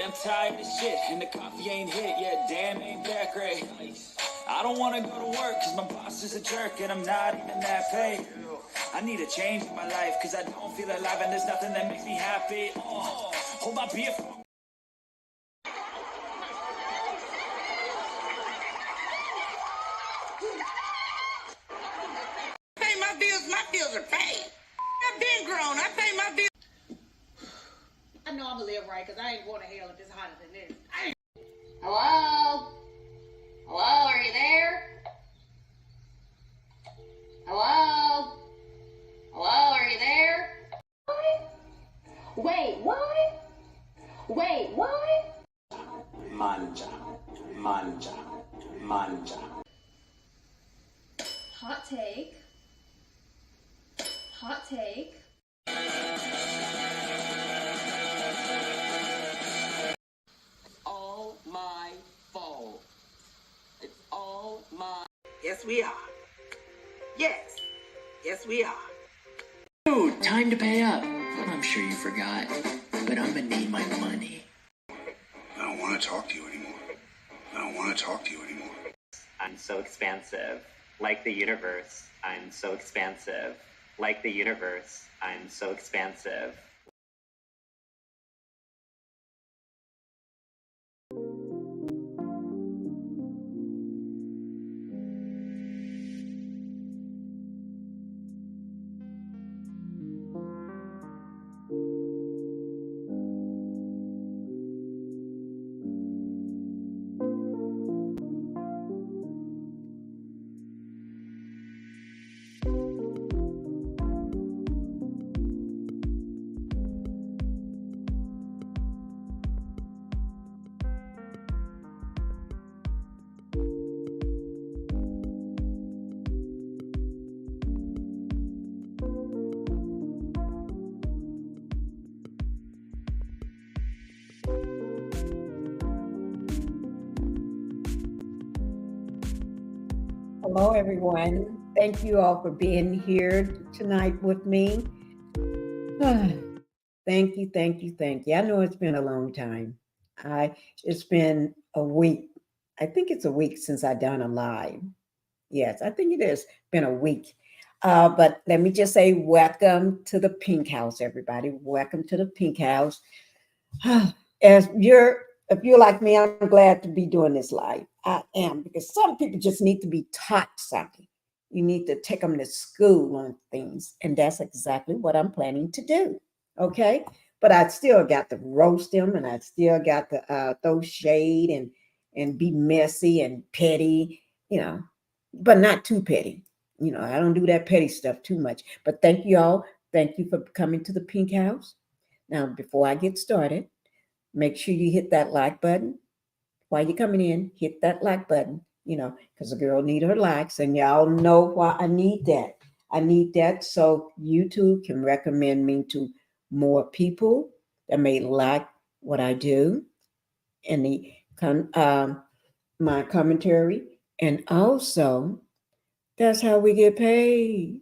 Yeah, I'm tired of shit, and the coffee ain't hit. Yeah, damn, ain't that great. I don't wanna go to work, cause my boss is a jerk, and I'm not even that paid. I need a change in my life, cause I don't feel alive, and there's nothing that makes me happy. Oh, hold my beer for pay my bills are paid. I've been grown, I pay my bills. I know I'm gonna live right because I ain't going to hell if it's hotter than this. Hello? Hello, are you there? Hello? Hello, are you there? Wait, what? Wait, what? manja, manja, manja. Hot take. Hot take. All my fault. It's all my... Yes, we are. Yes. Yes, we are. Dude, time to pay up. I'm sure you forgot, but I'm gonna need my money. I don't want to talk to you anymore. I don't want to talk to you anymore. I'm so expansive. Like the universe, I'm so expansive. Like the universe, I'm so expansive. Hello, everyone. Thank you all for being here tonight with me. Thank you, thank you, thank you. I know it's been a long time. It's been a week. I think it's a week since I done a live. Yes, I think it is been a week. But let me just say welcome to the Pink House, everybody. Welcome to the Pink House. If you're like me, I'm glad to be doing this live. I am, because some people just need to be taught something. You need to take them to school on things, and that's exactly what I'm planning to do. Okay, but I still got to roast them, and I still got to throw shade and be messy and petty, but not too petty. I don't do that petty stuff too much. But thank you all. Thank you for coming to the Pink House. Now, before I get started, make sure you hit that like button. While you're coming in, hit that like button, because the girl need her likes, and y'all know why I need that. I need that so YouTube can recommend me to more people that may like what I do and my commentary. And also, that's how we get paid.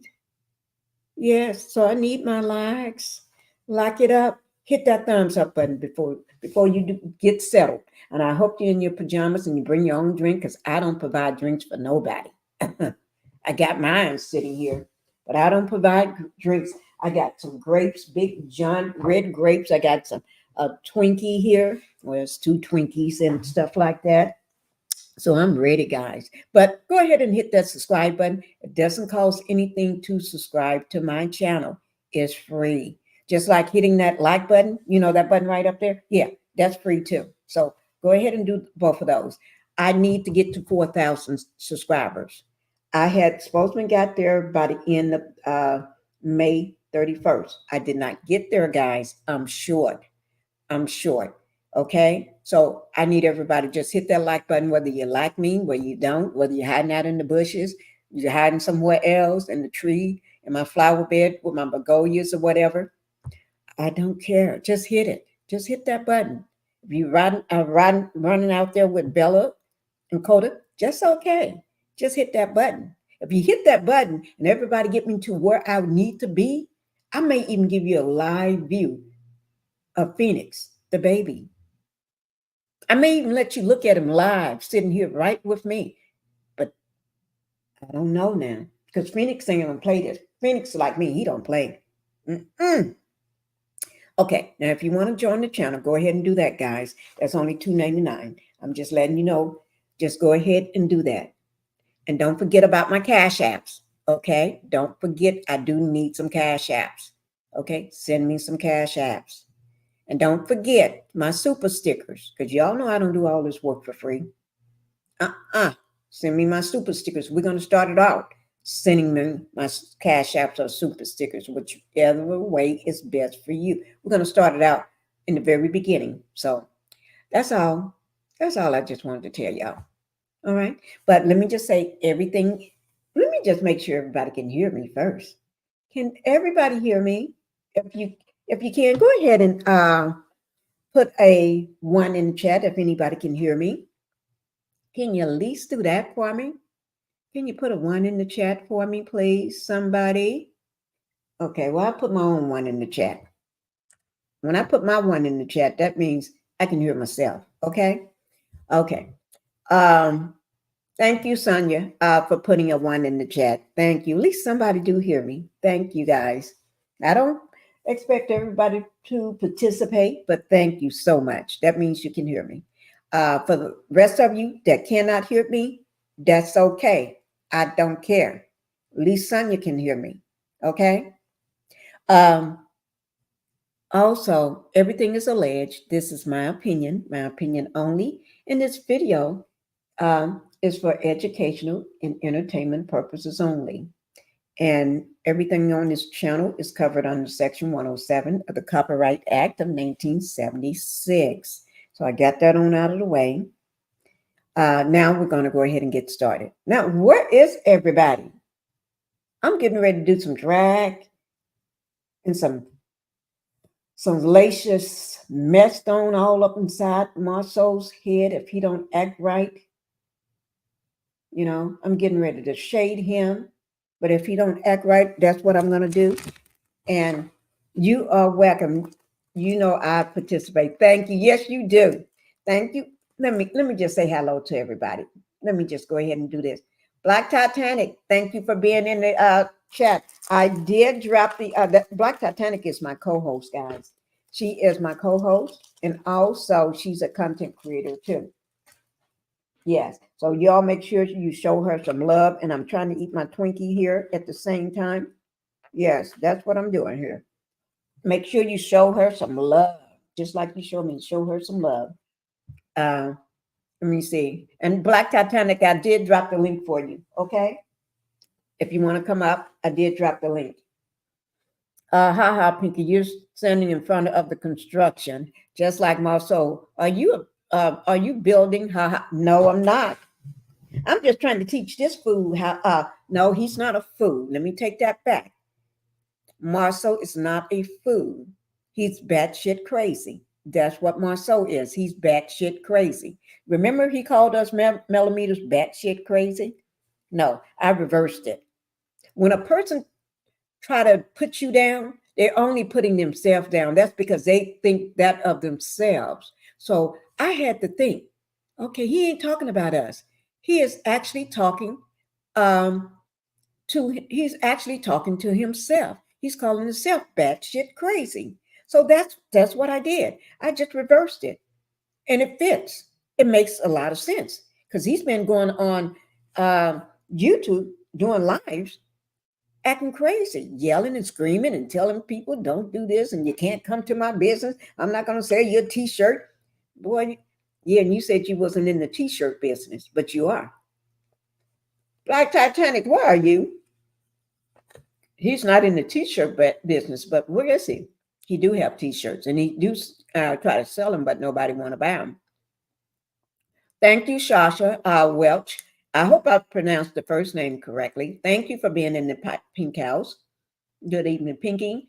Yes, so I need my likes. Like it up. Hit that thumbs up button before you get settled. And I hope you're in your pajamas and you bring your own drink, because I don't provide drinks for nobody. I got mine sitting here, but I don't provide drinks. I got some grapes, big John red grapes. I got some Twinkie here. Well, there's 2 Twinkies and stuff like that. So I'm ready, guys. But go ahead and hit that subscribe button. It doesn't cost anything to subscribe to my channel. It's free. Just like hitting that like button, that button right up there. Yeah, that's free too. So go ahead and do both of those. I need to get to 4,000 subscribers. I had supposed to got there by the end of May 31st. I did not get there, guys. I'm short. Okay, so I need everybody just hit that like button, whether you like me, whether you don't, whether you're hiding out in the bushes, you're hiding somewhere else in the tree, in my flower bed with my begonias or whatever. I don't care. Just hit it. Just hit that button. If you running out there with Bella and Coda, just okay. Just hit that button. If you hit that button and everybody get me to where I need to be, I may even give you a live view of Phoenix, the baby. I may even let you look at him live, sitting here right with me. But I don't know now. Because Phoenix ain't gonna play this. Phoenix is like me, he don't play. Mm-mm. Okay, now if you want to join the channel, go ahead and do that, guys. That's only $2.99. I'm just letting you know. Just go ahead and do that. And don't forget about my cash apps. Okay, don't forget, I do need some cash apps. Okay, send me some cash apps. And don't forget my super stickers, because y'all know I don't do all this work for free. Send me my super stickers. We're going to start it out sending me my cash apps or super stickers, whichever way is best for you. We're going to start it out in the very beginning. So that's all. That's all I just wanted to tell y'all. All right. But let me just say everything. Let me just make sure everybody can hear me first. Can everybody hear me? If you can, go ahead and put a 1 in the chat if anybody can hear me. Can you at least do that for me? Can you put a 1 in the chat for me, please, somebody? Okay, well, I put my own 1 in the chat. When I put my 1 in the chat, that means I can hear myself, okay? Okay. Thank you, Sonia, for putting a 1 in the chat. Thank you. At least somebody do hear me. Thank you, guys. I don't expect everybody to participate, but thank you so much. That means you can hear me. For the rest of you that cannot hear me, that's okay. I don't care. At least Sonia can hear me. Okay. Also, everything is alleged. This is my opinion only. In this video is for educational and entertainment purposes only. And everything on this channel is covered under Section 107 of the Copyright Act of 1976. So I got that on out of the way. Now we're going to go ahead and get started. Now, where is everybody? I'm getting ready to do some drag and some lacious messed on all up inside Marsau's head if he don't act right. You know, I'm getting ready to shade him. But if he don't act right, that's what I'm going to do. And you are welcome. You know I participate. Thank you. Yes, you do. Thank you. Let me just say hello to everybody. Let me just go ahead and do this. Black Titanic, thank you for being in the chat. I did drop the Black Titanic is my co-host, guys. She is my co-host, and also she's a content creator too. Yes. So y'all make sure you show her some love. And I'm trying to eat my Twinkie here at the same time. Yes, that's what I'm doing here. Make sure you show her some love, just like you show me. Show her some love. Let me see. And Black Titanic, I did drop the link for you. Okay. If you want to come up, I did drop the link. Pinkie, you're standing in front of the construction, just like Marsau. Are you building? No, I'm not. I'm just trying to teach this fool how. No, he's not a fool. Let me take that back. Marsau is not a fool. He's batshit crazy. That's what Marsau is. He's batshit crazy. Remember he called us millimeters batshit crazy? No, I reversed it. When a person try to put you down, they're only putting themselves down. That's because they think that of themselves. So I had to think, okay, he ain't talking about us. He is actually talking he's actually talking to himself. He's calling himself batshit crazy. So that's what I did. I just reversed it. And it fits. It makes a lot of sense because he's been going on YouTube doing lives acting crazy, yelling and screaming and telling people don't do this and you can't come to my business. I'm not going to sell you a t-shirt. Boy, yeah, and you said you wasn't in the t-shirt business, but you are. Black Titanic, where are you? He's not in the t-shirt business, but where is he? He do have t-shirts and he do try to sell them, but nobody want to buy them. Thank you, Shasha Welch. I hope I pronounced the first name correctly. Thank you for being in the Pink House. Good evening, Pinkie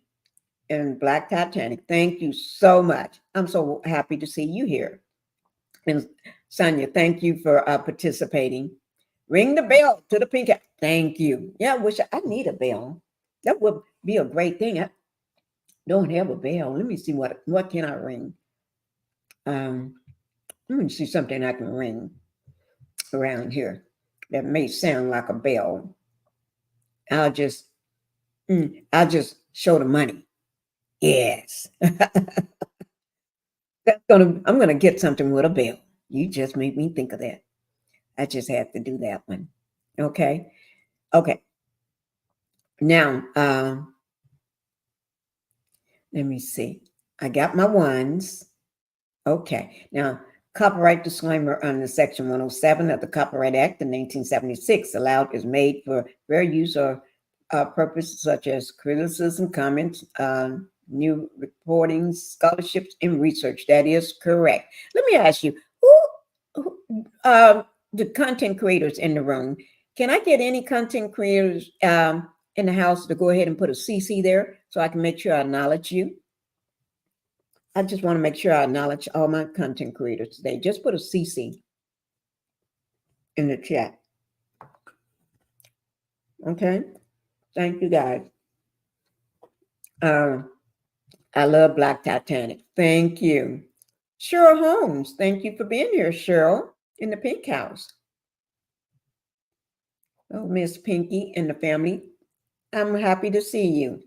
and Black Titanic. Thank you so much. I'm so happy to see you here. And Sonia, thank you for participating. Ring the bell to the Pink House. Thank you. Yeah, I need a bell. That would be a great thing. I don't have a bell. Let me see what can I ring. Let me see something I can ring around here that may sound like a bell. I'll just show the money. Yes. I'm gonna get something with a bell. You just made me think of that. I just had to do that one. Okay. Okay. Now, let me see. I got my ones. Okay. Now, copyright disclaimer under Section 107 of the Copyright Act of 1976 allowed is made for fair use or purposes such as criticism, comments, new reporting, scholarships, and research. That is correct. Let me ask you, who the content creators in the room, can I get any content creators in the house to go ahead and put a CC there so I can make sure I acknowledge you? I just want to make sure I acknowledge all my content creators today. Just put a CC in the chat. Okay. Thank you, guys. I love Black Titanic. Thank you. Cheryl Holmes, thank you for being here, Cheryl, in the Pink House. Oh, Miss Pinkie and the family, I'm happy to see you.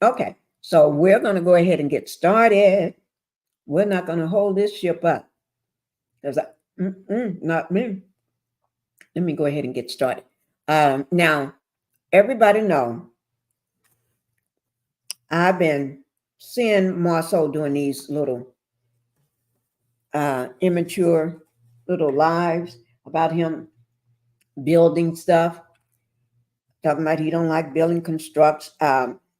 Okay, so we're going to go ahead and get started. We're not going to hold this ship up. Because not me. Let me go ahead and get started. Now, everybody know I've been seeing Marsau doing these little immature little lives about him building stuff, talking about he don't like building constructs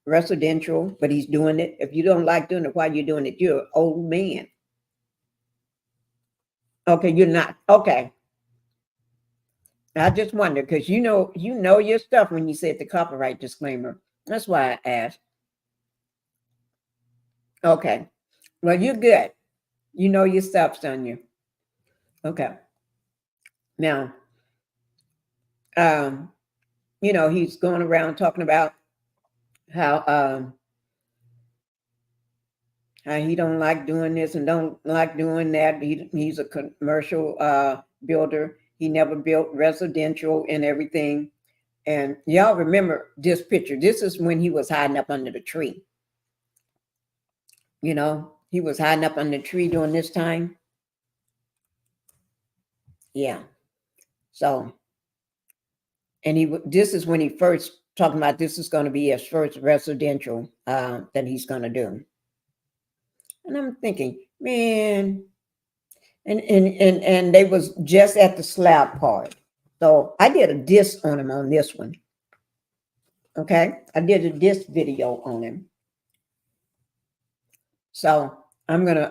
residential, but he's doing it. If you don't like doing it, why you're doing it? You're an old man. Okay, you're not. Okay. I just wonder, because you know your stuff when you said the copyright disclaimer. That's why I asked. Okay. Well, you're good. You know your stuff, son. You. Okay. Now, he's going around talking about how he don't like doing this and don't like doing that. He's a commercial builder. He never built residential and everything. And y'all remember this picture. This is when he was hiding up under the tree. He was hiding up under the tree during this time. Yeah. So, and this is when he first talking about this is going to be his first residential that he's going to do. And I'm thinking, man, and they was just at the slab part. So I did a diss on him on this one. Okay, I did a diss video on him. So I'm gonna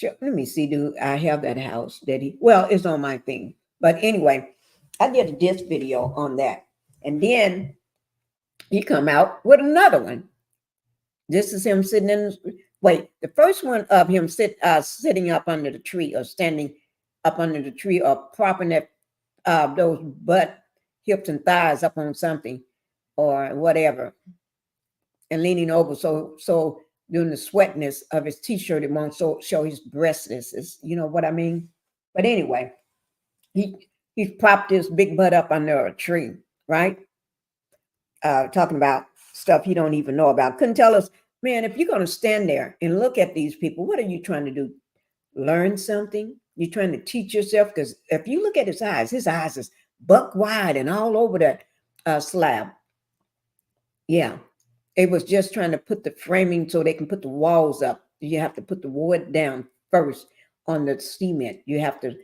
let me see, do I have that house that it's on my thing. But anyway, I did a diss video on that. And then he come out with another one. This is him sitting the first one of him sitting up under the tree or standing up under the tree or propping that those butt, hips, and thighs up on something or whatever and leaning over so doing the sweatness of his t-shirt, it won't show his breastness. You know what I mean? But anyway, he's propped his big butt up under a tree, right? Talking about stuff he don't even know about. Couldn't tell us, man, if you're going to stand there and look at these people, what are you trying to do? Learn something? You're trying to teach yourself? Because if you look at his eyes is buck wide and all over that slab. Yeah. It was just trying to put the framing so they can put the walls up. You have to put the wood down first on the cement. You have to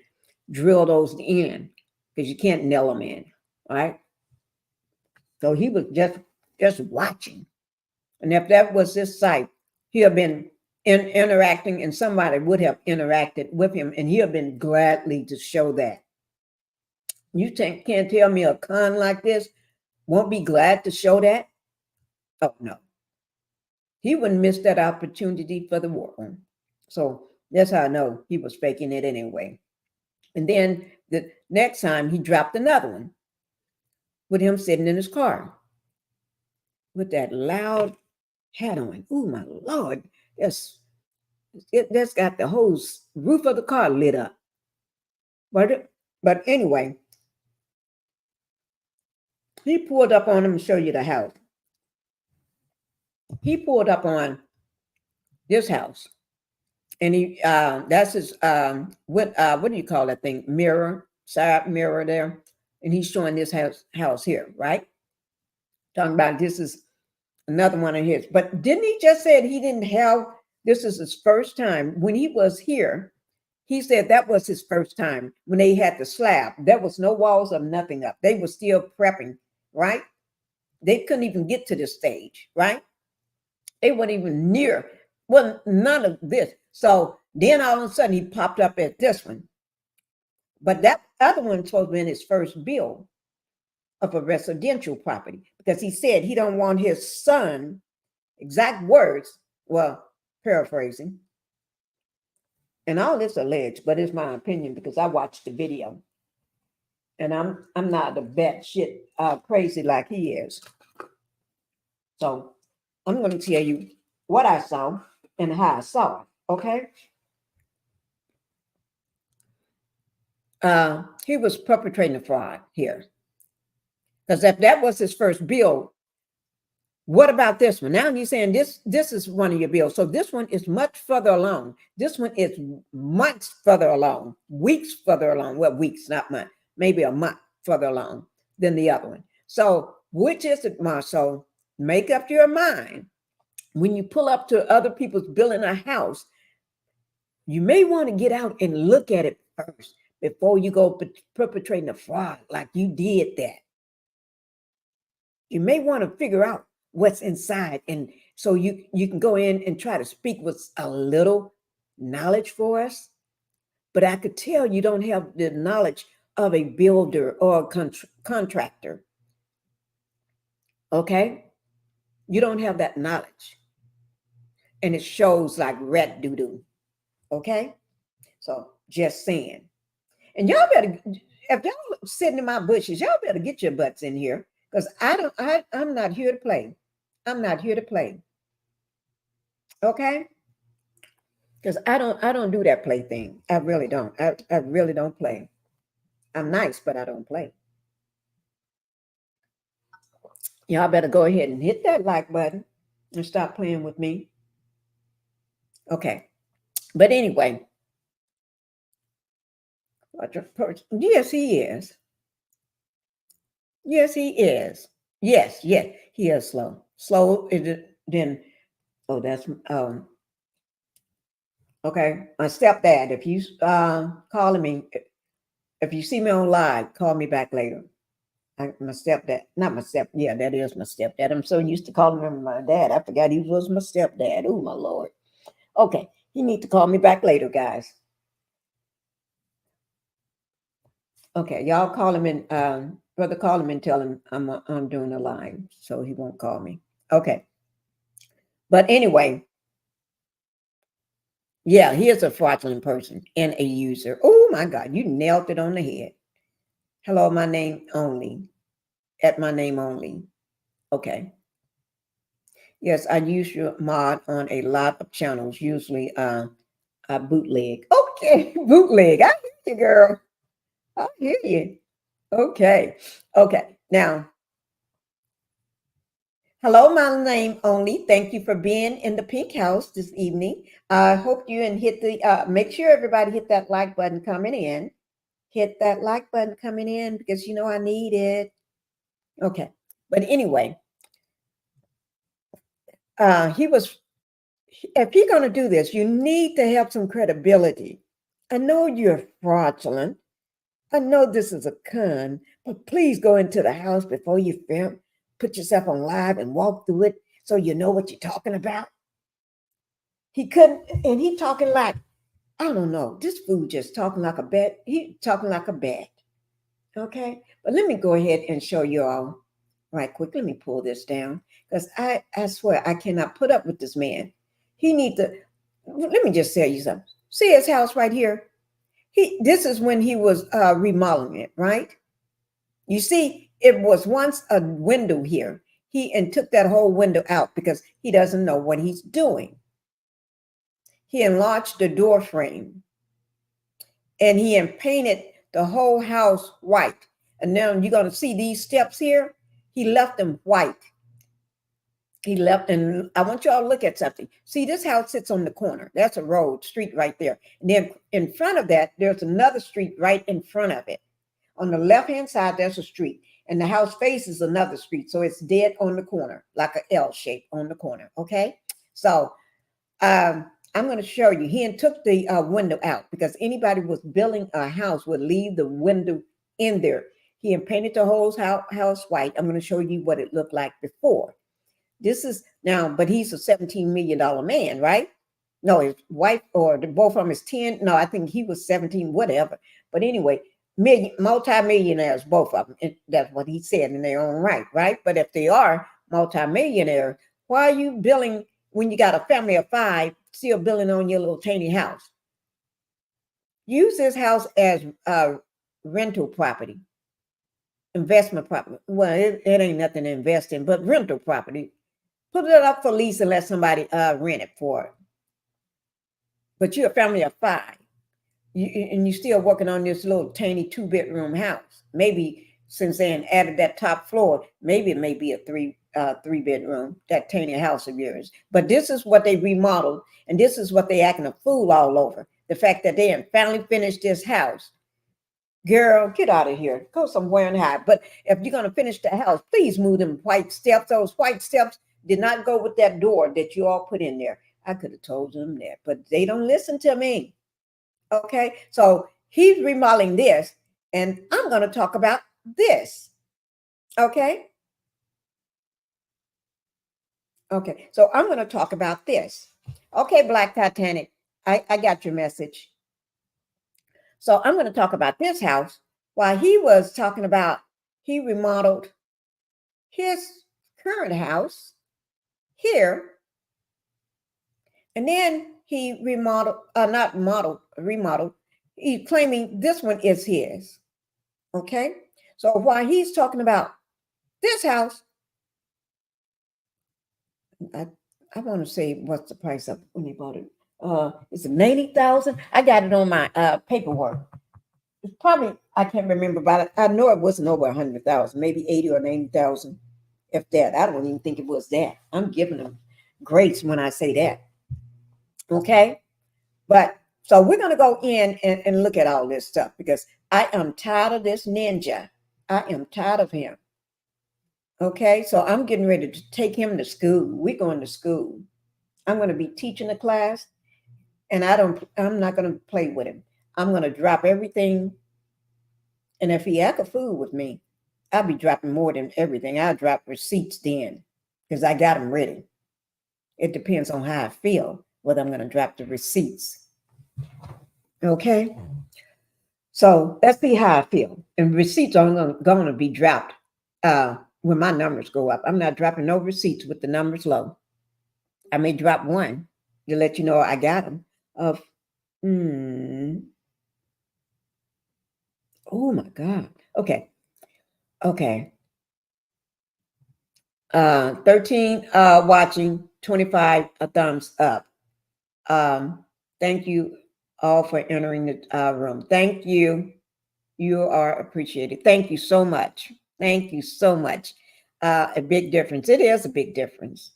drill those in because you can't nail them in, right? So he was just watching. And if that was his site, he had been interacting and somebody would have interacted with him and he had been gladly to show that. You can't tell me a con like this won't be glad to show that? Oh, no. He wouldn't miss that opportunity for the world. So that's how I know he was faking it anyway. And then the next time he dropped another one with him sitting in his car with that loud hat on. Oh, my Lord. It's that's got the whole roof of the car lit up. But anyway, he pulled up on him to show you the house. He pulled up on this house, and he that's his what do you call that thing? Mirror, side mirror there, and he's showing this house here, right? Talking about this is another one of his. But didn't he just said he didn't have this is his first time when he was here? He said that was his first time when they had the slab. There was no walls or nothing up. They were still prepping, right? They couldn't even get to this stage, right? They weren't even near. Well, none of this. So then all of a sudden he popped up at this one. But that other one was supposed to be his first bill of a residential property because he said he don't want his son, exact words, well, paraphrasing, and all this alleged, but it's my opinion because I watched the video, and I'm not a batshit crazy like he is. So I'm going to tell you what I saw and how I saw it. Okay. He was perpetrating a fraud here because if that was his first bill, what about this one? Now you're saying this is one of your bills. So this one is much further along. This one is months further along, weeks further along. Well, weeks, not months, maybe a month further along than the other one. So which is it, Marsau? Make up your mind. When you pull up to other people's building a house, you may want to get out and look at it first before you go perpetrating a fraud like you did that. You may want to figure out what's inside, and so you can go in and try to speak with a little knowledge for us. But I could tell you don't have the knowledge of a builder or a contractor. Okay? You don't have that knowledge. And it shows like rat doo-doo. Okay? So just saying. And y'all better, if y'all sitting in my bushes, y'all better get your butts in here. Because I'm not here to play. I'm not here to play. Okay? Because I don't do that play thing. I really don't. I really don't play. I'm nice, but I don't play. Y'all better go ahead and hit that like button and stop playing with me. Okay. But anyway. Yes, he is. Yes, he is. Yes, he is slow. Slow then. Oh, that's okay. My stepdad. If you calling me, if you see me on live, call me back later. My stepdad, not my yeah, that is my stepdad. I'm so used to calling him my dad. I forgot he was my stepdad. Oh, my Lord. Okay, you need to call me back later, guys. Okay, y'all call him in. Brother, call him and tell him I'm doing a live, so he won't call me. Okay. But anyway, yeah, he is a fraudulent person and a user. Oh my God, you nailed it on the head. Hello, my name only. At my name only. Okay. Yes, I use your mod on a lot of channels, usually a bootleg. Okay, bootleg. I hear you, girl. I hear you. Okay. Okay. Now, hello, my name only. Thank you for being in the Pink House this evening. I hope you and hit the, make sure everybody hit that like button coming in. Hit that like button coming in because you know I need it. Okay. But anyway, if you're going to do this, you need to have some credibility. I know you're fraudulent. I know this is a con, but please go into the house before you film. Put yourself on live and walk through it so you know what you're talking about. He couldn't, and he talking like, I don't know, this fool just talking like a bat. He talking like a bat. Okay, but let me go ahead and show you all right quick. Let me pull this down because I swear I cannot put up with this man. He needs to, let me just tell you something. See his house right here? This is when he was remodeling it, right? You see, it was once a window here. He took that whole window out because he doesn't know what he's doing. he enlarged the door frame, and he painted the whole house white. And now you're going to see these steps here. He left them white. He left, and I want y'all to look at something. See, this house sits on the corner. That's a road, street right there. And then in front of that, there's another street right in front of it. On the left-hand side, there's a street, and the house faces another street. So it's dead on the corner, like an L shape on the corner, okay? So I'm going to show you. He took the window out because anybody was building a house would leave the window in there. He painted the whole house white. I'm going to show you what it looked like before. This is now, but he's a $17 million man, right? No, his wife or both of them is 10. No, I think he was 17, whatever. But anyway, multi-millionaires, both of them. And that's what he said in their own right? But if they are multi-millionaires, why are you building when you got a family of 5, still building on your little tiny house? Use this house as rental property, investment property. Well, it ain't nothing to invest in, but rental property. Put it up for lease and let somebody rent it for it. But you're a family of 5. And you're still working on this little tiny 2-bedroom house. Maybe since they added that top floor, maybe it may be a 3-bedroom, that tiny house of yours. But this is what they remodeled, and this is what they acting a fool all over. The fact that they have finally finished this house. Girl, get out of here. Go somewhere and hide. But if you're going to finish the house, please move them white steps. Those white steps did not go with that door that you all put in there. I could have told them that, but they don't listen to me. Okay, so he's remodeling this, and I'm going to talk about this. Okay, so I'm going to talk about this. Okay, Black Titanic, I got your message. So I'm going to talk about this house while he was talking about he remodeled his current house here, and then he remodeled, remodeled. He's claiming this one is his. Okay, so while he's talking about this house, I want to say what's the price of when he bought it. It's $90,000. I got it on my paperwork. It's probably, I can't remember, but I know it wasn't over 100,000, maybe 80 or 90,000, if that. I don't even think it was that. I'm giving them grace when I say that. Okay, but so we're going to go in and look at all this stuff because I am tired of this ninja. I am tired of him. Okay, so I'm getting ready to take him to school. We're going to school. I'm going to be teaching a class, and I'm not going to play with him. I'm going to drop everything. And if he act a fool with me, I'll be dropping more than everything. I'll drop receipts then because I got them ready. It depends on how I feel whether I'm going to drop the receipts. Okay, so let's see how I feel. And receipts are going to be dropped when my numbers go up. I'm not dropping no receipts with the numbers low. I may drop one to let you know I got them. Oh my God. Okay. 13 watching, 25 a thumbs up. Thank you all for entering the room. Thank you. You are appreciated. Thank you so much. Thank you so much. A big difference. It is a big difference.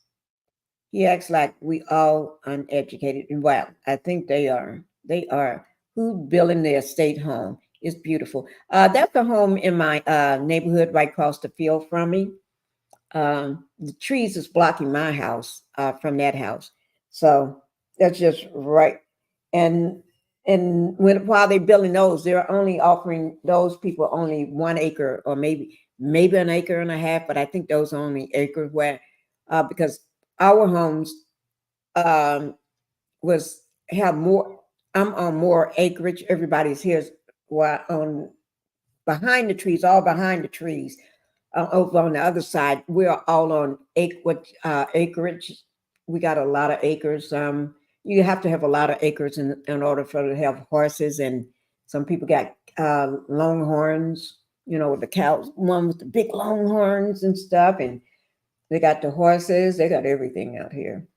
He acts like we all uneducated. Well, I think they are. They are. Who building their estate home? It's beautiful. That's a home in my neighborhood right across the field from me. The trees is blocking my house from that house. So that's just right. And while they're building those, they're only offering those people only 1 acre or maybe an acre and a half. But I think those are only acres where because our homes have more. I'm on more acreage. Everybody's here on behind the trees, all behind the trees. Over on the other side, we're all on acreage. We got a lot of acres. You have to have a lot of acres in order for to have horses, and some people got longhorns. You know, the cows, one with the big longhorns and stuff, and they got the horses. They got everything out here.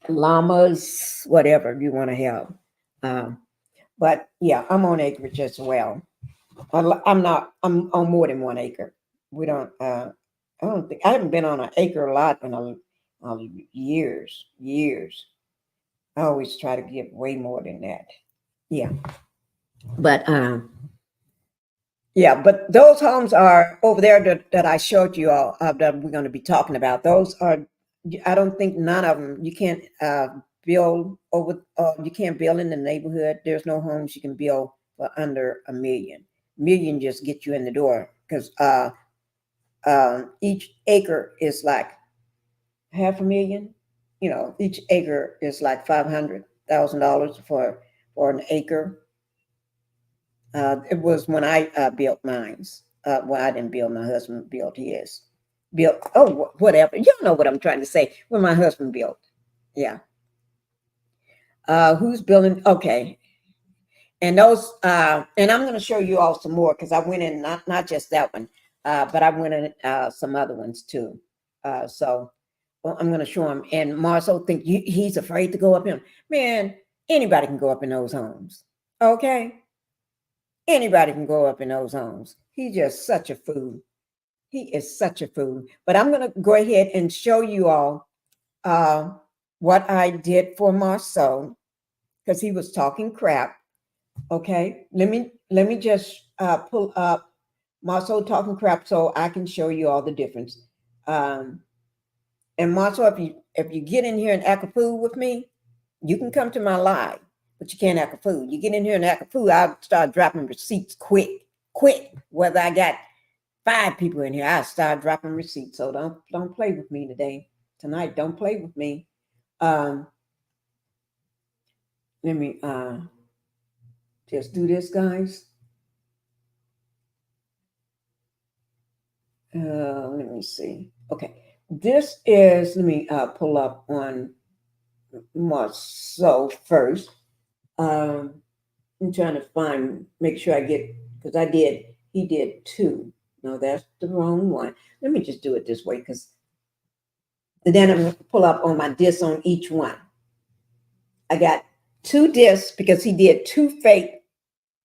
llamas, whatever you want to have. Um, but yeah, I'm on acreage as well. I'm not. I'm on more than 1 acre. We don't. I don't think I haven't been on an acre a lot in years. Years. I always try to get way more than that. Yeah, but yeah, but those homes are over there that I showed you all that we're going to be talking about. Those are. I don't think none of them. You can't build over. You can't build in the neighborhood. There's no homes you can build for under $1 million. Million just get you in the door because each acre is like half a million. You know, each acre is like $500,000 for an acre. It was when I built mines. Well, I didn't build. My husband built his. Built. Oh, whatever. You know what I'm trying to say. When my husband built. Yeah. Who's building? Okay. And those. And I'm going to show you all some more because I went in not just that one, but I went in some other ones too. So well, I'm going to show him. And Marsau think he's afraid to go up in. Man, anybody can go up in those homes. Okay. Anybody can go up in those homes. He's just such a fool. He is such a fool. But I'm going to go ahead and show you all what I did for Marsau because he was talking crap. Okay, let me just pull up Marsau talking crap so I can show you all the difference. And Marsau, if you get in here and act a fool with me, you can come to my live. But you can't act a fool. You get in here and act a fool, I'll start dropping receipts quick. Whether I got 5 people in here, I'll start dropping receipts. So don't play with me tonight. Don't play with me. Let me just do this, guys. Let me see. Okay, this is. Let me pull up on Marsau first. I'm trying to make sure I get, because he did 2. No, that's the wrong one. Let me just do it this way because then I'm going to pull up on my discs on each one. I got 2 discs because he did 2 fake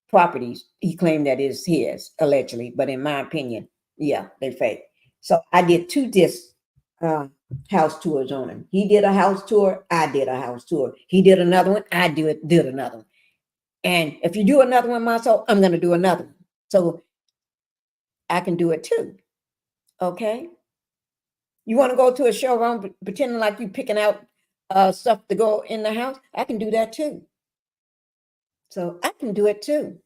properties. He claimed that is his, allegedly, but in my opinion, yeah, they're fake. So I did 2 discs house tours on him. He did a house tour. I did a house tour. He did another one. I did another one. And if you do another one, Marsau, I'm going to do another one. So I can do it too. Okay. You want to go to a showroom pretending like you're picking out stuff to go in the house? I can do that too. So I can do it too.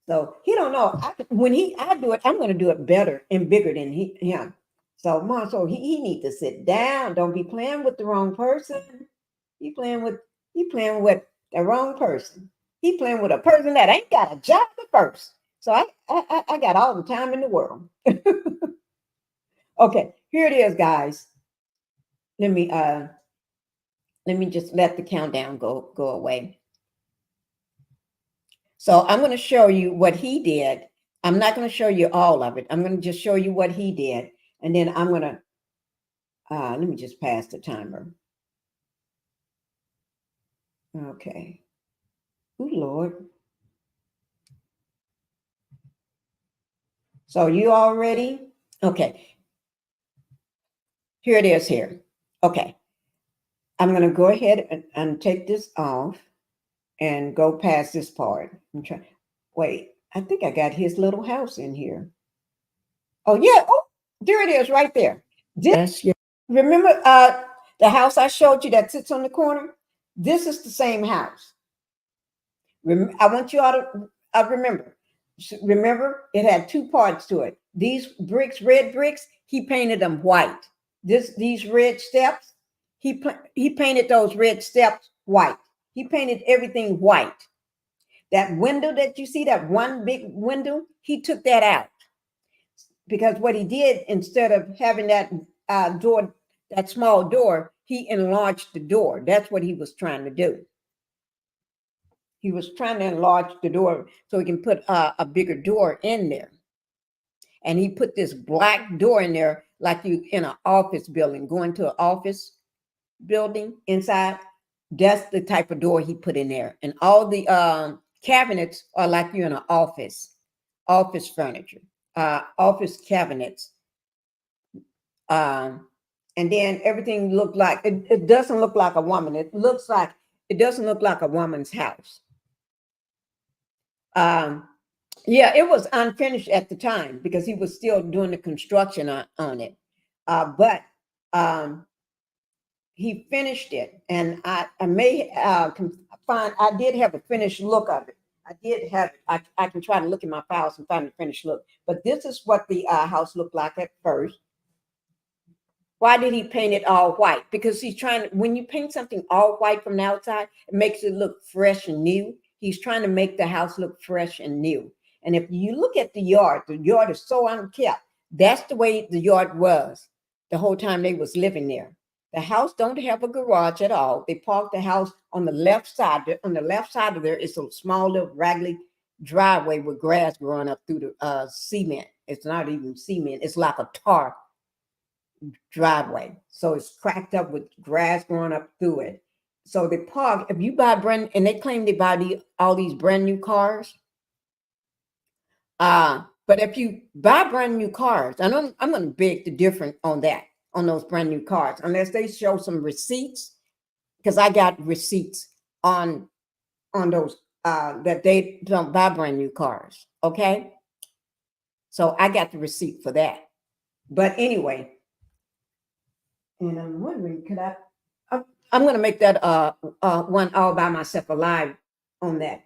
So he don't know. When I do it, I'm going to do it better and bigger than him. So Marsau, he need to sit down. Don't be playing with the wrong person. He playing with the wrong person. He playing with a person that ain't got a job at first. So I got all the time in the world. Okay, here it is, guys. Let me just let the countdown go away. So I'm going to show you what he did. I'm not going to show you all of it. I'm going to just show you what he did. And then I'm going to, let me just pass the timer. Okay. Oh, Lord. So you all ready? Okay. Here it is here. Okay. I'm going to go ahead and take this off and go past this part. Wait, I think I got his little house in here. Oh, yeah. Oh, there it is right there. Remember the house I showed you that sits on the corner? This is the same house. I want you all to remember. Remember, it had 2 parts to it. These bricks, red bricks, he painted them white. These red steps, he painted those red steps white. He painted everything white. That window that you see, that one big window, he took that out. Because what he did, instead of having that door, that small door, he enlarged the door. That's what he was trying to do. He was trying to enlarge the door so he can put a bigger door in there. And he put this black door in there like you in an office building, going to an office. building inside, that's the type of door he put in there. And all the cabinets are like you're in an office furniture, office cabinets. And then everything looked like, it doesn't look like a woman. It doesn't look like a woman's house. Yeah, it was unfinished at the time because he was still doing the construction on it. But he finished it, and I may find, I did have a finished look of it. I did have, I can try to look in my files and find the finished look. But this is what the house looked like at first. Why did he paint it all white? Because he's trying to, when you paint something all white from the outside, it makes it look fresh and new. He's trying to make the house look fresh and new. And if you look at the yard is so unkept. That's the way the yard was the whole time they was living there. The house don't have a garage at all. They parked the house on the left side. On the left side of there is a small little raggedy driveway with grass growing up through the cement. It's not even cement. It's like a tar driveway. So it's cracked up with grass growing up through it. So they park, if you buy and they claim they buy all these brand new cars. But if you buy brand new cars, I'm going to beg the difference on that, on those brand new cars, unless they show some receipts, because I got receipts on those that they don't buy brand new cars. Okay. So I got the receipt for that. But anyway, and I'm wondering, I'm going to make that one all by myself alive on that,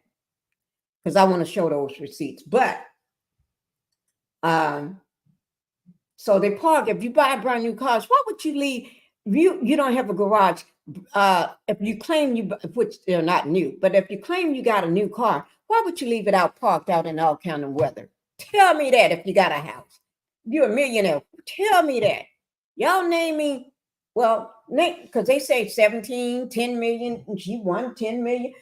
because I want to show those receipts. But so they park. If you buy brand new cars, why would you leave? You don't have a garage. If you claim which they're not new, but if you claim you got a new car, why would you leave it out parked out in all kind of weather? Tell me that. If you got a house, you're a millionaire. Tell me that. Y'all name me. Well, because they say 10 million, and she won 10 million.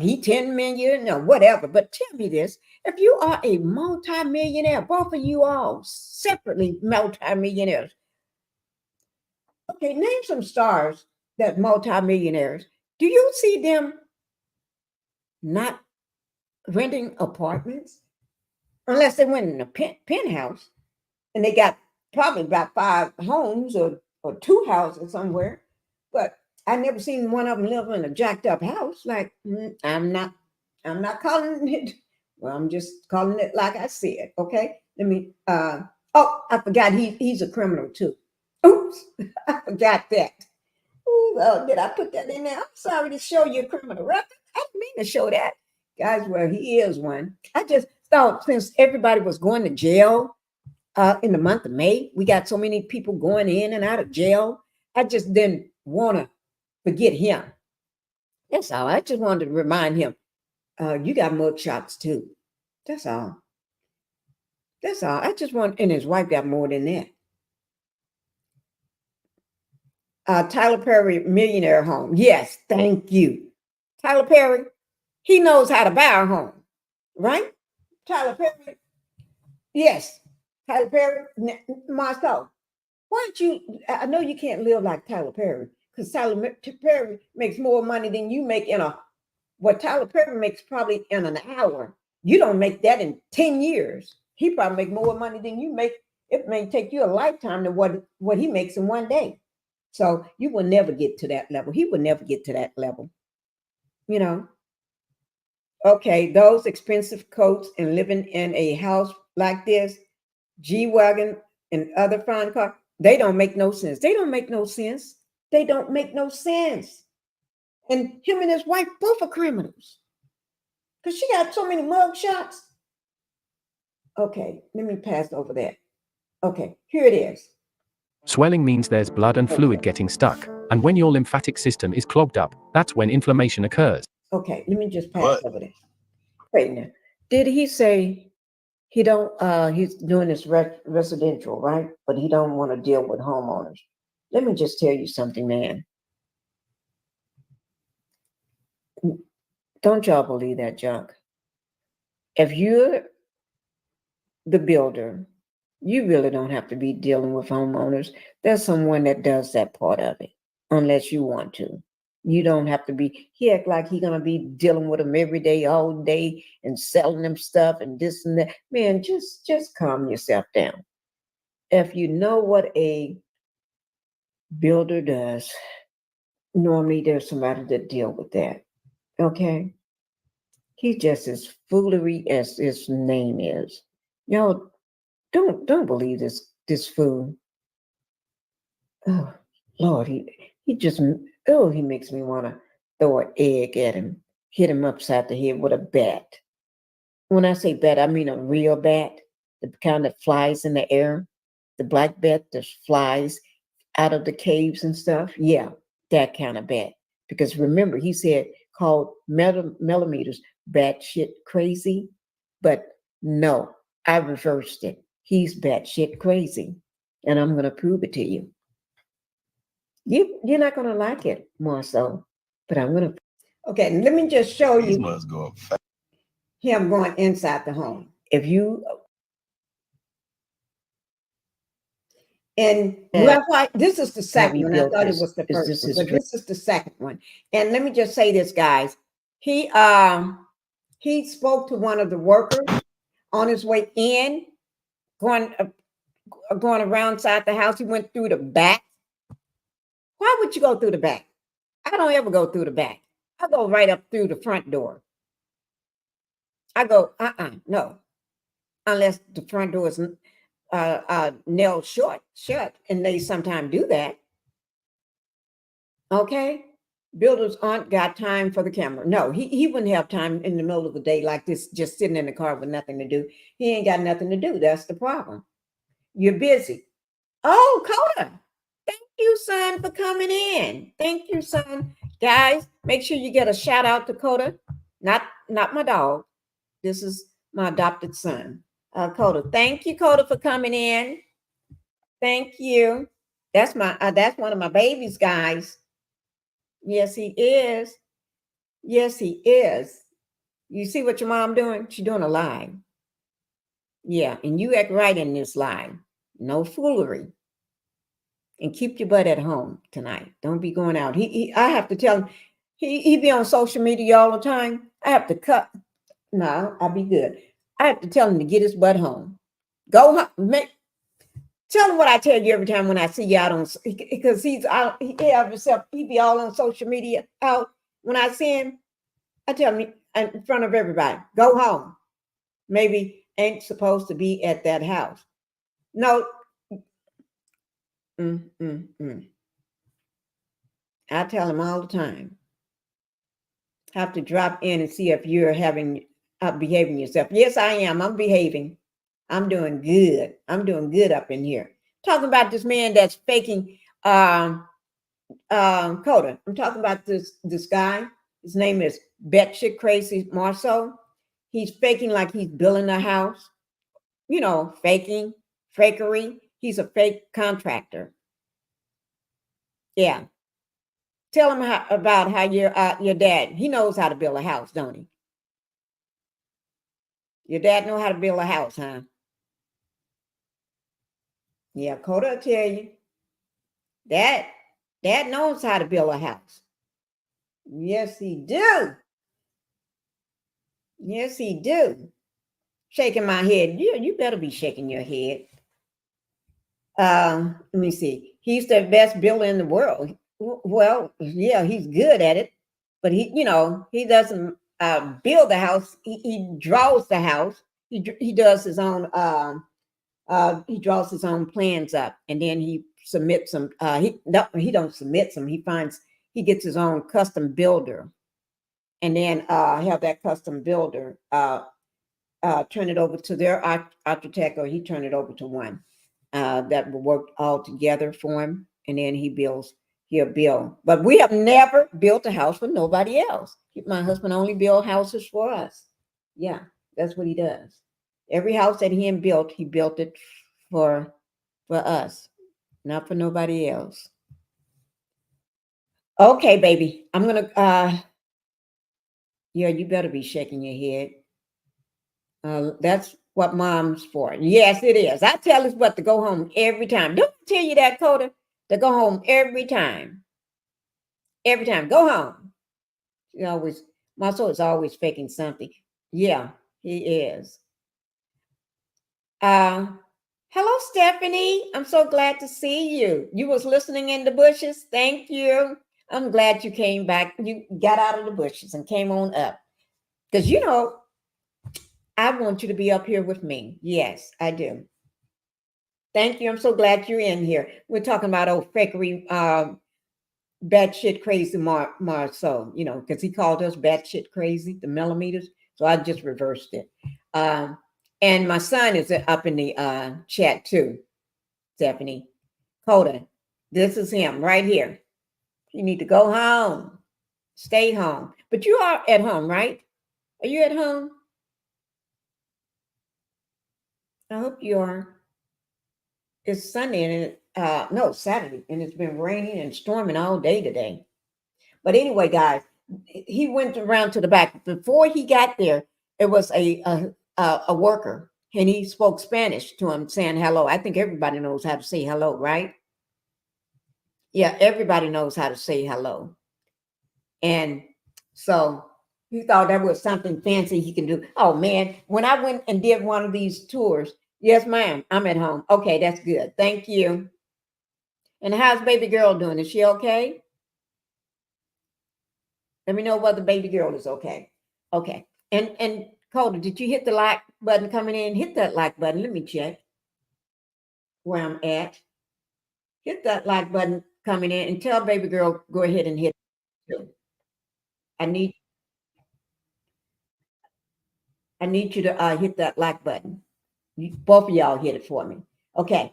He 10 million or whatever. But tell me this: if you are a multi-millionaire, both of you all separately multi-millionaires. Okay, name some stars that multi-millionaires. Do you see them not renting apartments? Unless they went in a penthouse and they got probably about 5 homes or 2 houses somewhere. But I never seen one of them live in a jacked up house. Like, I'm not calling it. Well, I'm just calling it like I said. Okay. Let me, I forgot he's a criminal too. Oops, I forgot that. Ooh, well, did I put that in there? I'm sorry to show you a criminal record. I didn't mean to show that. Guys, well, he is one. I just thought since everybody was going to jail in the month of May, we got so many people going in and out of jail. I just didn't want to forget him. That's all. I just wanted to remind him, you got mug shots too. That's all. That's all. I just want, and his wife got more than that. Tyler Perry millionaire home. Yes, thank you. Tyler Perry, he knows how to buy a home, right? Tyler Perry. Yes, Tyler Perry, Marsau. Why don't you? I know you can't live like Tyler Perry, because Tyler Perry makes more money than you make in what Tyler Perry makes probably in an hour. You don't make that in 10 years. He probably make more money than you make. It may take you a lifetime to what he makes in one day. So you will never get to that level. He will never get to that level. You know. Okay, those expensive coats and living in a house like this, G-Wagon and other fine cars, they don't make no sense. They don't make no sense. They don't make no sense. And him and his wife both are criminals. Because she got so many mug shots. Okay, let me pass over that. Okay, here it is. Swelling means there's blood and fluid getting stuck. And when your lymphatic system is clogged up, that's when inflammation occurs. Okay, let me just pass over this. Wait a minute. Did he say he's doing this residential, right? But he don't want to deal with homeowners. Let me just tell you something, man. Don't y'all believe that junk. If you're the builder, you really don't have to be dealing with homeowners. There's someone that does that part of it. unless you want to. You don't have to be, he act like he gonna be dealing with them every day, all day, and selling them stuff and this and that. Man, just calm yourself down. If you know what a builder does, normally there's somebody to deal with that. Okay? He's just as foolery as his name is. Y'all don't believe this fool. Oh Lord, he just he makes me want to throw an egg at him, hit him upside the head with a bat. When I say bat, I mean a real bat, the kind that flies in the air, the black bat that flies out of the caves and stuff. Yeah, that kind of bat. Because remember, he said called millimeters batshit crazy, but no, I reversed it. He's batshit crazy, and I'm going to prove it to you. You're not going to like it, Marsau, but I'm going to. Okay, let me just show you him going inside the home. If you and this is the second one. I thought it was the first one, but this is the second one. And let me just say this, guys. He spoke to one of the workers on his way in, going around inside the house. He went through the back. Why would you go through the back? I don't ever go through the back. I go right up through the front door. I go, no, unless the front door is nailed shut, and they sometimes do that. Okay, builders aren't got time for the camera. No, he wouldn't have time in the middle of the day like this, just sitting in the car with nothing to do. He ain't got nothing to do. That's the problem. You're busy. Oh, Coda. Thank you, son, for coming in. Thank you, son. Guys, make sure you get a shout out to Coda. Not my dog. This is my adopted son, Coda. Thank you, Coda, for coming in. Thank you. That's one of my babies, guys. Yes, he is. Yes, he is. You see what your mom doing? She's doing a lie. Yeah, and you act right in this lie. No foolery. And keep your butt at home tonight. Don't be going out. I have to tell him, he be on social media all the time. I have to cut. No, I'll be good. I have to tell him to get his butt home. Go home. Tell him what I tell you every time when I see you out on, because he's out. He be all on social media out. When I see him, I tell him in front of everybody, go home. Maybe ain't supposed to be at that house. No. I tell him all the time. Have to drop in and see if you're behaving yourself. Yes, I am. I'm behaving. I'm doing good. I'm doing good up in here. Talking about this man that's faking Coda. I'm talking about this guy. His name is Batshit Crazy Marsau. He's faking like he's building a house. You know, fakery. He's a fake contractor. Yeah. Tell him about how your dad, he knows how to build a house, don't he? Your dad know how to build a house, huh? Yeah, Coda will tell you. Dad knows how to build a house. Yes, he do. Yes, he do. Shaking my head. You better be shaking your head. Let me see. He's the best builder in the world. Well, yeah, he's good at it, but he doesn't build the house. He draws the house. He does his own. He draws his own plans up, and then he submits them. He don't submit them. He gets his own custom builder, and then have that custom builder turn it over to their architect, or he turn it over to one that will work all together for him, and then he'll build. But we have never built a house for nobody else. My husband only build houses for us. Yeah, that's what he does. Every house that he built it for us, not for nobody else. Okay, baby, I'm gonna. Yeah, you better be shaking your head. That's what mom's for. Yes, it is. I tell us what to go home every time. Don't I tell you that, Coda? To go home every time. Every time, go home. She always, Marsau is always faking something. Yeah, he is. Uh, hello, Stephanie. I'm so glad to see you. You was listening in the bushes. Thank you. I'm glad you came back. You got out of the bushes and came on up. Because, you know, I want you to be up here with me. Yes, I do. Thank you. I'm so glad you're in here. We're talking about old fakery, batshit crazy Marsau, you know, because he called us batshit crazy, the millimeters. So I just reversed it. And my son is up in the chat too, Stephanie. Coda, this is him right here. You need to go home, stay home. But you are at home, right? Are you at home? I hope you are. It's Sunday and no, Saturday, and it's been raining and storming all day today. But anyway, guys, he went around to the back. Before he got there, it was a worker, and he spoke Spanish to him, saying hello. I think everybody knows how to say hello, right? Yeah, everybody knows how to say hello. And so he thought that was something fancy he can do. Oh man, when I went and did one of these tours, yes, ma'am, I'm at home. Okay, that's good. Thank you. And how's baby girl doing? Is she okay? Let me know whether baby girl is okay. Okay. And Coda, did you hit the like button coming in? Hit that like button. Let me check where I'm at. Hit that like button coming in and tell baby girl, go ahead and hit it too. I need you to hit that like button. Both of y'all hit it for me. Okay.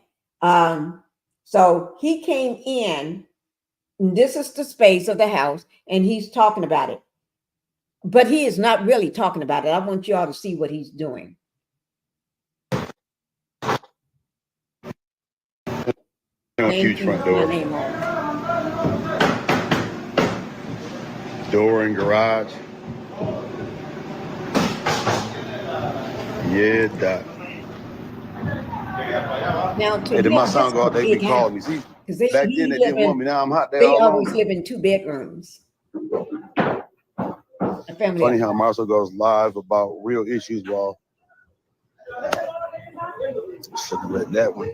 So he came in. This is the space of the house, and he's talking about it. But he is not really talking about it. I want y'all to see what he's doing. Huge front door. Door and garage. Yeah, Doc. Now, to Hey, did my him, son go out? They be calling me. See, back then they didn't want me. Now I'm hot. They always live in 2 bedrooms. A family. Funny how Marsau goes live about real issues while let that one.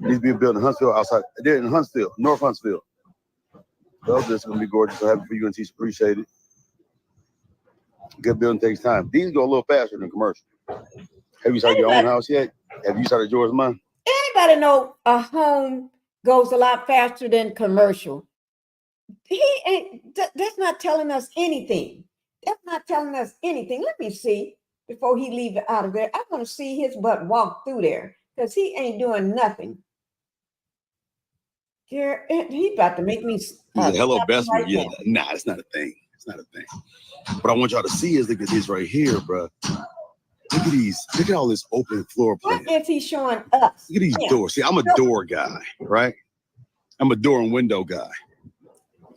Needs to be built in Huntsville outside. They're in Huntsville, North Huntsville. Well, this is gonna be gorgeous. So happy for you and Tisha. Appreciate it. Good building takes time. These go a little faster than commercial. Have you started your own house yet? Have you started yours, mine? Anybody know a home goes a lot faster than commercial? He ain't. That's not telling us anything. That's not telling us anything. Let me see before he leave it out of there. I want to see his butt walk through there because he ain't doing nothing. Here, he about to make me. He's a hello best right. Yeah, nah, it's not a thing. It's not a thing. What I want y'all to see is look at this right here, bro. Look at these. Look at all this open floor plan. What is he showing us? Look at these doors. See, I'm a door guy, right? I'm a door and window guy.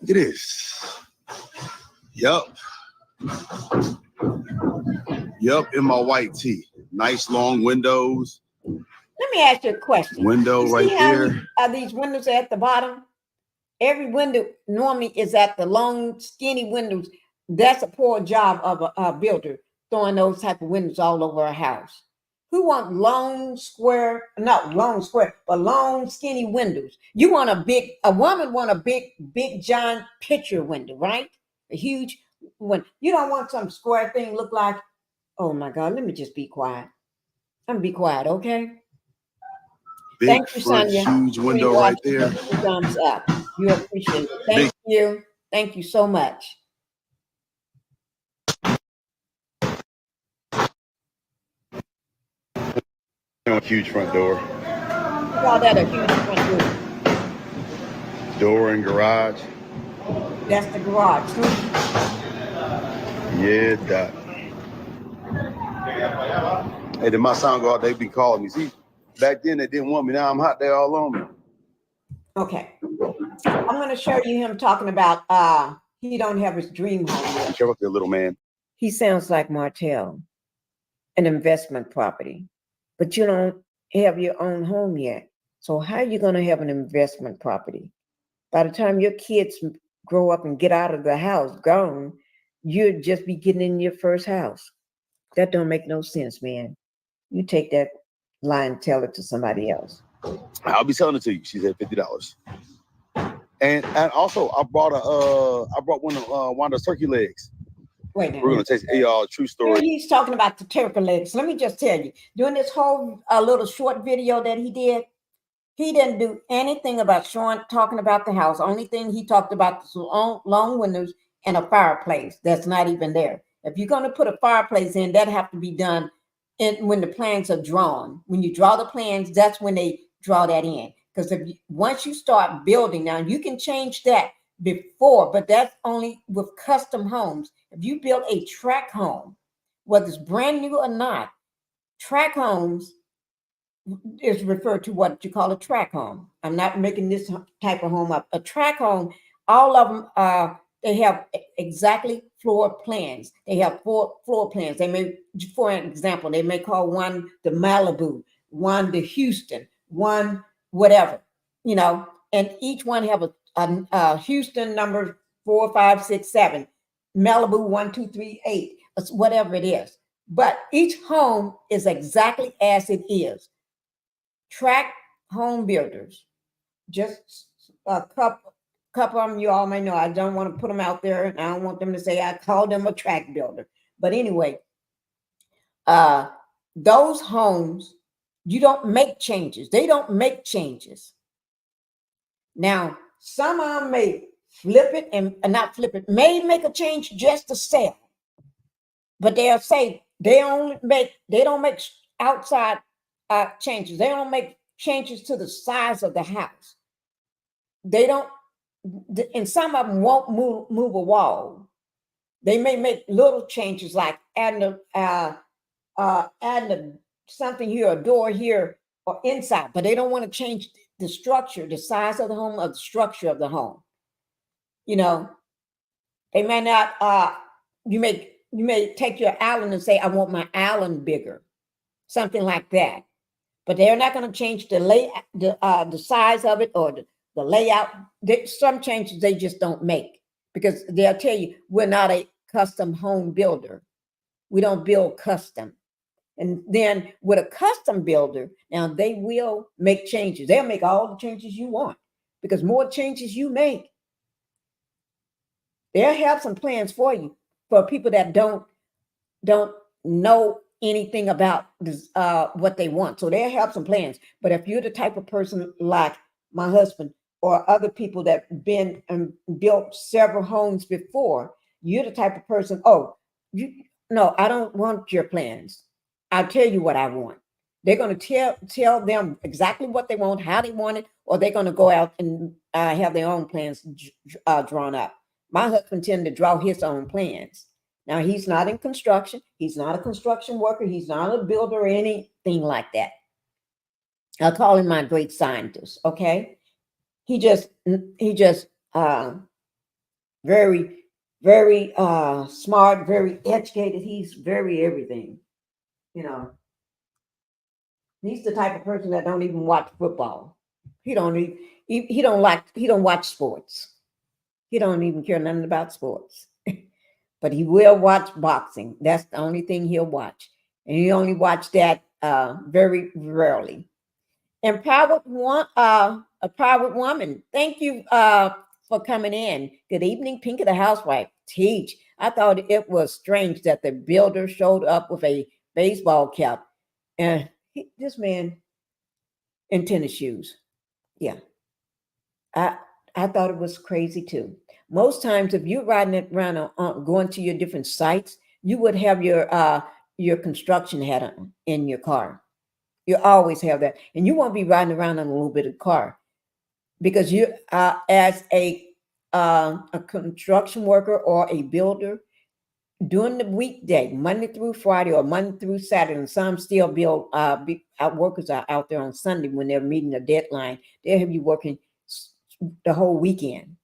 Look at this. Yup. Yup, in my white tee. Nice long windows. Let me ask you a question. Window right there. Are these windows at the bottom? Every window normally is at the long, skinny windows. That's a poor job of a builder, throwing those type of windows all over a house. Who want long, square, not long, square, but long, skinny windows? You want a woman want a big, giant picture window, right? A huge one. You don't want some square thing look like, oh my God, let me just be quiet. I'm gonna be quiet, okay? Big thank you, front, Sonia. huge window right there. Thumbs up. You appreciate it. Thank you. Thank you so much. Huge front door. Call that a huge front door. Door and garage. That's the garage. Yeah, Doc. Hey, did my son go out? They be calling me. See, back then they didn't want me. Now I'm hot. They all on me. Okay. I'm going to show you him talking about he don't have his dream home yet. Careful there, little man. He sounds like Martell, an investment property, but you don't have your own home yet. So how are you going to have an investment property? By the time your kids grow up and get out of the house grown, you'd just be getting in your first house. That don't make no sense, man. You take that lie and tell it to somebody else. I'll be selling it to you. She said $50. And also I brought one of Wanda's turkey legs. Wait now. We're gonna taste y'all true story. Here he's talking about the turkey legs. Let me just tell you, during this whole little short video that he didn't do anything about talking about the house. Only thing he talked about was long windows and a fireplace that's not even there. If you're going to put a fireplace in, that have to be done when the plans are drawn. When you draw the plans, that's when they draw that in. Because once you start building, now you can change that before, but that's only with custom homes. If you build a tract home, whether it's brand new or not, tract homes is referred to what you call a tract home. I'm not making this type of home up. A tract home, all of them they have exactly floor plans. They have four floor plans. They may, for an example, they may call one the Malibu, one the Houston, one whatever, and each one have a Houston number 4, 5, 6, 7, Malibu 1, 2, 3, 8, whatever it is. But each home is exactly as it is. Tract home builders, just a couple of them you all may know. I don't want to put them out there, and I don't want them to say I called them a tract builder. But anyway, those homes, you don't make changes. They don't make changes. Now, some of them may flip it and not flip it, may make a change just to sell. But they'll say they don't make outside changes. They don't make changes to the size of the house. They don't, and some of them won't move a wall. They may make little changes like adding something here, a door here, or inside, but they don't want to change the structure, the size of the home, or the structure of the home. They may not. You may take your island and say, "I want my island bigger," something like that. But they're not going to change the size of it or the layout. Some changes they just don't make, because they'll tell you, we're not a custom home builder. We don't build custom. And then with a custom builder, now they will make changes. They'll make all the changes you want, because more changes you make, they'll have some plans for you, for people that don't know anything about this, what they want. So they'll have some plans. But if you're the type of person like my husband or other people that been and built several homes before, you're the type of person, no, I don't want your plans. I'll tell you what I want. They're going to tell them exactly what they want, how they want it, or they're going to go out and have their own plans drawn up. My husband tended to draw his own plans. Now, he's not in construction. He's not a construction worker. He's not a builder or anything like that. I'll call him my great scientist, okay? He just very, very smart, very educated. He's very everything, He's the type of person that don't even watch football. He don't watch sports. He don't even care nothing about sports. But he will watch boxing. That's the only thing he'll watch. And he only watch that very rarely. A private woman. Thank you for coming in. Good evening, Pinkie the Housewife. Teach. I thought it was strange that the builder showed up with a baseball cap. And this man in tennis shoes. Yeah. I thought it was crazy too. Most times, if you're riding around going to your different sites, you would have your construction hat on in your car. You always have that, and you won't be riding around in a little bit of car, because you, as a construction worker or a builder, during the weekday, Monday through Friday or Monday through Saturday, and some still workers are out there on Sunday when they're meeting a deadline. They'll have you working the whole weekend.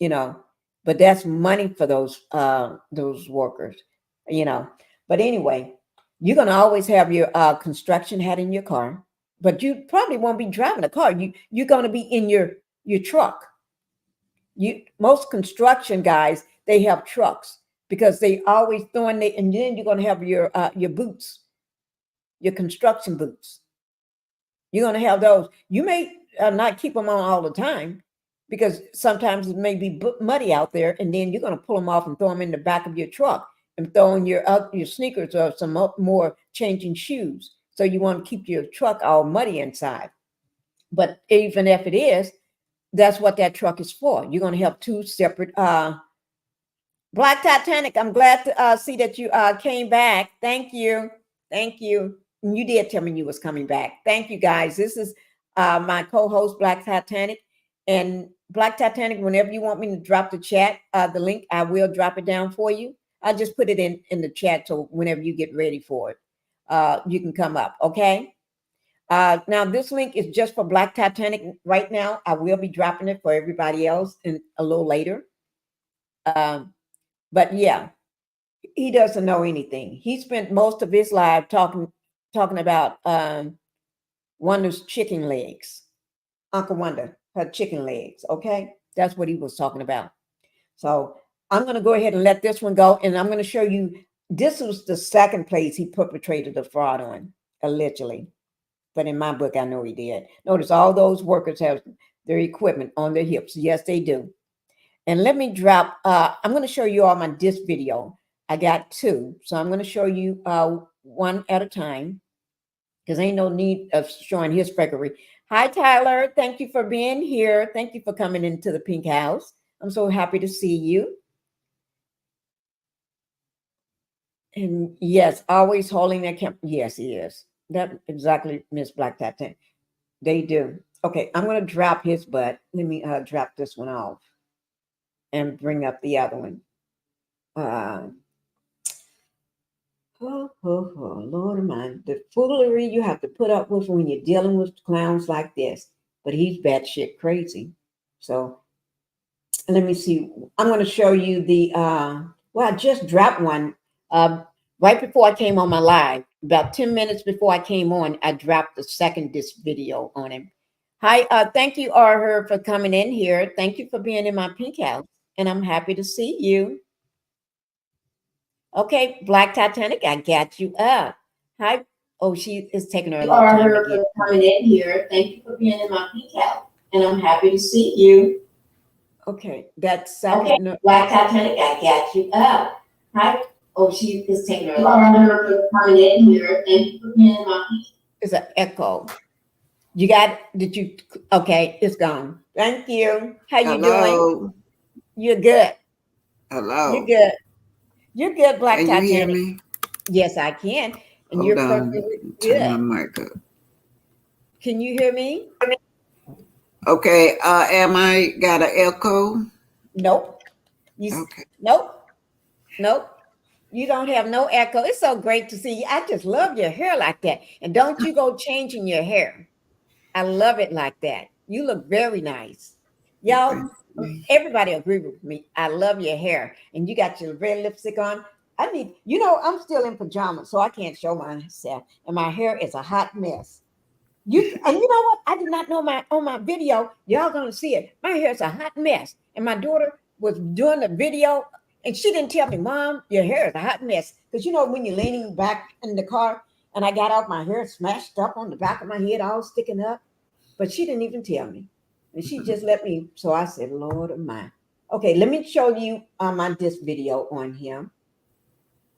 But that's money for those workers, But anyway, you're going to always have your construction hat in your car, but you probably won't be driving a car. You're going to be in your truck. Most construction guys, they have trucks because they always throwing it, and then you're going to have your boots, your construction boots. You're going to have those. You may not keep them on all the time because sometimes it may be muddy out there, and then you're going to pull them off and throw them in the back of your truck and throw in your sneakers or some more changing shoes. So you want to keep your truck all muddy inside. But even if it is, that's what that truck is for. You're going to have two separate. Black Titanic, I'm glad to see that you came back. Thank you. Thank you. And you did tell me you was coming back. Thank you, guys. This is my co-host, Black Titanic. And Black Titanic, whenever you want me to drop the chat, the link, I will drop it down for you. I'll just put it in the chat so whenever you get ready for it, you can come up, okay? Now, this link is just for Black Titanic right now. I will be dropping it for everybody else a little later. But yeah, he doesn't know anything. He spent most of his life talking about Wanda's chicken legs. Uncle Wanda, her chicken legs, okay? That's what he was talking about. So I'm going to go ahead and let this one go, and I'm going to show you, this was the second place he perpetrated the fraud on, allegedly. But in my book, I know he did. Notice all those workers have their equipment on their hips. Yes, they do. And let me drop, I'm going to show you all my disc video. I got two. So I'm going to show you one at a time because ain't no need of showing his freakery. Hi, Tyler. Thank you for being here. Thank you for coming into the Pink House. I'm so happy to see you. And yes, always holding that camera. Yes, he is. That exactly, Miss Black Titanic. They do. Okay, I'm going to drop his butt. Let me drop this one off and bring up the other one. Lord of mine, the foolery you have to put up with when you're dealing with clowns like this. But he's batshit crazy. So let me see. I'm going to show you the, well, I just dropped one right before I came on my live. About 10 minutes before I came on, I dropped the second disc video on him. Hi, thank you, Arher, for coming in here. Thank you for being in my Pink House. And I'm happy to see you. Okay, Black Titanic, I got you up. Hi. Oh, she is taking her a long time to get coming in here. Thank you for being in my Pink House. And I'm happy to see you. Okay, that's second. Okay, no. Black Titanic, I got you up. Hi. Oh, she is taking her a long time for coming in here. Thank you for being in my Pink House. It's an echo. You got, did you, okay, it's gone. Thank you. How you doing? You're good. Hello. You're good. You're good, Black Titanic. Can you hear me? Yes, I can. And Hold you're on. perfectly Turn good. my mic up. Can you hear me? Okay. Am I got an echo? Nope. Okay. Nope. Nope. You don't have no echo. It's so great to see you. I just love your hair like that. And don't you go changing your hair. I love it like that. You look very nice. Y'all, everybody agree with me. I love your hair. And you got your red lipstick on. I need, you know, I'm still in pajamas, so I can't show myself. And my hair is a hot mess. And you know what? I did not know on my video, y'all gonna see it. My hair is a hot mess. And my daughter was doing the video and she didn't tell me, Mom, your hair is a hot mess. Because you know, when you're leaning back in the car and I got out, my hair smashed up on the back of my head, all sticking up. But she didn't even tell me. And she just let me. So I said, Lord of mine. Okay, let me show you my disc video on him.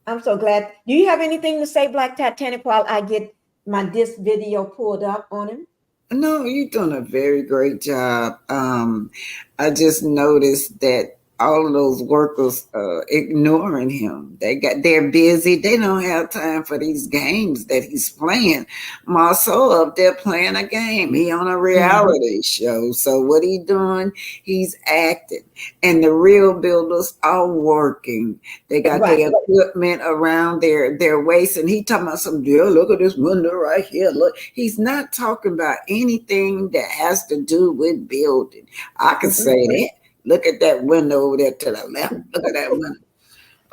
I'm so glad. Do you have anything to say, Black Titanic, while I get my disc video pulled up on him? No, you're doing a very great job. I just noticed that all of those workers ignoring him. They're busy. They don't have time for these games that he's playing. Marsau up there playing a game. He on a reality show. So what he doing? He's acting. And the real builders are working. They got their equipment around their waist. And he talking about some deal. Look at this window right here. Look, he's not talking about anything that has to do with building. I can say that. Look at that window over there to the left. Look at that window.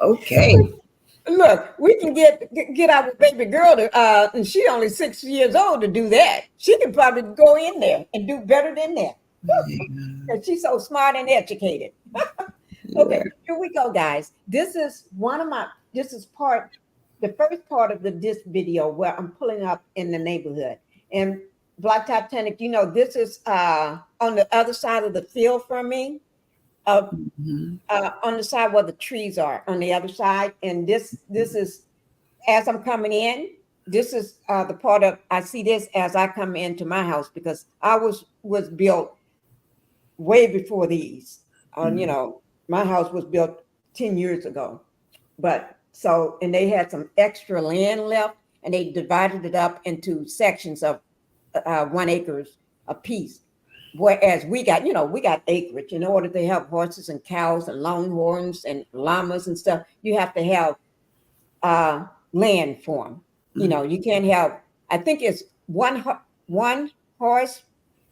Okay. Look, we can get our baby girl to, and she only 6 years old to do that. She can probably go in there and do better than that. And she's so smart and educated. Okay, here we go, guys. This is the first part of this video where I'm pulling up in the neighborhood. And Black Titanic, this is on the other side of the field from me, on the side where the trees are on the other side. And this is, as I'm coming in, this is the part of, I see this as I come into my house, because I was built way before these. My house was built 10 years ago. And they had some extra land left, and they divided it up into sections of 1 acre a piece. Whereas we got acreage. In order to have horses and cows and longhorns and llamas and stuff, you have to have land for them. You can't have, I think it's one horse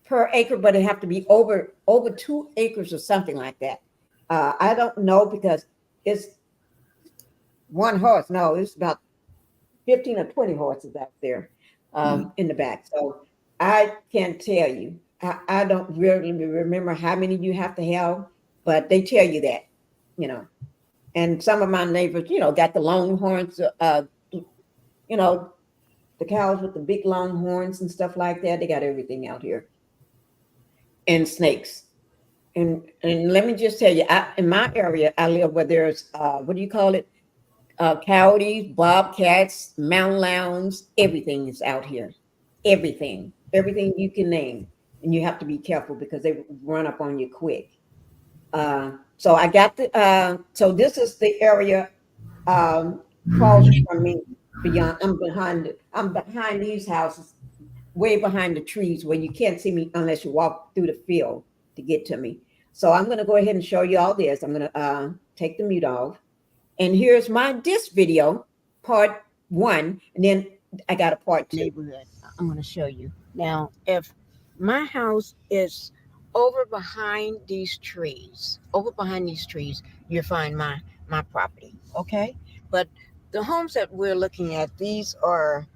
per acre, but it have to be over 2 acres or something like that. I don't know, because it's one horse. No, it's about 15 or 20 horses out there in the back. So I can't tell you. I don't really remember how many you have to have, but they tell you that, And some of my neighbors, got the longhorns, the cows with the big long horns and stuff like that. They got everything out here. And snakes. And let me just tell you, in my area, I live where there's, what do you call it? Coyotes, bobcats, mountain lions, everything is out here. Everything you can name. And you have to be careful because they run up on you quick. So I got so this is the area across from me. I'm behind these houses, way behind the trees, where you can't see me unless you walk through the field to get to me. So I'm going to go ahead and show you all this. I'm going to take the mute off. And here's this video, part 1. And then I got a part 2. Neighborhood. I'm going to show you. Now, if my house is over behind these trees, you'll find my property. Okay. But the homes that we're looking at, these are,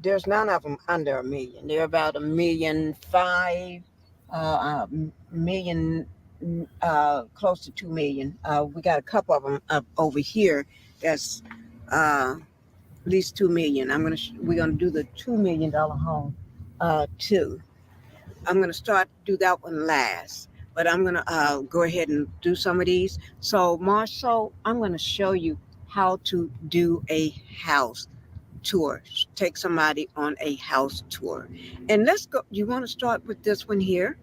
there's none of them under $1 million. They're about $1.5 million, close to $2 million. We got a couple of them up over here that's at least $2 million. We're gonna do the $2 million home too. I'm gonna do that one last, but I'm gonna go ahead and do some of these. So Marsau, I'm gonna show you how to do a house tour. Take somebody on a house tour. And let's go. You want to start with this one here?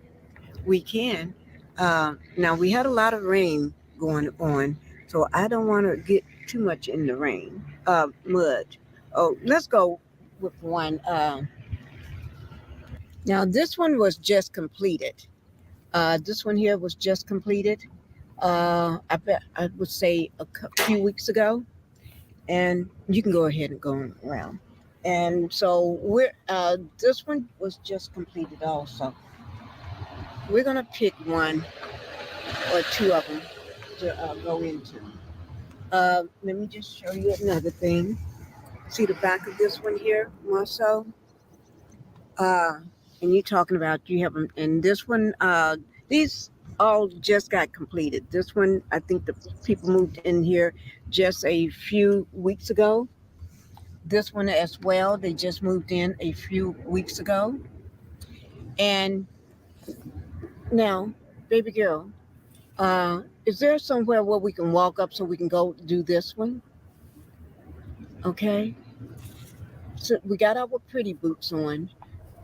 We can. Now we had a lot of rain going on, so I don't want to get too much in the rain, mud. Oh, let's go with one. Now this one was just completed. This one here was just completed. I would say a few weeks ago. And you can go ahead and go around. And so this one was just completed also. We're gonna pick one or two of them to go into. Let me just show you another thing. See the back of this one here, Marsau? And you're talking about you have them, and this one, these all just got completed. This one, I think the people moved in here just a few weeks ago. This one as well, they just moved in a few weeks ago. And now, baby girl, is there somewhere where we can walk up so we can go do this one? Okay. So we got our pretty boots on.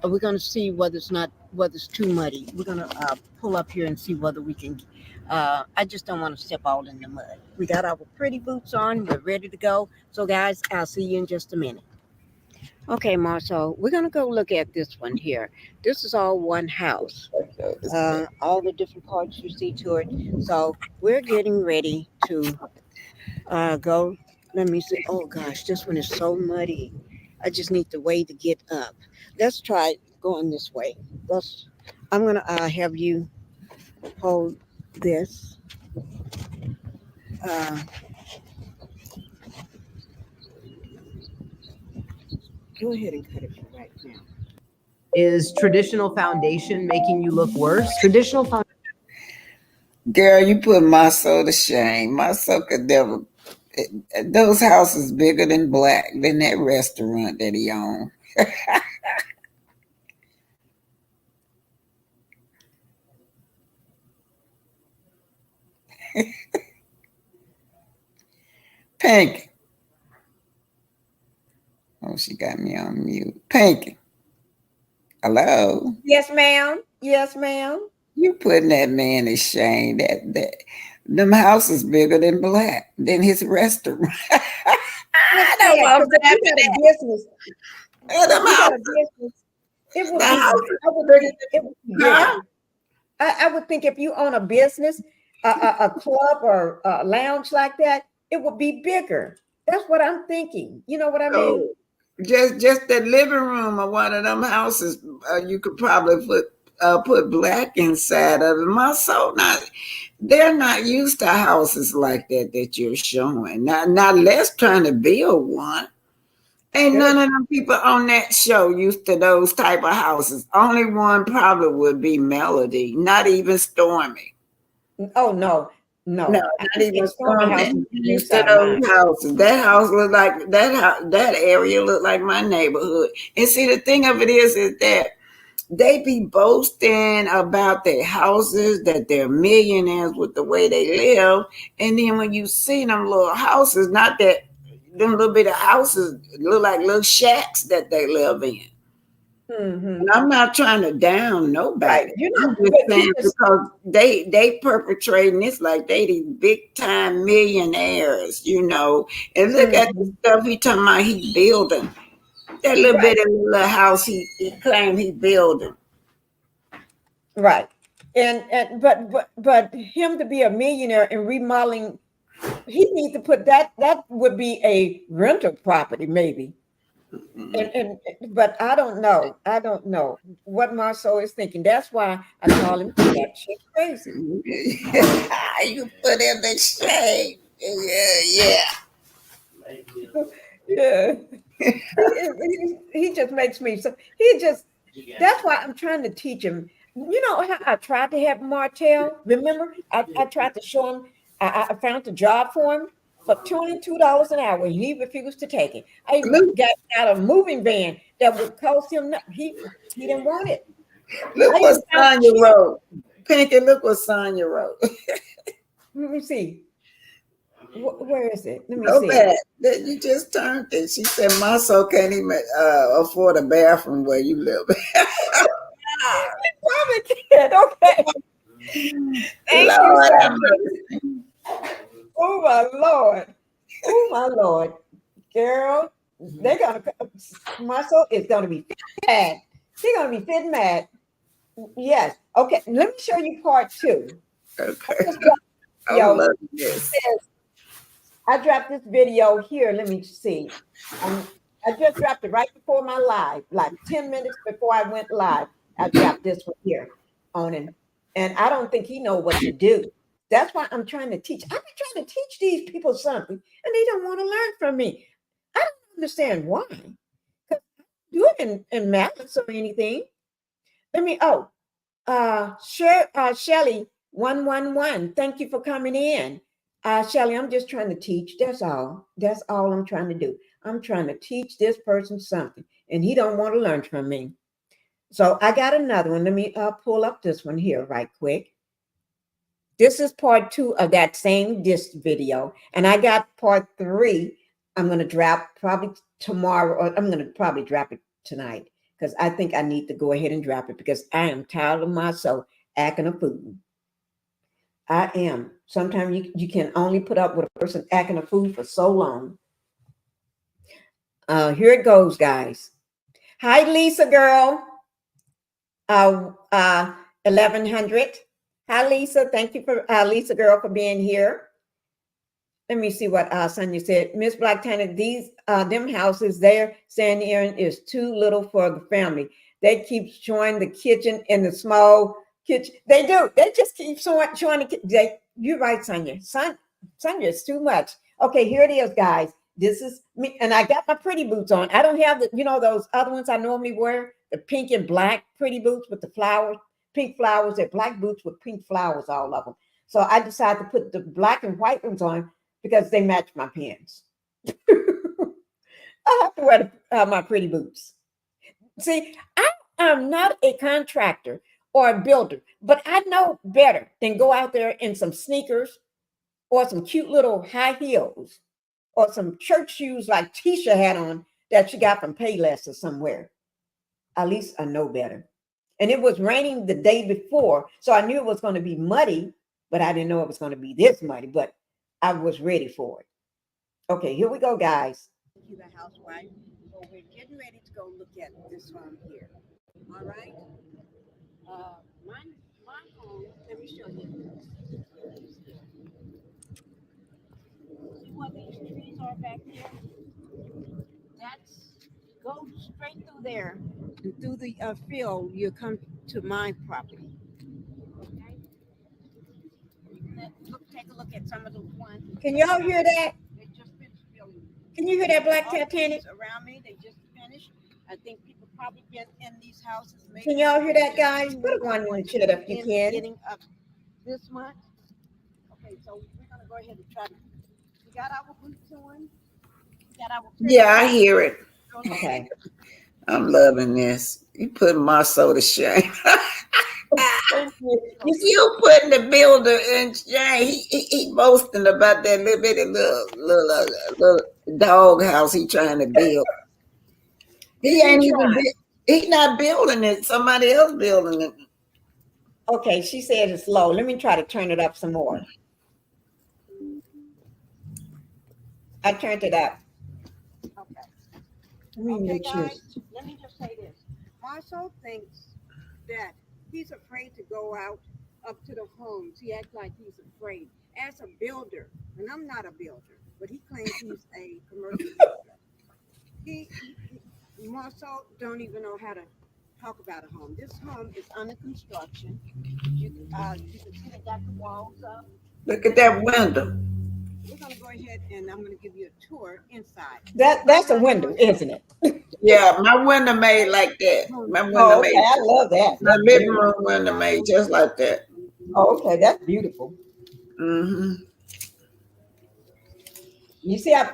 We're going to see whether it's too muddy. We're going to pull up here and see whether we can. I just don't want to step all in the mud. We got our pretty boots on. We're ready to go. So, guys, I'll see you in just a minute. Okay, Marsau, we're going to go look at this one here. This is all one house. All the different parts you see to it. So we're getting ready to go. Let me see. Oh, gosh, this one is so muddy. I just need the way to get up. Let's try going this way. I'm going to have you hold this. Go ahead and cut it for right now. Is traditional foundation making you look worse? Traditional foundation. Girl, you put Marsau to shame. Marsau could never. Those houses bigger than black than that restaurant that he owned. Pinkie. Oh, she got me on mute. Pinkie. Hello. Yes, ma'am. Yes, ma'am. You putting that man to shame. That them houses bigger than black than his restaurant. I don't Yeah, want because if you got a business, them you got a houses. business, it would The be, I houses would bigger think it would be than huh? bigger. I would think if you own a business, a club or a lounge like that, it would be bigger. That's what I'm thinking. You know what I mean? So just the living room of one of them houses, you could probably put black inside of them. Also, not they're not used to houses like that you're showing. Not less trying to build one. Ain't none of them people on that show used to those type of houses. Only one probably would be Melody, not even Stormy. Oh no, No, no. I not think even Stormy Stormy. House is Used to inside mine. those houses. That house looked like that area looked like my neighborhood. And see, the thing of it is that they be boasting about their houses, that they're millionaires with the way they live. And then when you see them little houses, not that them little bit of houses look like little shacks that they live in. Mm-hmm. And I'm not trying to down nobody. Right. You I'm know, just but saying because they perpetrating this like they these big time millionaires, And look at the stuff he talking about he building. That little right, bit of little house he claimed he building. right. And but him to be a millionaire and remodeling, he needs to put that would be a rental property maybe. And but I don't know. I don't know what Marsau is thinking. That's why I call him that shit crazy. You put him in shame. Yeah. Yeah. He just makes me so that's why I'm trying to teach him. You know how I tried to have Martell? Remember? I tried to show him, I found a job for him for $22 an hour, and he refused to take it. I even got out a moving van that would cost him nothing. He didn't want it. Look what Sonya wrote. Pinkie, look what Sonya wrote. Let me see. Where is it? Let me No see. bad. You just turned it. She said Marsau can't even afford a bathroom where you live. Probably can't. Okay. Thank Lord, you. Oh my Lord. Oh my Lord. Girl, Marsau is gonna be mad. She's gonna be fit mad. Yes. Okay. Let me show you part 2. Okay. Yo, love this. I dropped this video here. Let me see. I just dropped it right before my live, like 10 minutes before I went live. I dropped this one here on him. And I don't think he know what to do. That's why I'm trying to teach. I've been trying to teach these people something, and they don't want to learn from me. I don't understand why. Because I don't do it in malice or anything. Shelly 111. Thank you for coming in. Shelly, I'm just trying to teach. That's all. That's all I'm trying to do. I'm trying to teach this person something, and he don't want to learn from me. So I got another one. Let me pull up this one here right quick. This is part 2 of that same disc video, and I got part 3. I'm going to drop probably tomorrow, or I'm going to probably drop it tonight because I think I need to go ahead and drop it because I am tired of myself acting a fool. I am. Sometimes you can only put up with a person acting a fool for so long. Here it goes, guys. Hi, Lisa girl. 1100. Hi, Lisa. Thank you for Lisa girl for being here. Let me see what Sonia said. Miss Black Tana, these them houses they're saying here is too little for the family. They keep showing the kitchen and the small kitchen. They do. They just keep showing the. You're right, Sonia. Sonia, it's too much. Okay, here it is, guys. This is me, and I got my pretty boots on. I don't have those other ones I normally wear. the pink and black pretty boots with the flowers, pink flowers. They're black boots with pink flowers all of them. So I decided to put the black and white ones on because they match my pants. I have to wear my pretty boots. See, I am not a contractor or a builder, but I know better than go out there in some sneakers or some cute little high heels or some church shoes like Tisha had on that she got from Payless or somewhere. At least I know better. And it was raining the day before, so I knew it was going to be muddy, but I didn't know it was going to be this muddy, but I was ready for it. Okay, here we go, guys. Pinkie the Housewife. So we're getting ready to go look at this home here. All right. My home. Let me show you. See what these trees are back there? That's go straight through there and through the field. You come to my property. Okay. Take a look at some of the ones. Can y'all hear that? They just finished building. Can you hear that black All Titanic? these around me, they just finished. I think people probably get in these houses. Can y'all hear that, guys? Put one in the chat if you can. Getting up this month. Okay, so we're gonna go ahead and try to. We got our boots on. We got our. Yeah, I hear it. Okay. I'm loving this. You put Marsau to shame. You putting the builder in shame. He boasting about that little bitty little dog house he trying to build. He ain't even. He's not building it. Somebody else building it. Okay, she said it's low. Let me try to turn it up some more. I turned it up. Okay, guys, let me just say this. Marsau thinks that he's afraid to go out up to the homes. He acts like he's afraid. As a builder, and I'm not a builder, but he claims he's a commercial builder. Marsau don't even know how to talk about a home. This home is under construction. You can see they got the walls up. Look at that window. We're gonna go ahead and I'm gonna give you a tour inside. That's a window, isn't it? Yeah, my window made like that. My window made. I love that. My living room window made just like that. Oh, okay, that's beautiful. Mm-hmm. You see, I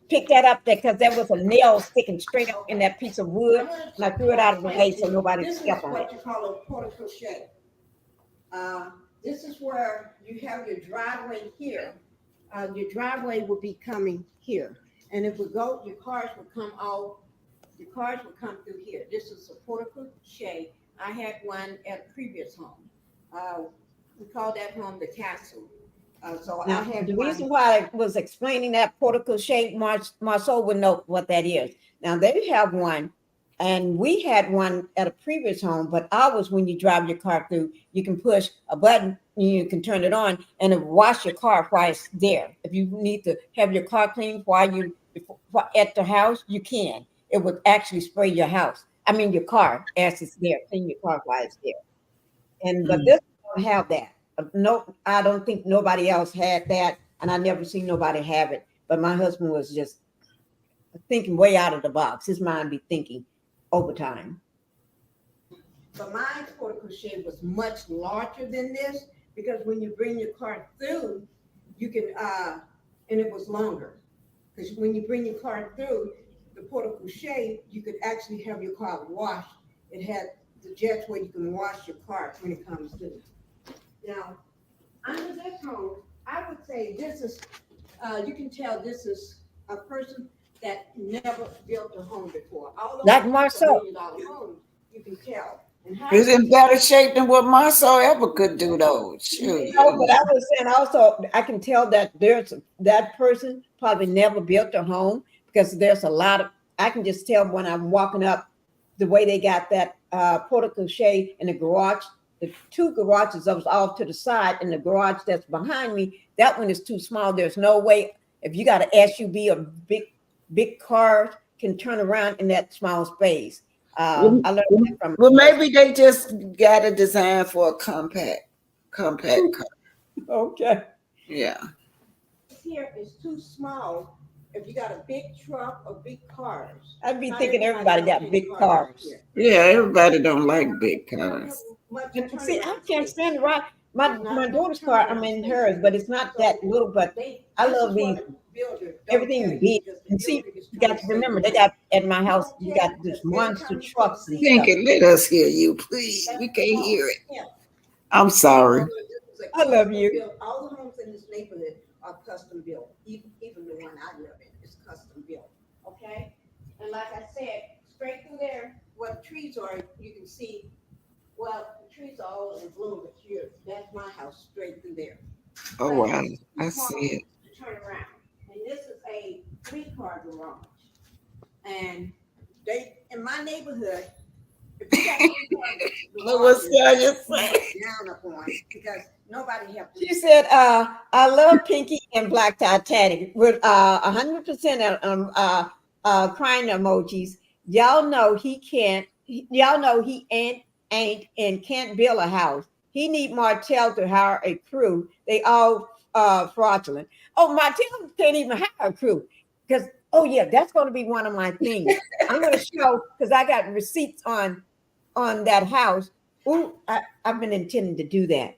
picked that up there because there was a nail sticking straight up in that piece of wood, and I threw it out of the way so nobody stepped on it. This is what you call a porta crochet. This is where you have your driveway here. Your driveway will be coming here, and it would go. Your cars would come out. Your cars would come through here. This is a porta crochet. I had one at a previous home. We call that home the castle. So Now, I had the one. reason why I was explaining that porta crochet, Marsau would know what that is. Now they have one, and we had one at a previous home, but ours, when you drive your car through, you can push a button, you can turn it on, and it will wash your car while it's there. If you need to have your car cleaned while you at the house, you can. It would actually spray your house. I mean your car as it's there, clean your car while it's there. And but this don't have that. No, I don't think nobody else had that, and I never seen nobody have it. But my husband was just thinking way out of the box. His mind be thinking overtime. But my porta crochet was much larger than this because when you bring your car through, you can, and it was longer. Because when you bring your car through, the porta crochet, you could actually have your car washed. It had the jets where you can wash your car when it comes through. Now, under this home, I would say this is, you can tell this is a person that never built a home before. Like Marsau. Home, you can tell. He's in better shape than what Marsau ever could do, though. Shoot. No, but I was saying also, I can tell that that person probably never built a home because there's a lot of, I can just tell when I'm walking up the way they got that porta crochet in the garage. The two garages that was off to the side, and the garage that's behind me, that one is too small. There's no way, if you got an SUV or big car can turn around in that small space. I learned that from. Well, maybe they just got a design for a compact car. Okay. Yeah. Here is too small if you got a big truck or big cars. I'd be not thinking everybody got got big cars. Yeah, everybody don't like big They don't have cars. much And see, I turnaround can't space. stand right. My There's not my enough daughter's car, I'm turnaround in space. hers, but it's not that So little. But I this love is these what a builder don't everything tell you, big. because the And see, builder is you trying got to to save remember, you they money. got at my They house, don't you tell got you, this 'cause every monster time you trucks and see stuff. Pinkie, let us hear you, please. We can't hear it. I'm sorry. I love you. All the homes in this neighborhood are custom built, even the one I live in is custom built, okay? And like I said, straight through there, where the trees are, you can see, well, the trees are all in bloom, but here, that's my house, straight through there. Oh But wow, it's I too see small it. to turn around. And this is a 3-car garage. And they, in my neighborhood, if you got 3-car Look what garages, Sonia you said. look down upon, because nobody have. She said, I love Pinkie and Black Titanic with 100% crying emojis. Y'all know he can't, y'all know he ain't and can't build a house. He need Martell to hire a crew. They all fraudulent. Oh, Martell can't even hire a crew. Because, oh yeah, that's going to be one of my things. I'm going to show, because I got receipts on that house. Ooh, I've been intending to do that.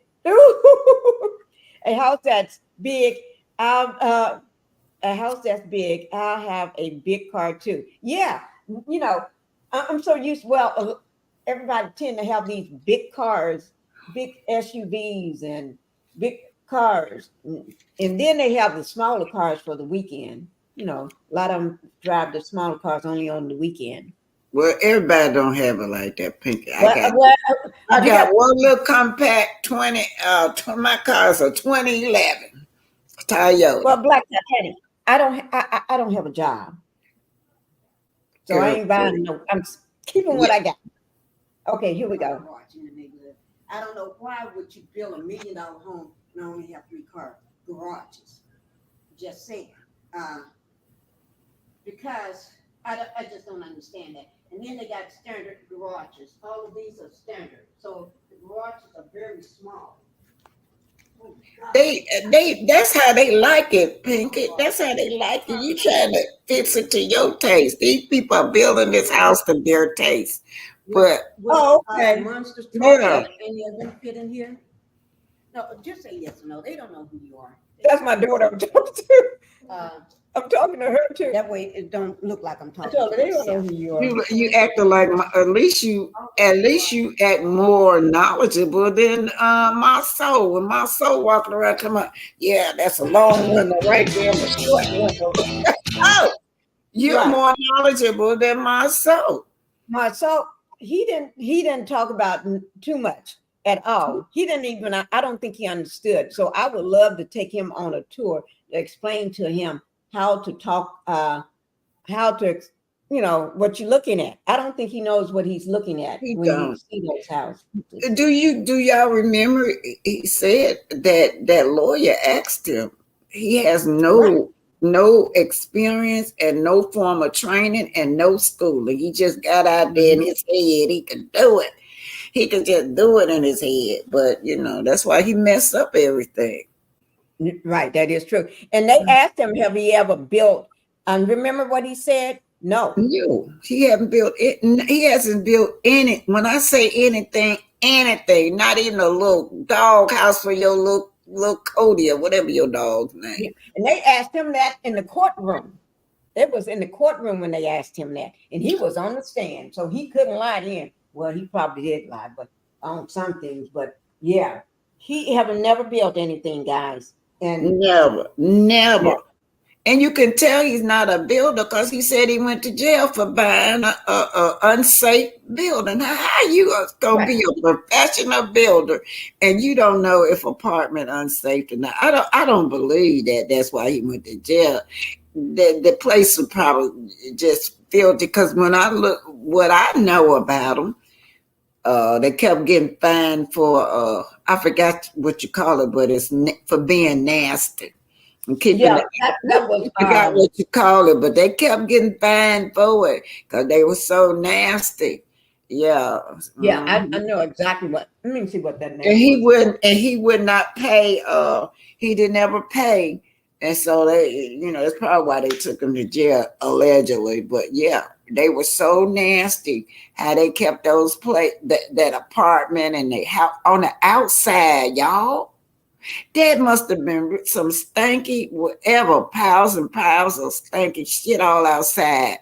A house that's big. A house that's big. I'll have a big car too. Yeah, you know, I'm so used. Well, everybody tend to have these big cars, big SUVs, and big cars, and then they have the smaller cars for the weekend. You know, a lot of them drive the smaller cars only on the weekend. Well, everybody don't have it like that, Pinkie. I Well, got you got one little compact 20, my car's a 2011 Toyota. well, Black Titanic. I don't have a job, so I ain't buying no. I'm keeping what I got. Okay, here we go. I don't know why would you build $1 million home and only have 3-car garages. Just saying, because I just don't understand that. And then they got standard garages. All of these are standard, so the garages are very small. That's how they like it, Pinkie. That's how they like it. You trying to fix it to your taste. These people are building this house to their taste. But okay. Monsters Yeah. any of them fit in here? No, just say yes or no. They don't know who you are. That's my daughter I'm talking to. I'm talking to her too. That way it don't look like I'm I talking told to her they don't know myself. who you are. you acting like at least you act more knowledgeable than my soul. When my soul walking around, come on, yeah, that's a long one right there, and a short one. Oh, you're Right. more knowledgeable than my soul. So he didn't talk about too much at all. He didn't even. I don't think he understood. So I would love to take him on a tour to explain to him how to talk, how to, you know, what you're looking at. I don't think he knows what he's looking at He when you don't. see those houses. Do y'all remember? He said that lawyer asked him. He has no experience and no form of training and no schooling. He just got out there in his head. He could do it. He could just do it in his head. But you know, that's why he messed up everything. Right, that is true. And they asked him, have he ever built? And remember what he said? No. No, he haven't built it. He hasn't built any. When I say anything, not even a little dog house for your little Cody or whatever your dog's name. And they asked him that in the courtroom. It was in the courtroom when they asked him that, and he was on the stand, so he couldn't lie then. Well, he probably did lie, but on some things. But yeah, he haven't never built anything, guys. And Never. Yeah. And you can tell he's not a builder because he said he went to jail for buying a unsafe building. How you gonna be a professional builder and you don't know if apartment unsafe or not? I don't believe that. That's why he went to jail. The place was probably just filthy because when I look what I know about them, they kept getting fined for I forgot what you call it, but it's for being nasty. And keeping that was I forgot what you call it, but they kept getting fined for it because they were so nasty. Yeah. I know exactly what. Let me see what that name. And he would not pay. He didn't ever pay And so that's probably why they took him to jail allegedly. But yeah, they were so nasty how they kept those that apartment and they house on the outside, y'all. That must have been some stanky, whatever, piles and piles of stanky shit all outside.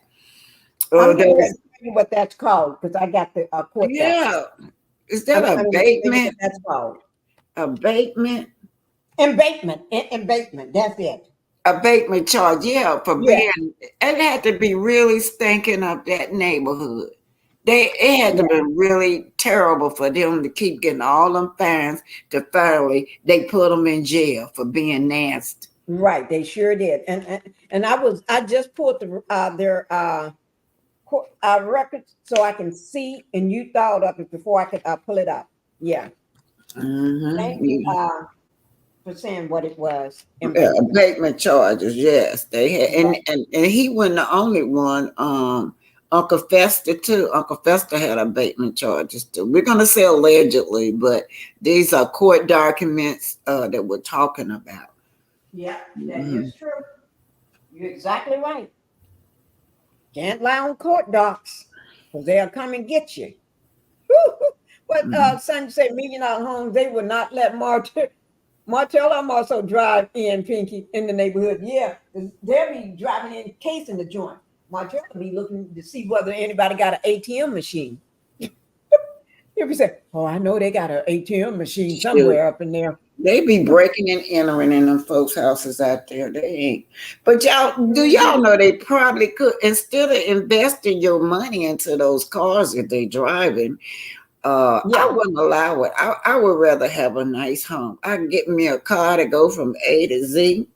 I'm going to tell you what that's called because I got the court. Yeah. Is that abatement? That's called abatement. Embankment. That's it. Abatement charge, yeah, for being. It had to be really stinking up that neighborhood. It had to be really terrible for them to keep getting all them fines. To finally, they put them in jail for being nasty. Right, they sure did. And I just pulled their records so I can see, and you thought of it before I could pull it up. Yeah. Mm-hmm. Thank you for saying what it was. Abatement charges, yes. They had, and he wasn't the only one. Uncle Fester too. Uncle Fester had abatement charges too. We're gonna say allegedly, but these are court documents that we're talking about. Yeah, that is true. You're exactly right. Can't lie on court docs, because they'll come and get you. What son said, $1 million homes, they would not let Martell or Marsau drive in, Pinkie, in the neighborhood. Yeah, they'll be driving in, casing the joint. Martell will be looking to see whether anybody got an ATM machine. He'll be saying, oh, I know they got an ATM machine somewhere up in there. They be breaking and entering in them folks' houses out there. They ain't. But do y'all know they probably could, instead of investing your money into those cars that they driving, I wouldn't allow it. I would rather have a nice home. I can get me a car to go from A to Z.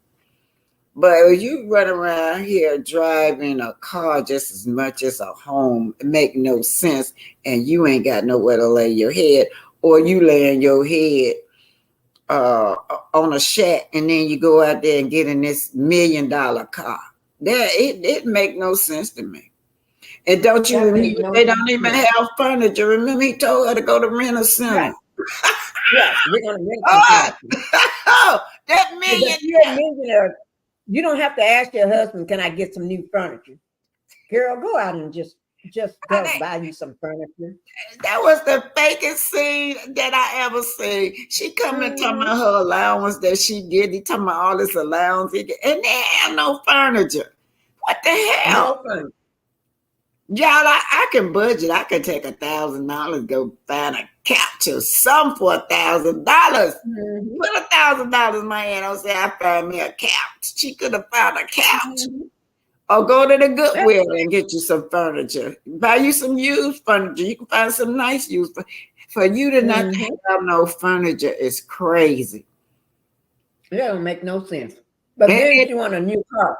But if you run around here driving a car just as much as a home, it make no sense. And you ain't got nowhere to lay your head, or you laying your head on a shack, and then you go out there and get in this $1 million car. It make no sense to me. And don't you remember, they don't even have furniture. Remember, he told her to go to rent a center. Right. Yeah, we're gonna rent that $1 million. If you're a millionaire, you don't have to ask your husband, can I get some new furniture? Girl, go out and just go buy you some furniture. That was the fakest scene that I ever seen. She come and talking about her allowance that she get. He talking about all this allowance he get, and they have no furniture. What the hell? No furniture. Y'all, I can budget. I can take $1,000, go find a couch or something for $1,000. Put $1,000 in my hand. I'll say I found me a couch. She could have found a couch. Or go to the Goodwill and get you some furniture. Buy you some used furniture. You can find some nice used. For you to not have no furniture is crazy. It don't make no sense. But then you want a new car.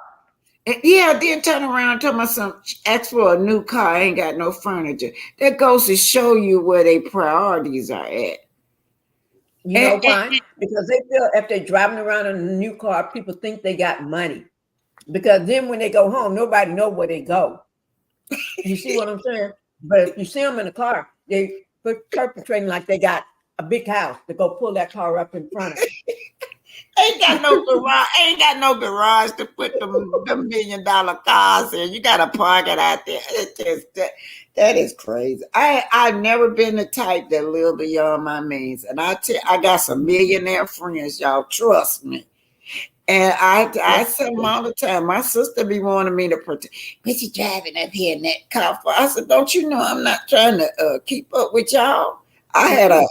Yeah, then turn around and tell my son, ask for a new car, I ain't got no furniture. That goes to show you where their priorities are at. You know why? Because they feel if they're driving around in a new car, people think they got money. Because then when they go home, nobody know where they go. You see what I'm saying? But if you see them in the car, they perpetrating like they got a big house to go pull that car up in front of them. Ain't got no garage to put the $1 million cars in. You got to park it out there. That is crazy. I've never been the type that live beyond my means, and I got some millionaire friends. Y'all trust me. And I tell them all the time. My sister be wanting me to protect. What you driving up here in that car for? I said, don't you know I'm not trying to keep up with y'all? I had a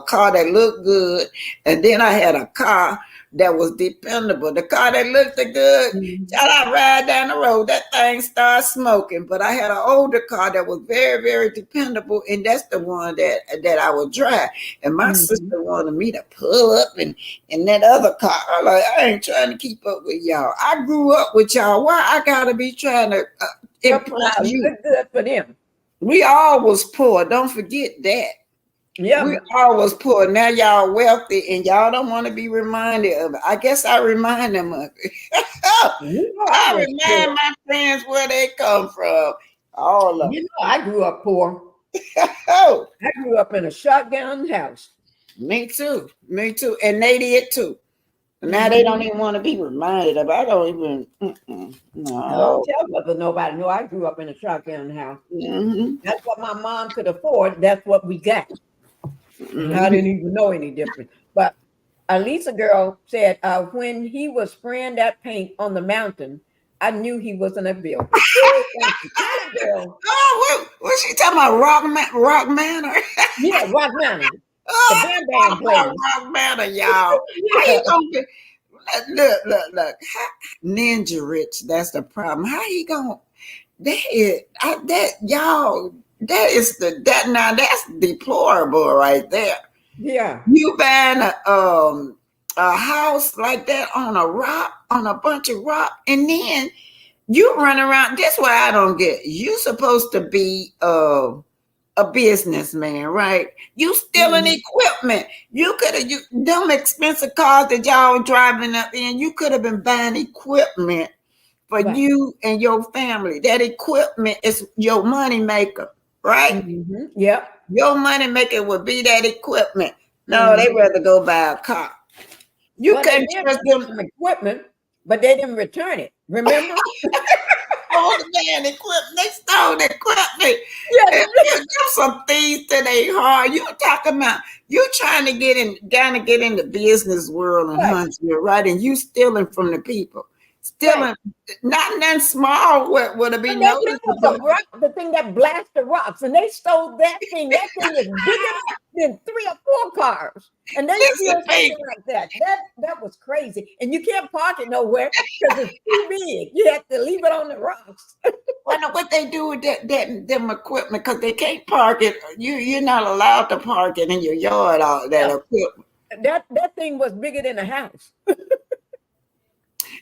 car that looked good, and then I had a car that was dependable. The car that looked good, I ride down the road, that thing started smoking. But I had an older car that was very, very dependable, and that's the one that I would drive. And my sister wanted me to pull up in that other car. I'm like, I ain't trying to keep up with y'all. I grew up with y'all. Why I gotta be trying to impress you? Good for them. We all was poor. Don't forget that. Yeah, we always poor. Now y'all wealthy, and y'all don't want to be reminded of it. I guess I remind them of it. I remind my friends where they come from. All of them. You know, I grew up poor. I grew up in a shotgun house. Me too. And they did too. Now they don't even want to be reminded of. I don't even. I No. don't tell whether nobody know I grew up in a shotgun house. Mm-hmm. That's what my mom could afford. That's what we got. And I didn't even know any difference. But Alisa girl said when he was spraying that paint on the mountain, I knew he wasn't a builder. Thank you. Tell it, girl. Oh, what she talking about? Rock Manor? Yeah, Rock Manor. The Oh, Bam Bam place. Rock Manor, y'all. How you gonna be? Look. Ninja Rich. That's the problem. How you gonna? That y'all. Now that's deplorable right there. Yeah. You buying a house like that on a bunch of rock, and then you run around. That's why I don't get. You supposed to be a businessman, right? You stealing equipment. You could have them expensive cars that y'all driving up in. You could have been buying equipment for you and your family. That equipment is your money maker, right? Yep. Your money maker would be that equipment. No, they rather go buy a car. You couldn't trust them some equipment, but they didn't return it. Remember? All the damn equipment. They stole the equipment. Yeah, Give some thieves to their heart. You talking about you trying to get in the business world in Huntsville, right? And you stealing from the people. Stealing, not nothing small would have been noticeable. The thing that blasts the rocks, and they stole that thing. That thing is bigger than 3 or 4 cars, and they steal something like that. That was crazy, and you can't park it nowhere because it's too big. You have to leave it on the rocks. I know what they do with them equipment because they can't park it. You're not allowed to park it in your yard. All that equipment. That thing was bigger than a house.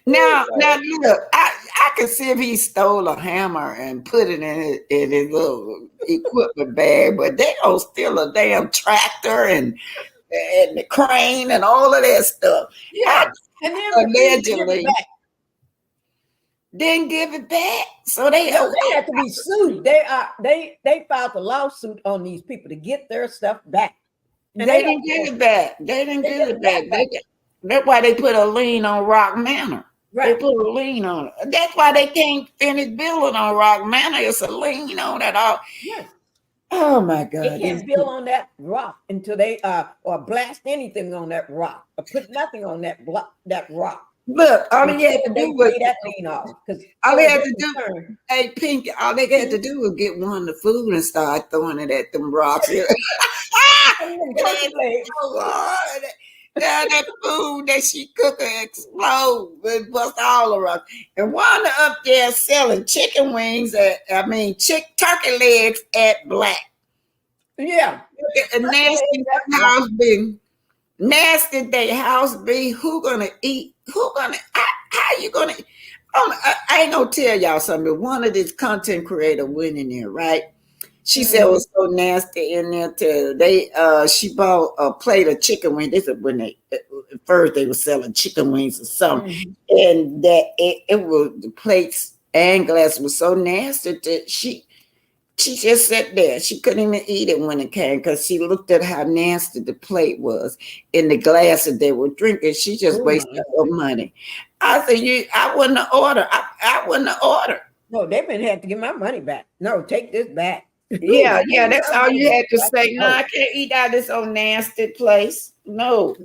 Now look, I can see if he stole a hammer and put it in his little equipment bag, but they don't steal a damn tractor and the crane and all of that stuff. Yeah, and then allegedly didn't give it back, so they had to be sued. They filed a lawsuit on these people to get their stuff back. And they didn't get it back. They didn't get it back. That's why they put a lien on Rock Manor. Right. They put a lien on it. That's why they can't finish building on Rock Manor. It's a lien on it all. Yes. Oh my God. They can't build on that rock until they or blast anything on that rock or put nothing on that rock. Look, all they had to do was that lien off. All they had to do, hey Pinkie, all they had to do was get one of the food and start throwing it at them rocks. Now that food that she cook and explode and bust all around. And Wanda up there selling chicken wings turkey legs at Black. Yeah. Nasty house be. Nasty day house be. Who gonna eat? How you gonna? I ain't gonna tell y'all something. One of these content creator went in there, right? She said it was so nasty in there too. She bought a plate of chicken wings. This is when first they were selling chicken wings or something, and that it was the plates and glass was so nasty that she just sat there. She couldn't even eat it when it came because she looked at how nasty the plate was in the glass that they were drinking. She just wasted her money. I said, I wouldn't have ordered. I wouldn't have ordered. No, they've been had to get my money back. No, take this back. Yeah, that's all you had to say. No, I can't eat out of this old nasty place. No.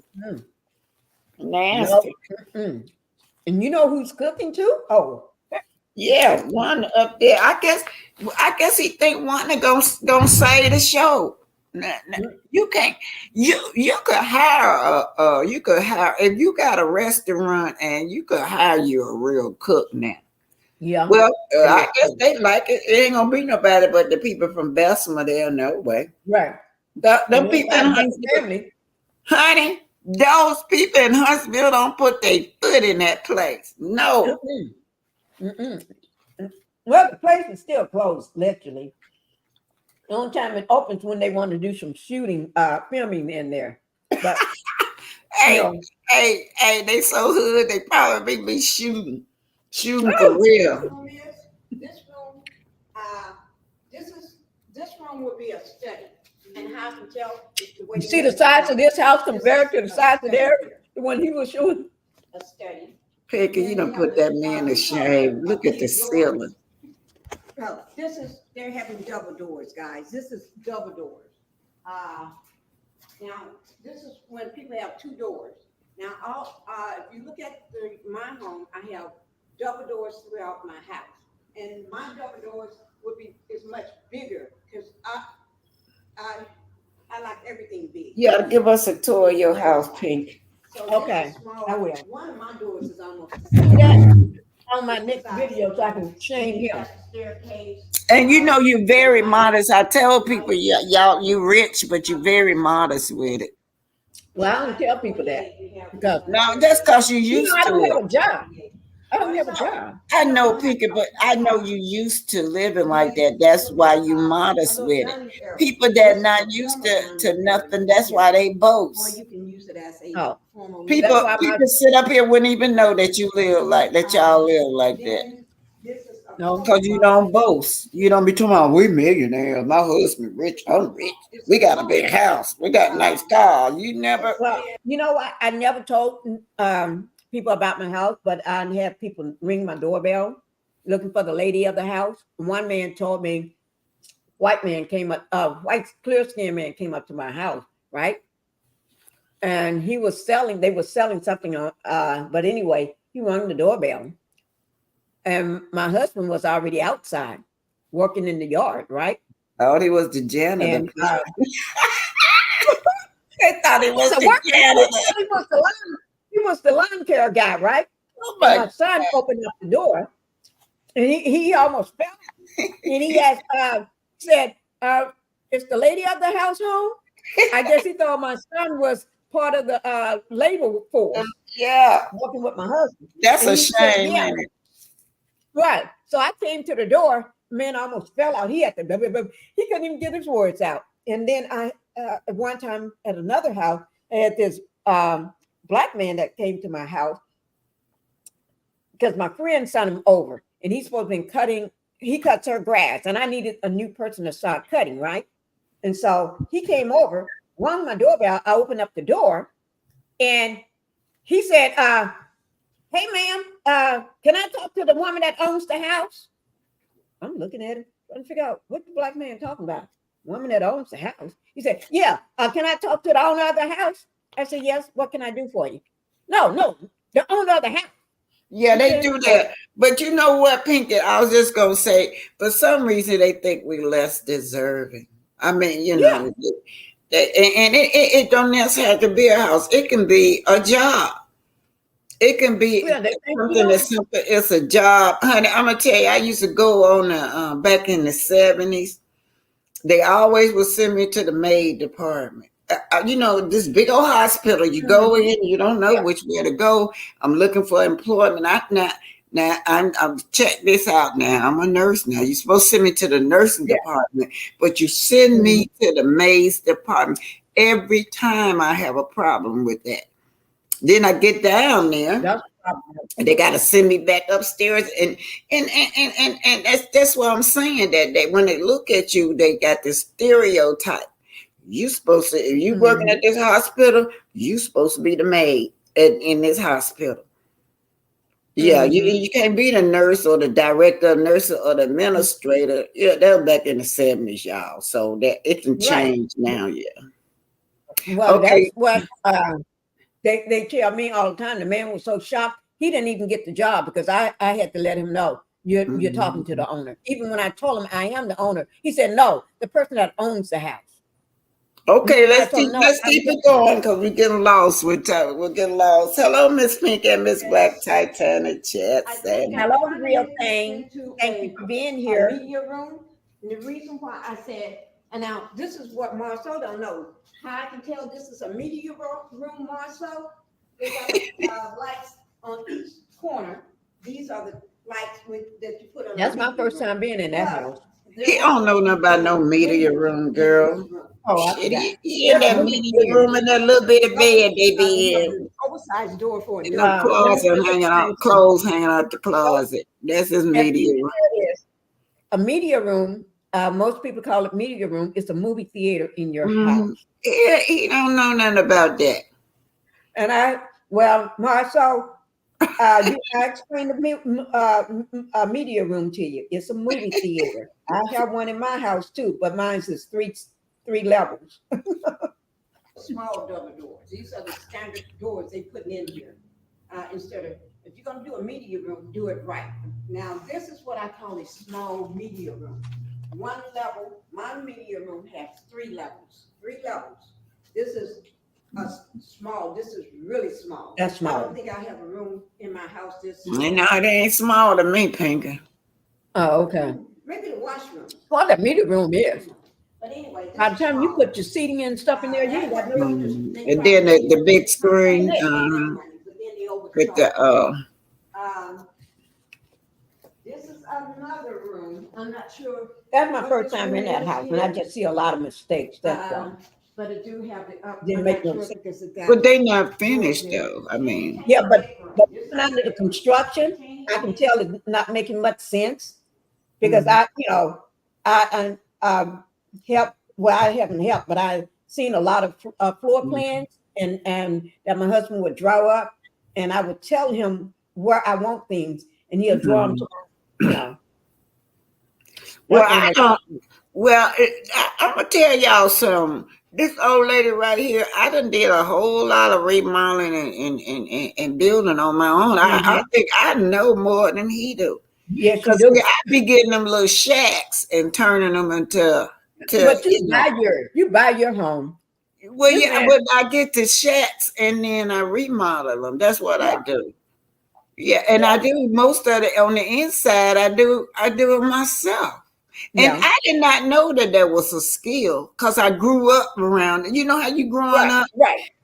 Nasty. No. And you know who's cooking too? Oh. Yeah, one up there. I guess he think one gonna save the show. You can't. You could hire if you got a restaurant and you could hire you a real cook now. Yeah. Well, I guess they like it. It ain't gonna be nobody but the people from Bessemer there. No way. Right. Them people in Huntsville, honey. Those people in Huntsville don't put their foot in that place. No. Well, the place is still closed, literally. The only time it opens when they want to do some shooting, filming in there. But hey, they so hood, they probably be shooting for real. This room would be a study, and how to tell. You see the size of this house compared to the size of there when he was shooting. a study. Pinkie, you don't put that man to shame. Look at the ceiling. Well, they're having double doors, guys. This is double doors. Now, this is when people have two doors. Now, if you look at my home, I have double doors throughout my house. And my double doors is much bigger because I like everything big. You gotta give us a tour of your house, Pink. So Okay, I will. One of my doors is almost On my next video, so I can shame him. staircase. And you know you're very modest. I tell people, y'all, you rich, but you're very modest with it. Well, I don't tell people that because No, that's because you used I don't to have it. a job. I don't have a job. I know, Pinkie, but I know you used to living like that. That's why you modest with it. People that not used to nothing, that's why they Or boast. you can use it as a Oh. formal. People why my- people sit up here wouldn't even know that you live like that. Y'all live like that. No. Because you don't boast. You don't be talking about we millionaires. My husband rich. I'm rich. We got a big house. We got a nice car. You never. Well, you know what? I never told people about my house, but I had people ring my doorbell looking for the lady of the house. One man told me, white clear skinned man came up to my house, right? And they were selling something on, but anyway, he rang the doorbell. And my husband was already outside working in the yard, right? Oh, he was the janitor. And they thought he was so the janitor. he was the lawn care guy, right? Oh And my son opened up the door, and he almost fell. And he said, "Is the lady of the house home?" I guess he thought my son was part of the labor force. Yeah, working with my husband. that's And a he said, shame. yeah. Ain't it? Right. So I came to the door. Man almost fell out. He had to. He couldn't even get his words out. And then at one time at another house, I had this black man that came to my house because my friend sent him over, and he's supposed to be cutting. He cuts her grass, and I needed a new person to start cutting, right? And so he came over, rung my doorbell. I opened up the door, and he said, "Hey, ma'am, can I talk to the woman that owns the house?" I'm looking at him, trying to figure out what the black man talking about. Woman that owns the house. He said, "Yeah, can I talk to the owner of the house?" I said, "Yes, what can I do for you?" No, the owner of the house. Yeah, they do that. But you know what, Pinkie? I was just gonna say, for some reason they think we're less deserving. I mean, you know, and it don't necessarily have to be a house. It can be a job. It can be something that's simple. It's a job, honey. I'm gonna tell you. I used to go on the back in the 70s. They always would send me to the maid department. You know, this big old hospital. You go in, you don't know which way to go. I'm looking for employment. I'm check this out now. I'm a nurse now. You're supposed to send me to the nursing department, but you send me to the maid's department every time I have a problem with that. Then I get down there, and they got to send me back upstairs, and that's what I'm saying. That when they look at you, they got this stereotype. You supposed to, if you working at this hospital, you supposed to be the maid in this hospital. Yeah, you can't be the nurse or the director of nursing or the administrator. Yeah, that was back in the 70s, y'all. So that it can change now. Yeah. Well, that's what they tell me all the time. The man was so shocked he didn't even get the job because I had to let him know you're talking to the owner. Even when I told him I am the owner, he said no, the person that owns the house. Okay, let's keep it going because we're getting lost with time. We're getting lost. Hello, Miss Pink and Miss Black Titanic chat. Hello, real thing. Thank you for being here. Media room. And the reason why I said, and now this is what Marsau don't know. How I can tell this is a media room, Marsau. They got lights on each corner. These are the lights that you put on. That's my first time being in that house. He don't know nothing about no media room, girl. Oh, he in that media room in that little bitty bed they be in. Oversized door for and no clothes hanging out the closet. That's his media room. A media room. Most people call it media room. It's a movie theater in your house. Yeah, he don't know nothing about that. And Marsau, I explained a media room to you. It's a movie theater. I have one in my house too, but mine's is three levels. Small double doors. These are the standard doors they put in here. Instead of, if you're gonna do a media room, do it right. Now, this is what I call a small media room. One level, my media room has 3 levels. 3 levels. This is a small, this is really small. That's I small. don't think I have a room in my house this You small. know, it ain't small to me, Pinkie. Oh, okay. Maybe the washroom. Well, the media room is. But anyway, this By the is time you small. put your seating and stuff in there, you ain't got no. And then the big screen with the This is another room. I'm not sure. That's my what first this time room in that is house, and I here. just see a lot of mistakes. That's why. But it do have the up. Didn't I'm make not no sure sense. because it got. but they not finished though. I mean, Yeah, but even under the construction, I can tell it's not making much sense because I help. Well, I haven't helped, but I've seen a lot of floor plans and that my husband would draw up, and I would tell him where I want things, and he'll draw them. Well, I don't. Well, I'm gonna tell y'all something. This old lady right here, I done did a whole lot of remodeling and building on my own. I think I know more than he do. Yes, you Cause do. I be getting them little shacks and turning them into. But you buy your home. Well, yeah, but I get the shacks and then I remodel them. That's what I do. Yeah, and I do most of it on the inside. I do it myself. And I did not know that there was a skill because I grew up around it. You know how you growing up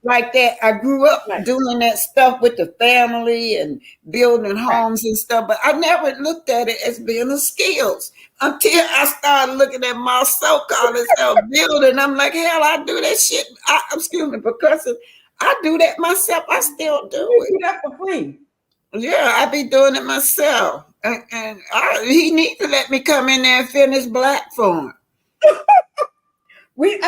like that? I grew up doing that stuff with the family and building homes and stuff, but I never looked at it as being a skills until I started looking at Marsau call itself building. I'm like, hell, I do that shit. Excuse me, because I do that myself. I still do it. You do that for free. Yeah, I be doing it myself. And he need to let me come in there and finish black for him. We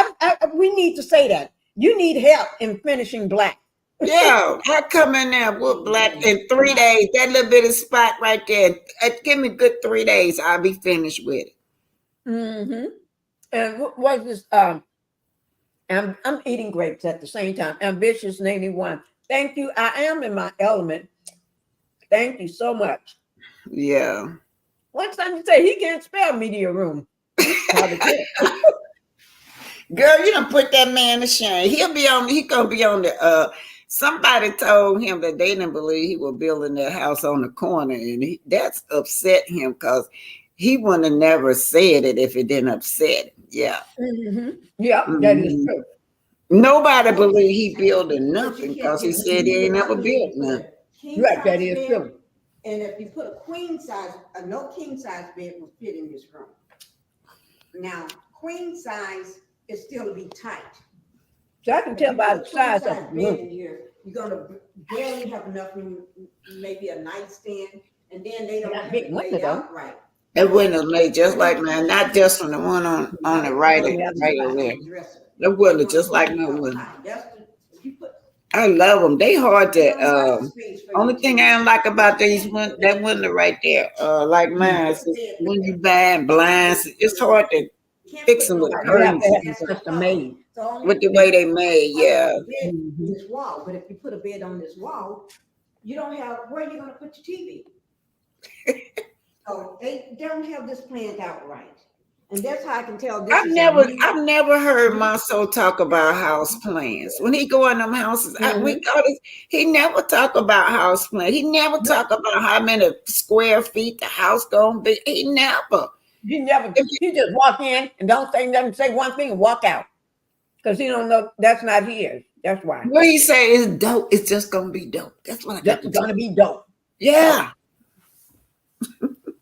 need to say that. You need help in finishing black. Yeah, I come in there with black in 3 days. That little bit of spot right there. Give me good 3 days. I'll be finished with it. Mm-hmm. And what's this? I'm eating grapes at the same time. Ambitious 91. Thank you. I am in my element. Thank you so much. Yeah. One time you say he can't spell media room. Girl, you done put that man to shame. He gonna be on the somebody told him that they didn't believe he was building that house on the corner, and that's upset him because he wouldn't have never said it if it didn't upset him. Yeah. Mm-hmm. Yeah, that is true. Nobody believed he building nothing because he said he ain't never built nothing. Right, that is true. And if you put a queen size, no king size bed will fit in this room. Now, queen size is still to be tight. So I can tell by the size of the room. In here, you're gonna barely have enough room, maybe a nightstand, and then they don't have it laid out right. That window made just like mine, not just on the one on the right over there. That window just like my window. I love them. They hard to. Only thing I don't like about that window right there, like mine, is when you buy blinds, it's hard to fix them with curtains. With the way they made, yeah. This wall, but if you put a bed on this wall, you don't have where you're gonna put your TV. So they don't have this planned out right. And that's how I can tell this. I've never heard Marsau talk about house plans. When he go in them houses, he never talk about house plans. He never talk about how many square feet the house gonna be. He never. He just walk in and don't say nothing, say one thing and walk out. Because he don't know that's not his. That's why. What he say is dope. It's just gonna be dope. That's what I got to do. Gonna be dope. Yeah.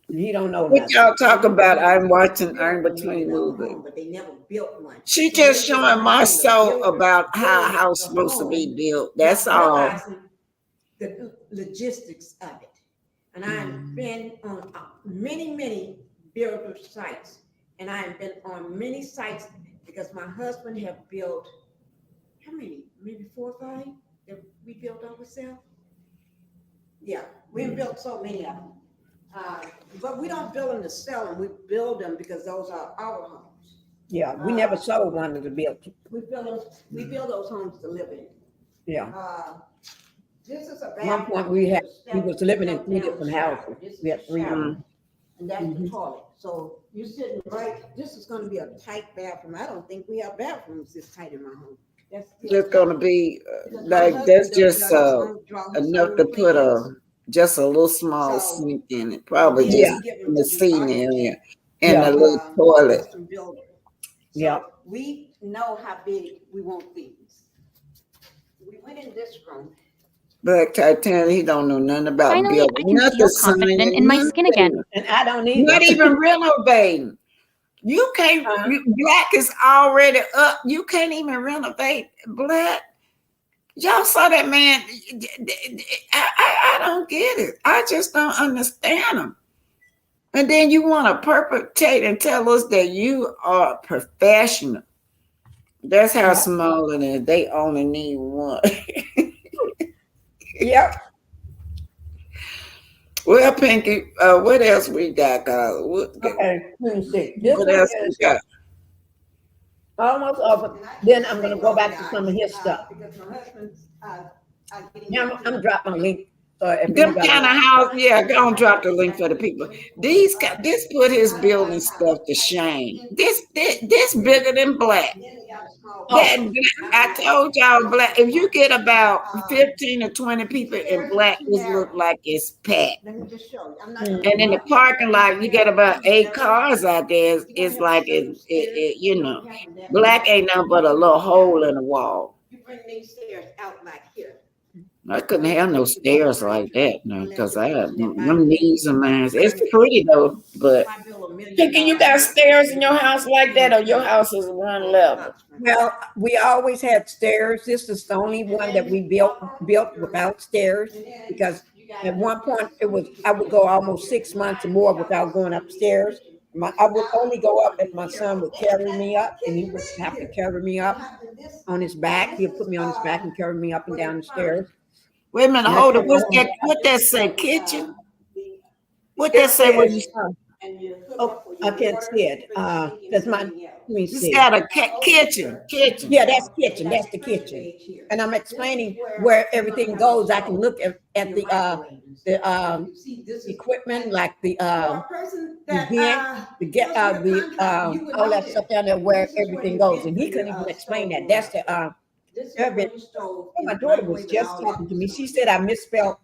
You don't know what y'all talk about. I'm watching Iron Between movie. But they never built one. She just showing Marsau about how a house supposed to be built. That's all. The logistics of it. And I've been on many builder sites. And I've been on many sites because my husband have built, how many? Maybe 4 or 5 that we built ourselves. Yeah, we've built so many of them. But we don't build them to sell them. We build them because those are our homes. Yeah, we never sold one of the buildings. We build those homes to live in. Yeah. This is a At one point we was living in 3 different houses. We had 3 of them. And that's the toilet. So you're sitting right, this is gonna be a tight bathroom. I don't think we have bathrooms this tight in my home. That's It's gonna be like that's just enough to put just a little small sink in it, probably just in the seating area and a little toilet. Yeah, we know how big we want things. We went in this room. But Titanic, he don't know nothing about Finally, building. I can feel confident in my skin again. And I don't either. Not even renovating. You can't. Black is already up. You can't even renovate Black. Y'all saw that man. I don't get it. I just don't understand him. And then you want to perpetrate and tell us that you are professional. That's how small it is. They only need one. Yep. Well, Pinkie, what else we got? Okay, let me see. This What one else is we got? almost over. Then I'm going to go back to some of his stuff. Because my husband's, Now I'm dropping a link. So if Them anybody- kind of house, yeah, go and drop the link for the people. This put his building stuff to shame. This bigger than Black. I told y'all Black. If you get about 15 or 20 people in Black, this look like it's packed. let me just show you. I'm not And in the parking lot, you get about 8 cars out there. It's like you know, Black ain't nothing but a little hole in the wall. You bring these stairs out like here. I couldn't have no stairs like that, no, because I have them knees of mine. It's pretty though, but Pinkie, you got stairs in your house like that, or your house is one level? Well, we always had stairs. This is the only one that we built without stairs, because at one point I would go almost 6 months or more without going upstairs. I would only go up if my son would carry me up, and he would have to carry me up on his back. He'd put me on his back and carry me up and down the stairs. Wait a minute, hold it. What that say? Kitchen? What that say? When you Oh, I can't see it. That's my. Let me see. It's got a kitchen. Yeah, that's kitchen. That's the kitchen. And I'm explaining where everything goes. I can look at the equipment, like the event, to get all that stuff down there where everything goes. And he couldn't even explain that. That's the my daughter was just talking to me. She said I misspelled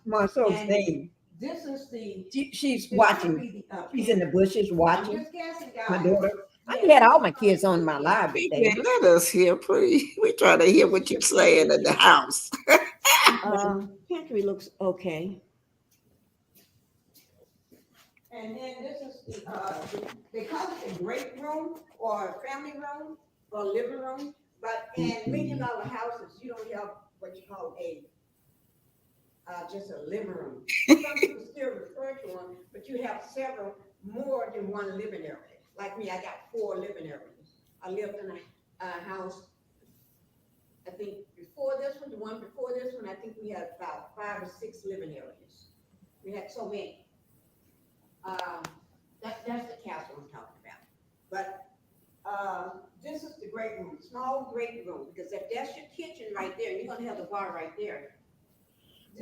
Marsau's name. This is the. She's watching. She's in the bushes watching. My daughter. I had all my kids on my live today. Let us hear, please. We try to hear what you're saying in the house. Pantry looks okay. And then this is they call it a great room or a family room or living room. But in $1 million houses, you don't have what you call just a living room. Some people still refer to one, but you have several more than one living area. Like me, I got 4 living areas. I lived in a house, I think before this one, the one before this one, I think we had about 5 or 6 living areas. We had so many. That's the castle I'm talking about. But this is the great room, small great room, because if that's your kitchen right there, you're gonna have the bar right there.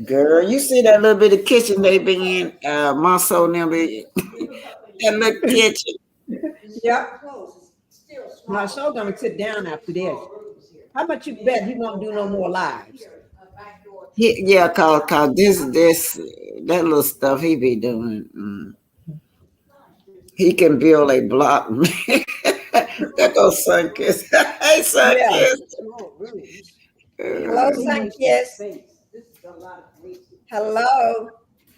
Girl, you see that little bit of kitchen they be in, Marsau and them, that little kitchen. Yeah. Marsau gonna sit down after this. How much you bet he won't do no more lives? Yeah, cause this that little stuff he be doing. He can build a block. That goes Sunkiss. Hey, Sunkiss. Hello, Sunkiss. Hello,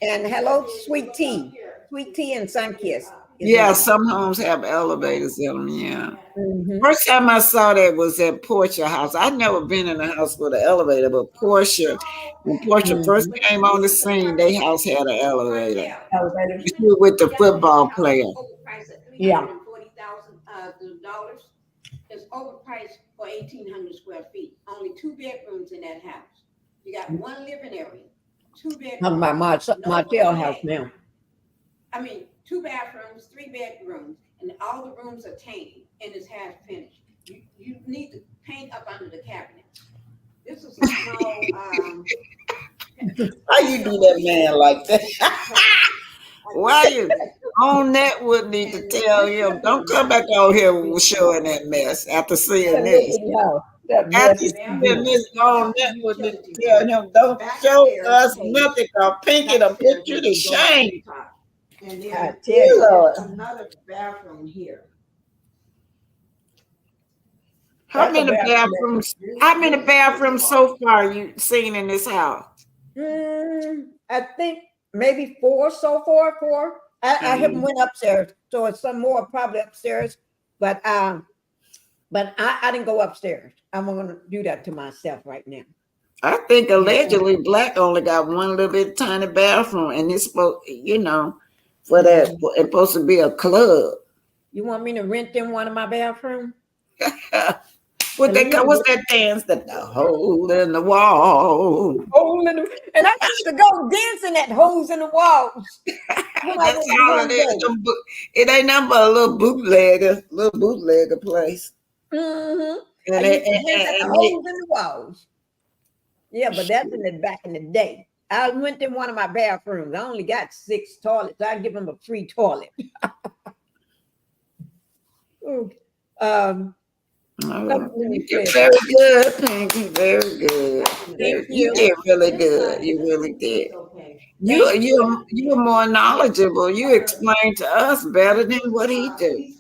and hello, Sweet Tea. Sweet Tea and Sunkiss. Yeah, some homes have elevators in them. Yeah. First time I saw that was at Portia House. I'd never been in a house with an elevator, but Portia, when Portia first came on the scene, their house had an elevator. She was with the football player. Yeah. $40,000 is overpriced for 1,800 square feet. Only 2 bedrooms in that house. You got 1 living area. 2 bedrooms. I'm about Martell house now. I mean, 2 bathrooms, 3 bedrooms, and all the rooms are tainted and it's half finished. You need to paint up under the cabinet. This is a small. How you do that man like that? Why you on that would need to tell him, don't come back out here showing that mess after seeing this. After seeing this on that would need to tell him, don't show us nothing, or Pinkie to put you to shame. And I then tell you, there's another bathroom here. How many bathrooms? How many bathrooms so far you seen in this house? I think maybe 4 so far. 4. I haven't went upstairs, so it's some more probably upstairs. But I didn't go upstairs. I'm gonna do that to myself right now. I think allegedly Black only got one little bit tiny bathroom, and it's supposed, for that it's supposed to be a club. You want me to rent them one of my bathroom? What's that dance? The hole in the wall. And I used to go dancing at holes in the walls. That's all it is. It ain't nothing but a little bootlegger place. Mm-hmm. And holes in the walls. Yeah, but that's back in the day. I went in one of my bathrooms. I only got 6 toilets. I give them a free toilet. Very good, Pinkie. Very good. You did really good. You really did. You're more knowledgeable. You explain to us better than what he did.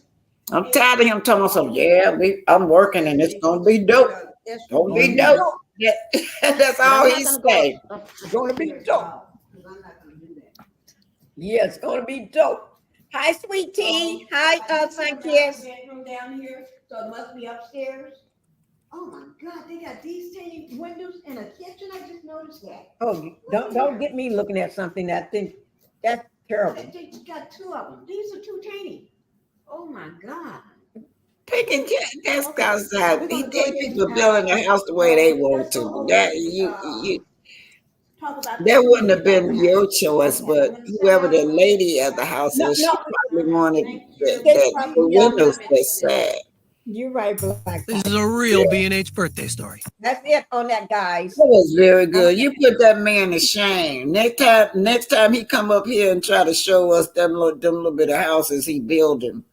I'm tired of him telling us, I'm working and it's gonna be dope. It's gonna be dope. That's all he say. It's gonna be dope. Yeah, it's gonna be dope. Hi, sweet tea. Hi, Sunkiss. Bedroom down here, so it must be upstairs. Oh my God, they got these tiny windows and a kitchen. I just noticed that. Oh, don't get me looking at something that I think that's terrible. They got 2 of them. These are too tiny. Oh my God. Pinkie, that's because he gave people building a house the way they want to. That wouldn't have been your choice, but whoever the lady at the house is, she probably wanted the windows that side. You're right, Black. This is a real B&H birthday story. That's it on that, guys. That was very good. You put that man to shame. Next time he come up here and try to show us them little bit of houses he building.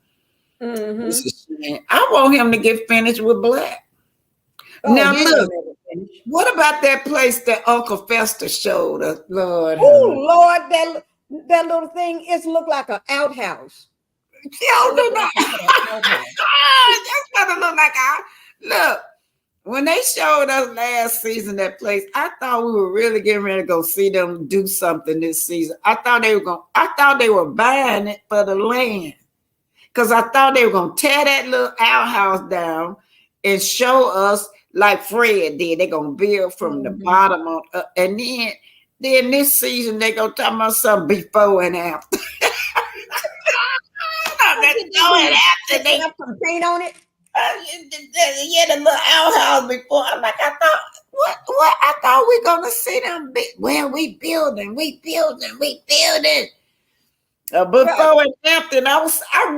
Mm-hmm. It's a shame. I want him to get finished with Black. Oh, now look, what about that place that Uncle Fester showed us? Lord, oh Lord, that little thing look like an outhouse. That's what it look like. Look, when they showed us last season that place, I thought we were really getting ready to go see them do something this season. I thought they were buying it for the land. Because I thought they were going to tear that little outhouse down and show us like Fred did. They're going to build from the bottom up. And then this season, they're going to talk about something before and after. They have some paint on it. The little outhouse before. I'm like, I thought, what? I thought we were going to see them. We building. Before and after, and I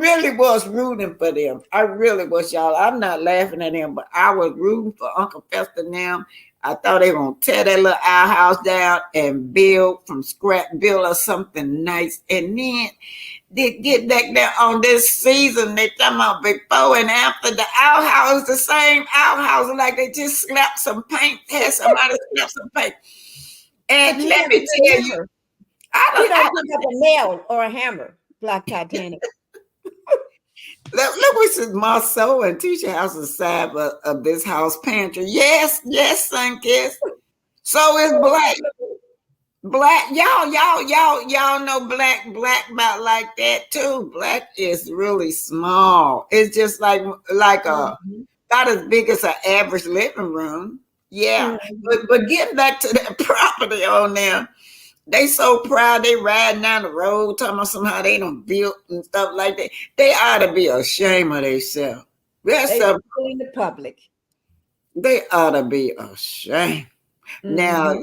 really was rooting for them. I really was, y'all. I'm not laughing at them, but I was rooting for Uncle Fester and them. I thought they were gonna tear that little outhouse down and build from scratch, build us something nice. And then they get back there on this season. They talking about before and after. The outhouse, the same outhouse, like they just slapped some paint. Had somebody slap some paint. And let me tell you. You don't pick up a nail or a hammer, Black Titanic. Look, we said Marsau and Teacher House inside of this house pantry. Yes, Sunkiss. So is Black. Y'all know Black about like that too. Black is really small. It's just like not as big as an average living room. Yeah, but getting back to that property on there. They so proud they riding down the road talking about somehow they done built and stuff like that. They ought to be ashamed of themselves. They in the public. They ought to be ashamed. Now,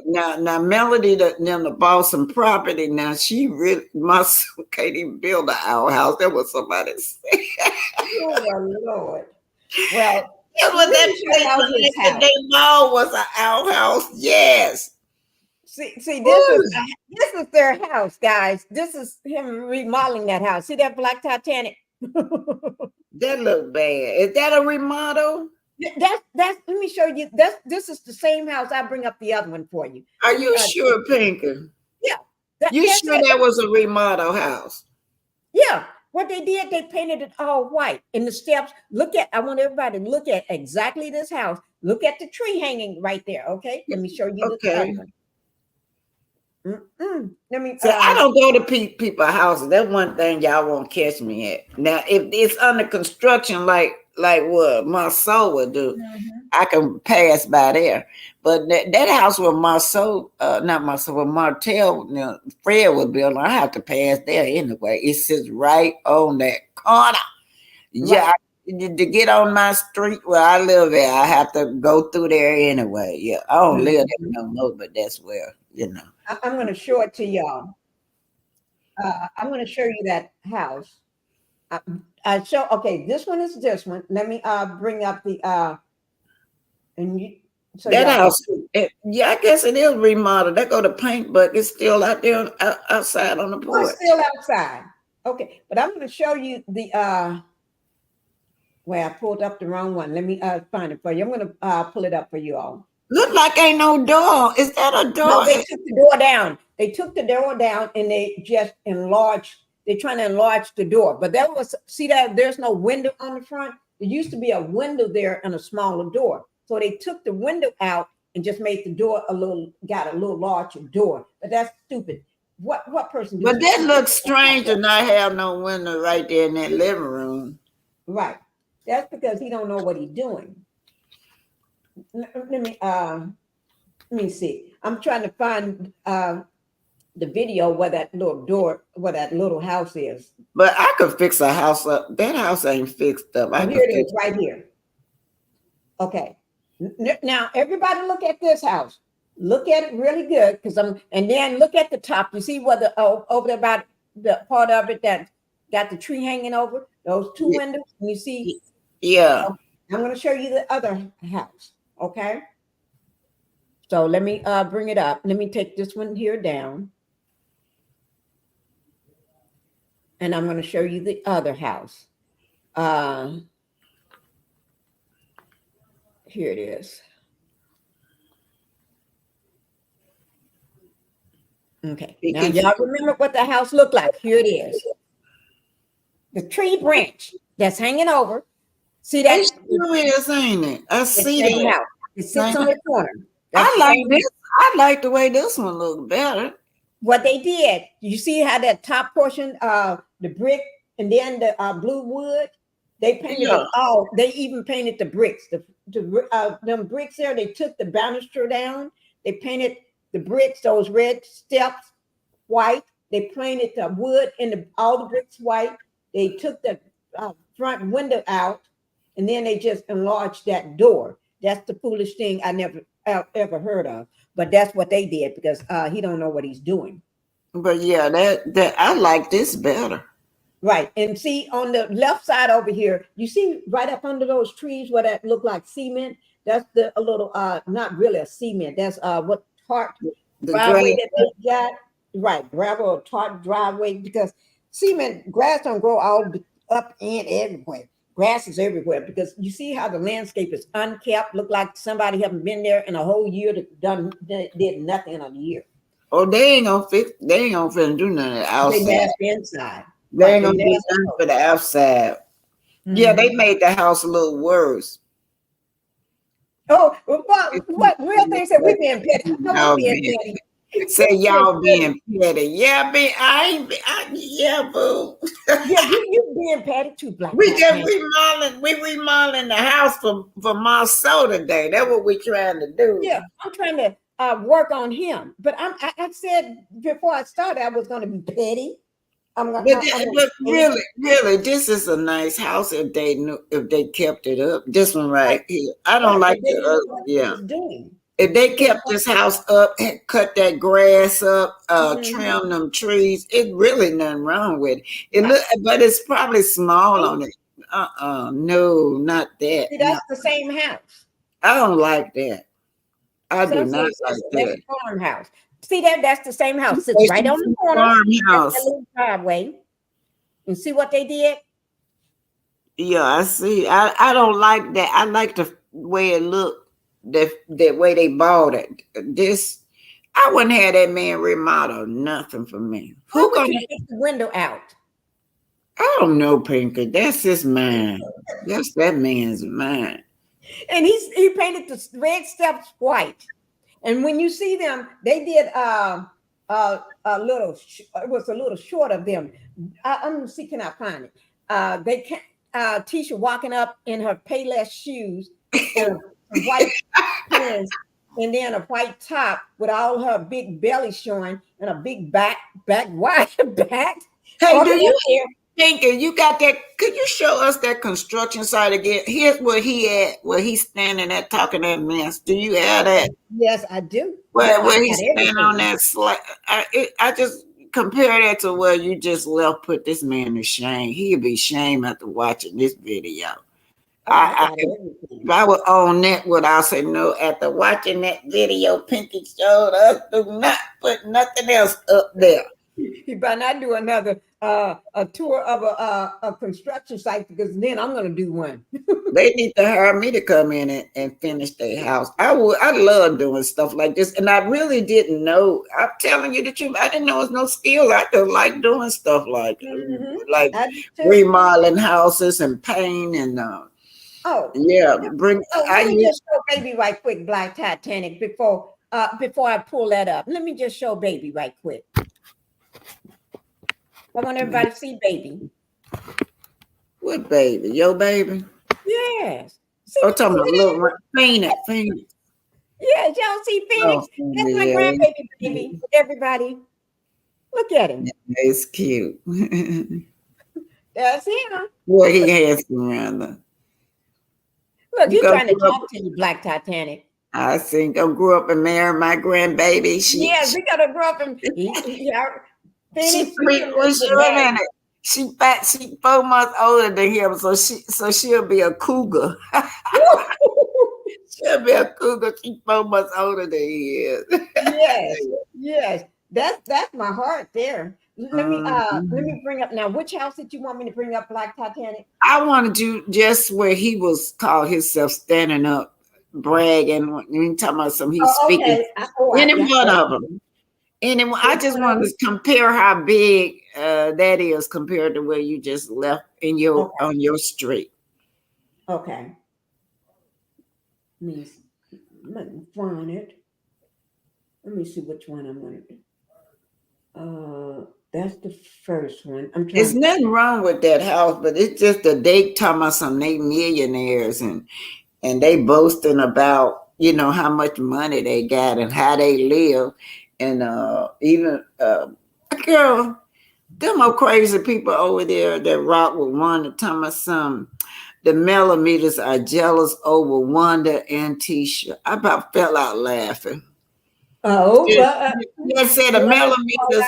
Melody, the bought some property. Now she really, my son can't even build an outhouse. That was somebody said. Oh Lord. Well, That was that place that they mall was an outhouse. Yes. See, this is their house, guys. This is him remodeling that house. See that black Titanic? That look bad. Is that a remodel? That's let me show you. This is the same house. I'll bring up the other one for you. Are you sure, Pinkie? Yeah. You sure that was a remodel house? Yeah. What they did, they painted it all white. And the steps, I want everybody to look at exactly this house. Look at the tree hanging right there. Okay. Let me show you the other one. Let me. So I don't go to people's houses. That's one thing y'all won't catch me at. Now, if it's under construction, like what Marsau would do, I can pass by there. But that house with Marsau, not Marsau, but Martell, Fred would build, I have to pass there anyway. It sits right on that corner. Yeah, to get on my street where I live at, I have to go through there anyway. Yeah, I don't live there no more, but that's where, I'm going to show it to y'all. I'm going to show you that house. Okay, this one is this one. Let me bring up the that house. I guess it is remodeled. They go to paint, but it's still out there outside on the porch. It's still outside. Okay, but I'm going to show you the I pulled up the wrong one. Let me find it for you. I'm going to pull it up for you all. Look like ain't no door. Is that a door? No, they took the door down. They took the door down and they just enlarged. They're trying to enlarge the door. But see that there's no window on the front. There used to be a window there and a smaller door. So they took the window out and just made the door got a little larger door. But that's stupid. What person? But that looks strange to not have no window right there in that living room. Right. That's because he don't know what he's doing. Let me see. I'm trying to find the video where that little house is. But I could fix a house up. That house ain't fixed up. Here it is, right here. Okay. Now everybody look at this house. Look at it really good, and then look at the top. You see where over there about the part of it that got the tree hanging over those two windows. And you see. Yeah. I'm going to show you the other house. Okay. So let me bring it up. Let me take this one here down. And I'm going to show you the other house. Here it is. Okay. Now y'all remember what the house looked like. Here it is. The tree branch that's hanging over. See that? It sure is, ain't it? I see that. House. It sits on the corner. I like this. I like the way this one looked better. What they did, you see how that top portion, the brick, and then the blue wood, they painted it all. They even painted the bricks. Them bricks there, they took the banister down. They painted the bricks, those red steps, white. They painted the wood and all the bricks white. They took the front window out, and then they just enlarged that door. That's the foolish thing I never ever heard of. But that's what they did because he don't know what he's doing. But yeah, that I like this better. Right. And see on the left side over here, you see right up under those trees where that look like cement. That's a little not really a cement. That's what tart driveway that they got. Right, gravel or tart driveway, because cement grass don't grow all up and everywhere. Grass is everywhere because you see how the landscape is unkept. Look like somebody haven't been there in a whole year did nothing in a year. Oh, they ain't gonna do nothing outside. They mask inside. They ain't gonna do nothing for the outside. Mm-hmm. Yeah, they made the house a little worse. Oh, what real thing said we being petty? No, we being petty. Say y'all being petty. Yeah, yeah, boo. Yeah, you being petty too, Black. We remodeling the house for Marsau today. That's what we're trying to do. Yeah, I'm trying to work on him. But I said before I started I was going to be petty. But really, this is a nice house if they kept it up. This one right here. I don't like the other. Yeah. If they kept this house up, had cut that grass up, trim them trees, it really nothing wrong with it. It look, but it's probably small on it. No, not that. See, No, that's the same house. I don't like that. I do Some not say like that's that. a farmhouse. See that's the same house. Sits It's right on the a corner. That's farmhouse. the little driveway. And see what they did? Yeah, I see. I don't like that. I like the way it looked, the way they bought it. This, I wouldn't have that man remodel nothing for me. Why Who would gonna? you take the window out? I don't know, Pinkie. That's his mind. That's that man's mind. And he painted the red steps white. And when you see them, they did a little. It was a little short of them. I'm gonna see. Can I find it? They can't. Tisha walking up in her Payless shoes and some white pants, and then a white top with all her big belly showing and a big back wide back. Hey, do you hear? Pinkie, you got that? Could you show us that construction site again? Here's where he at, where he's standing at talking that mess. Do you have that? Yes, I do. Where he's standing on that slide. I just compare that to where you just left. Put this man to shame. He'd be shamed after watching this video. If I would own that, would I say no? After watching that video, Pinkie showed us, do not put nothing else up there. He better not do another a tour of a construction site, because then I'm going to do one. They need to hire me to come in and finish their house. I love doing stuff like this, and I really didn't know. I'm telling you the truth. I didn't know there was no skill. I just like doing stuff like remodeling houses and paint and yeah. Let me just show baby right quick, Black Titanic, before I pull that up. Let me just show baby right quick. I want everybody to see baby. What baby? Your baby? Yes. See, talking about little Phoenix. Yes, y'all see Phoenix? That's my grandbaby baby. Everybody, look at him. It's cute. That's him. Well, he has rather. Look, he's trying to talk to you, Black Titanic. I think I grew up and married my grandbaby. Yes, we gotta grow up and Phoenix. She 4 months older than him, so she'll be a cougar. She'll be a cougar. She's 4 months older than he is. Yes. That's my heart there. Let me bring up now. Which house did you want me to bring up, Black Titanic? I wanted you just where he was called himself standing up, bragging. When talking about something, he's speaking. Any one of them. Anyway, I just wanted to compare how big that is compared to where you just left in your on your street. Okay. Let me find it. Let me see which one I'm going to do. That's the first one. There's nothing wrong with that house, but it's just that they talking about some they millionaires and they boasting about how much money they got and how they live. And even girl, them old crazy people over there that rock with Wanda talking about some. The millimeters are jealous over Wanda and Tisha. I about fell out laughing. They said the millimeters.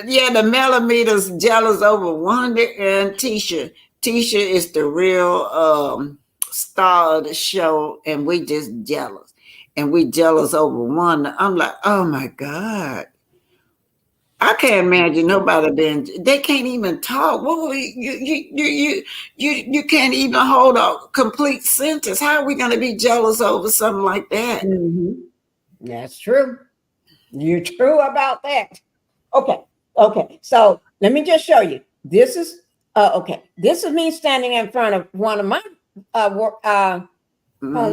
Yeah, the millimeters jealous over Wanda and Tisha. Tisha is the real star of the show, and we just jealous. And we jealous over Wanda. I'm like, oh my God. I can't imagine nobody they can't even talk. You can't even hold a complete sentence. How are we going to be jealous over something like that? Mm-hmm. That's true. You're true about that. Okay. So let me just show you. This is This is me standing in front of one of my home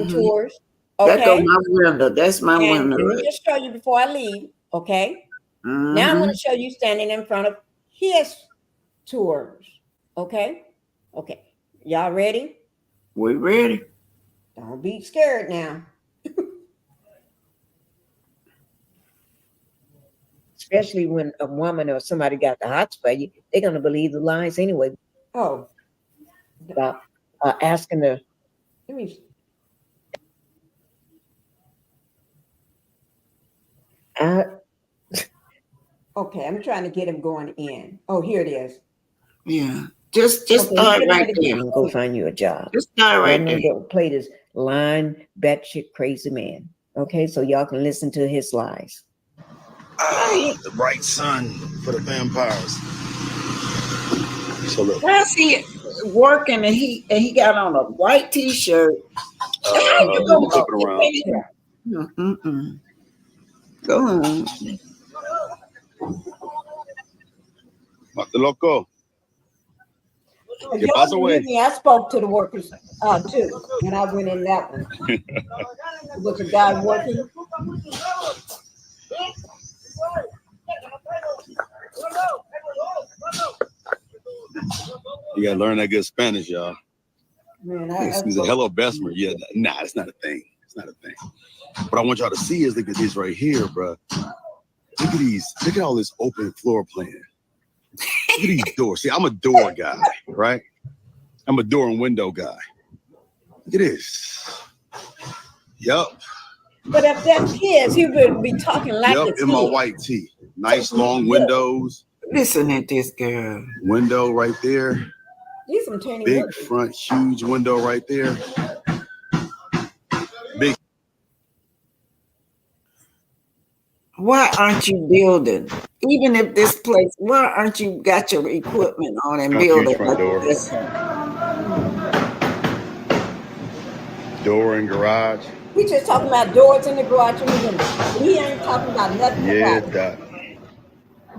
tours. Okay. That goes my window. That's my window. Let me just show you before I leave. Okay. Now I'm going to show you standing in front of his tours. Okay. Y'all ready? We ready. Don't be scared now. Especially when a woman or somebody got the hots for you, they're going to believe the lies anyway. About asking the. Okay, I'm trying to get him going in. Oh, here it is. Yeah. Just Okay, start right there. and go find you a job. Just start right there. I'm gonna play this lying, batshit crazy man. Okay, so y'all can listen to his lies. The bright sun for the vampires. So look. I see it working, and he got on a white t-shirt. Flip it around. Go on. Mate loco. If y'all didn't hear me, I spoke to the workers too when I went in that one. Was a guy working? You gotta learn that good Spanish, y'all. Man, He's a hello Bessemer. Yeah, nah, it's not a thing. It's not a thing. What I want y'all to see is look at these right here, bro. Look at these. Look at all this open floor plan. Look at these doors. See, I'm a door guy, right? I'm a door and window guy. Look at this. Yup. But if that's his, he would be talking like it's in my his. white tee. Nice long windows. Listen at this girl. Window right there. He's from Taney Big Wood. front, huge window right there. Big. Why aren't you building? Even if this place, why aren't you got your equipment on and building? Front door. Door and garage. We just talking about doors in the garage and the window. We ain't talking about nothing. Yeah, about Doc.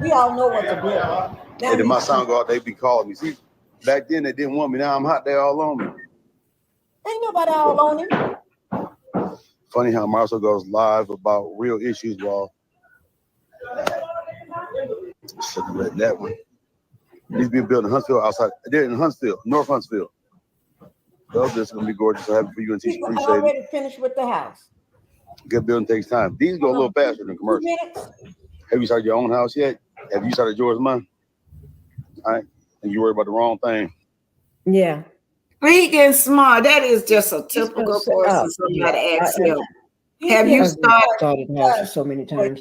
We all know what to do. Hey, did my sound go out? They be calling me. See, back then they didn't want me. Now I'm hot. They all on me. Ain't nobody all on him. Funny how Marsau goes live about real issues while at that one. Needs to be built in Huntsville outside. They're in Huntsville, North Huntsville. Well, this is gonna be gorgeous. So happy for you and teach. Appreciate it. Already finished with the house. Good building takes time. These go a little faster than commercial. 2 minutes. Have you started your own house yet? Have you started yours, man? All right. And you worry about the wrong thing. Yeah. He getting smart. That is just a typical person. Somebody asks him, have you started houses so many times?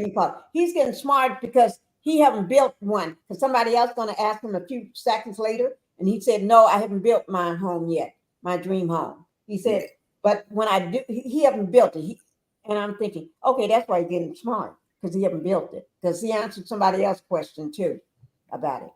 He's getting smart because he haven't built one. Because somebody else going to ask him a few seconds later, and he said, "No, I haven't built my home yet, my dream home." He said, "But when I do, he haven't built it." And I'm thinking, okay, that's why he's getting smart because he haven't built it. Because he answered somebody else's question too about it.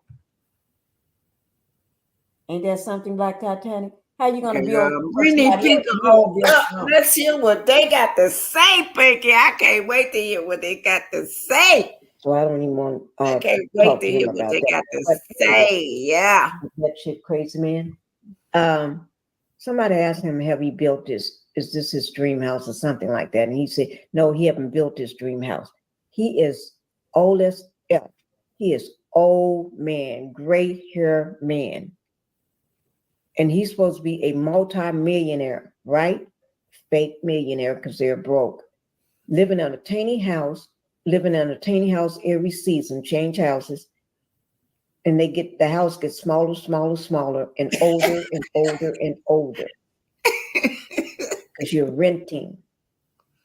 Ain't that something like Titanic? How you gonna build? We need Pinkie hold up. Let's hear what they got to say, Pinkie. I can't wait to hear what they got to say. So I don't even want. I can't wait to hear what they got to say. Yeah, that shit, crazy man. Somebody asked him, "Have he built this? Is this his dream house or something like that?" And he said, "No, he haven't built his dream house. He is old as F. He is old man, gray hair man." And he's supposed to be a multi-millionaire, right? Fake millionaire because they're broke. Living in a tiny house every season, change houses. And the house gets smaller, and older and older and older. Because you're renting.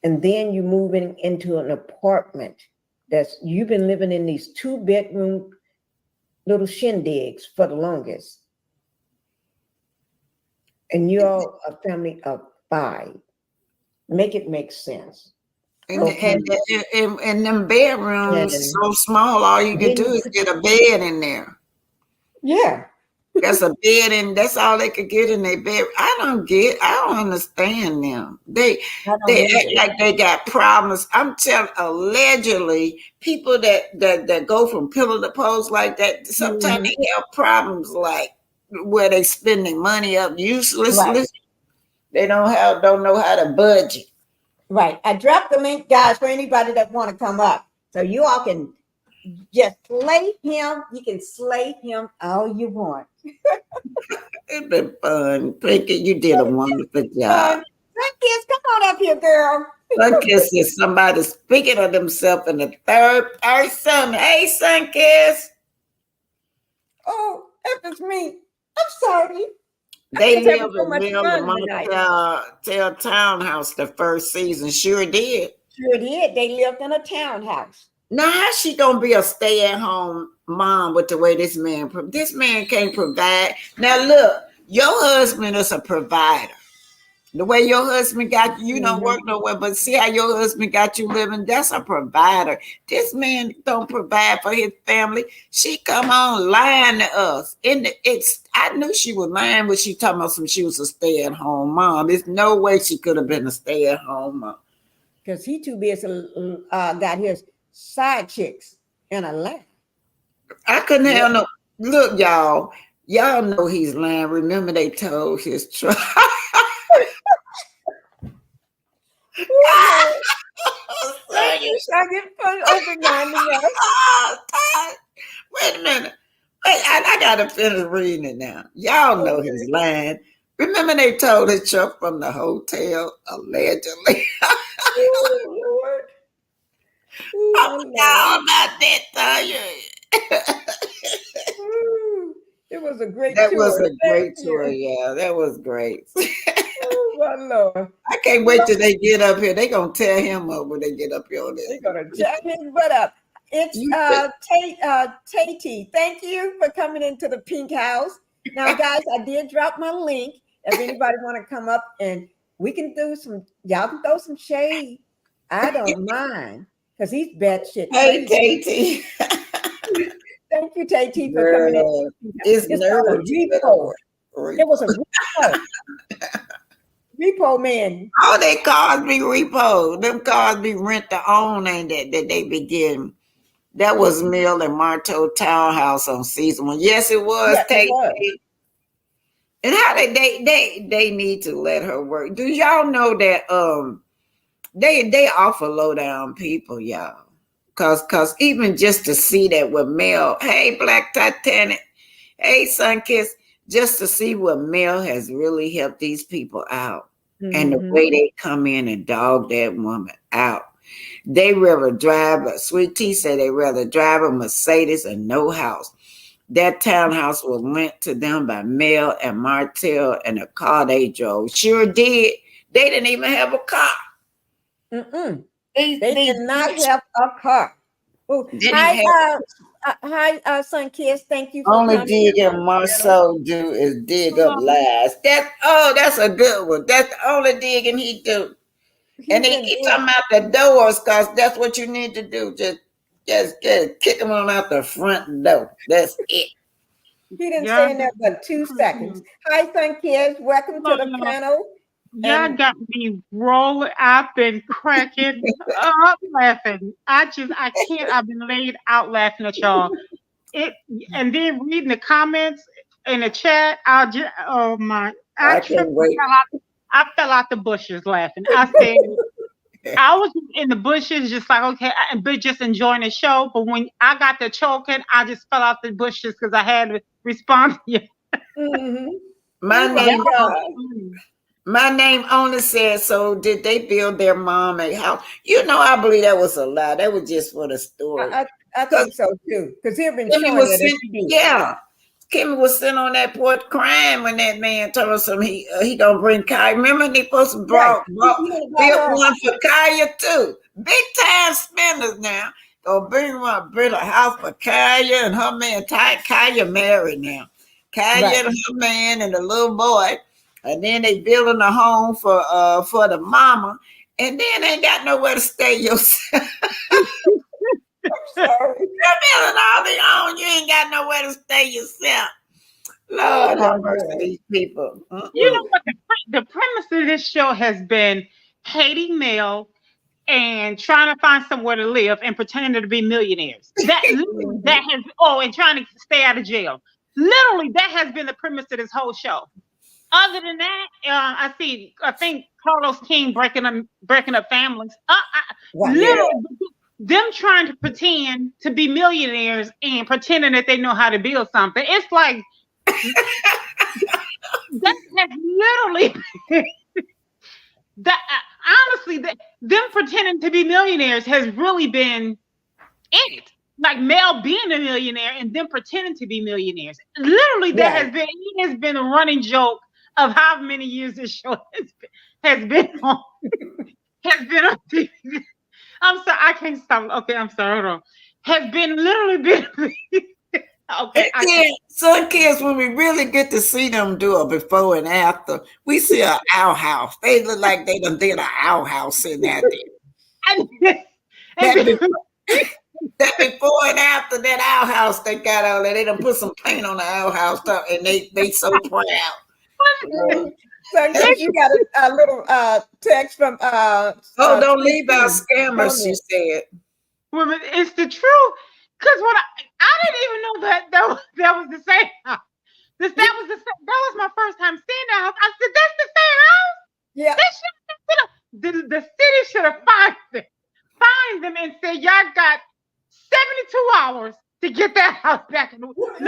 And then you're moving into an apartment you've been living in these 2-bedroom little shindigs for the longest. And you're a family of 5. Make it make sense. And them bedrooms so small, all you can do is get a bed in there. Yeah. That's a bed, and that's all they could get in their bed. I don't understand them. They act like they got problems. I'm telling, allegedly, people that go from pillar to post like that, sometimes they have problems like where they spending money up uselessly. Right. They don't know how to budget. Right. I dropped the link, guys, for anybody that want to come up. So you all can just slay him. You can slay him all you want. It's been fun. Pinkie, you did a wonderful job. Sunkiss, come on up here, girl. Sunkiss is somebody speaking of themselves in the third person. Hey, Sunkiss. Oh, that's me. I'm sorry. They live in the Marsau townhouse the first season. Sure did. sure did. They lived in a townhouse. Now, how's she gonna be a stay-at-home mom with the way this man can't provide? Now, look, your husband is a provider. The way your husband got you, you don't work nowhere, but see how your husband got you living, that's a provider. This man don't provide for his family. She come on lying to us. I knew she was lying when she talking about she was a stay-at-home mom. There's no way she could have been a stay-at-home mom. Because he too busy got his side chicks in a lap. I couldn't have no look, y'all. Y'all know he's lying. Remember they told his truck. So you get overwhelming us. Wait a minute. Wait, I gotta finish reading it now. Y'all know he's lying. Remember they told his truck from the hotel, allegedly. Oh, Lord. I'm down about that, Tanya. It was a great tour. That was a great tour, yeah. That was great. Oh, my Lord. I can't wait till they get up here. They're going to tear him up when they get up here on this. They're going to tear his butt up. It's Tate. Thank you for coming into the Pink House. Now, guys, I did drop my link. If anybody want to come up and we can do y'all can throw some shade. I don't mind because he's batshit crazy. Hey, Tate. Thank you, Tate, for coming in. It's repo. It was a repo. Repo man. Oh, they cars be repo. Them cars be rent to own, ain't that they begin. That was Mill and Marteau Townhouse on season 1. Yes, it was. Yes, and how they need to let her work. Do y'all know that they offer low down people, y'all? Cause even just to see that with Mel, hey Black Titanic, hey Sunkiss, just to see what Mel has really helped these people out. And the way they come in and dog that woman out. They rather drive, Sweet Tea said they rather drive a Mercedes and no house. That townhouse was lent to them by Mel and Martell and a car they drove. Sure did. They didn't even have a car. They did not have a car. Oh, hi, Sunkiss. Thank you for only coming. digging Marsau do is dig up lies. That's a good one. That's the only digging he do. And he keep talking about the doors because that's what you need to do. Just kick them on out the front door. That's it. He didn't say that but 2 seconds. Hi, Sunkiss. Welcome to the panel. Y'all got me rolling. I've been cracking up laughing. I can't. I've been laid out laughing at y'all. And then reading the comments in the chat. I can't wait. I fell out the bushes laughing. I said, I was in the bushes just like, okay, but just enjoying the show. But when I got to choking, I just fell out the bushes because I had to respond to you. My name only said, so did they build their mom a house? I believe that was a lie. That was just for the story. I think so too. Because he'd been showing that. Yeah. Kimmy was sitting on that porch crying when that man told us he gonna bring Kaya. Remember they supposed to build one for Kaya too. Big time spenders now. Gonna build a house for Kaya and her man. Kaya married now. Kaya and her man and the little boy. And then they building a home for the mama. And then ain't got nowhere to stay yourself. I'm sorry. You're building all the own. You ain't got nowhere to stay yourself. Lord have mercy, these people. You know what? The premise of this show has been hating Mel and trying to find somewhere to live and pretending to be millionaires. And trying to stay out of jail. Literally, that has been the premise of this whole show. Other than that, I think Carlos King breaking up families. Literally, them trying to pretend to be millionaires and pretending that they know how to build something. It's like that has literally honestly, them pretending to be millionaires has really been it. Like Mel being a millionaire and them pretending to be millionaires. Literally, that has been a running joke of how many years this show has been on TV. I'm sorry, I can't stop. Okay, I'm sorry. Hold on. Has been literally been. Okay, some kids, when we really get to see them do a before and after, we see an outhouse. They look like they done did an outhouse in that thing. That before and after that outhouse they got on there, they done put some paint on the outhouse stuff, and they so proud. So you got a little text from don't leave out scammers, she said. Women, it's the truth. Cause when I didn't even know that was the same house. That was my first time seeing that house. I said, that's the same house? Yeah. The city should have fined them and said, y'all got 72 hours to get that house back. Look at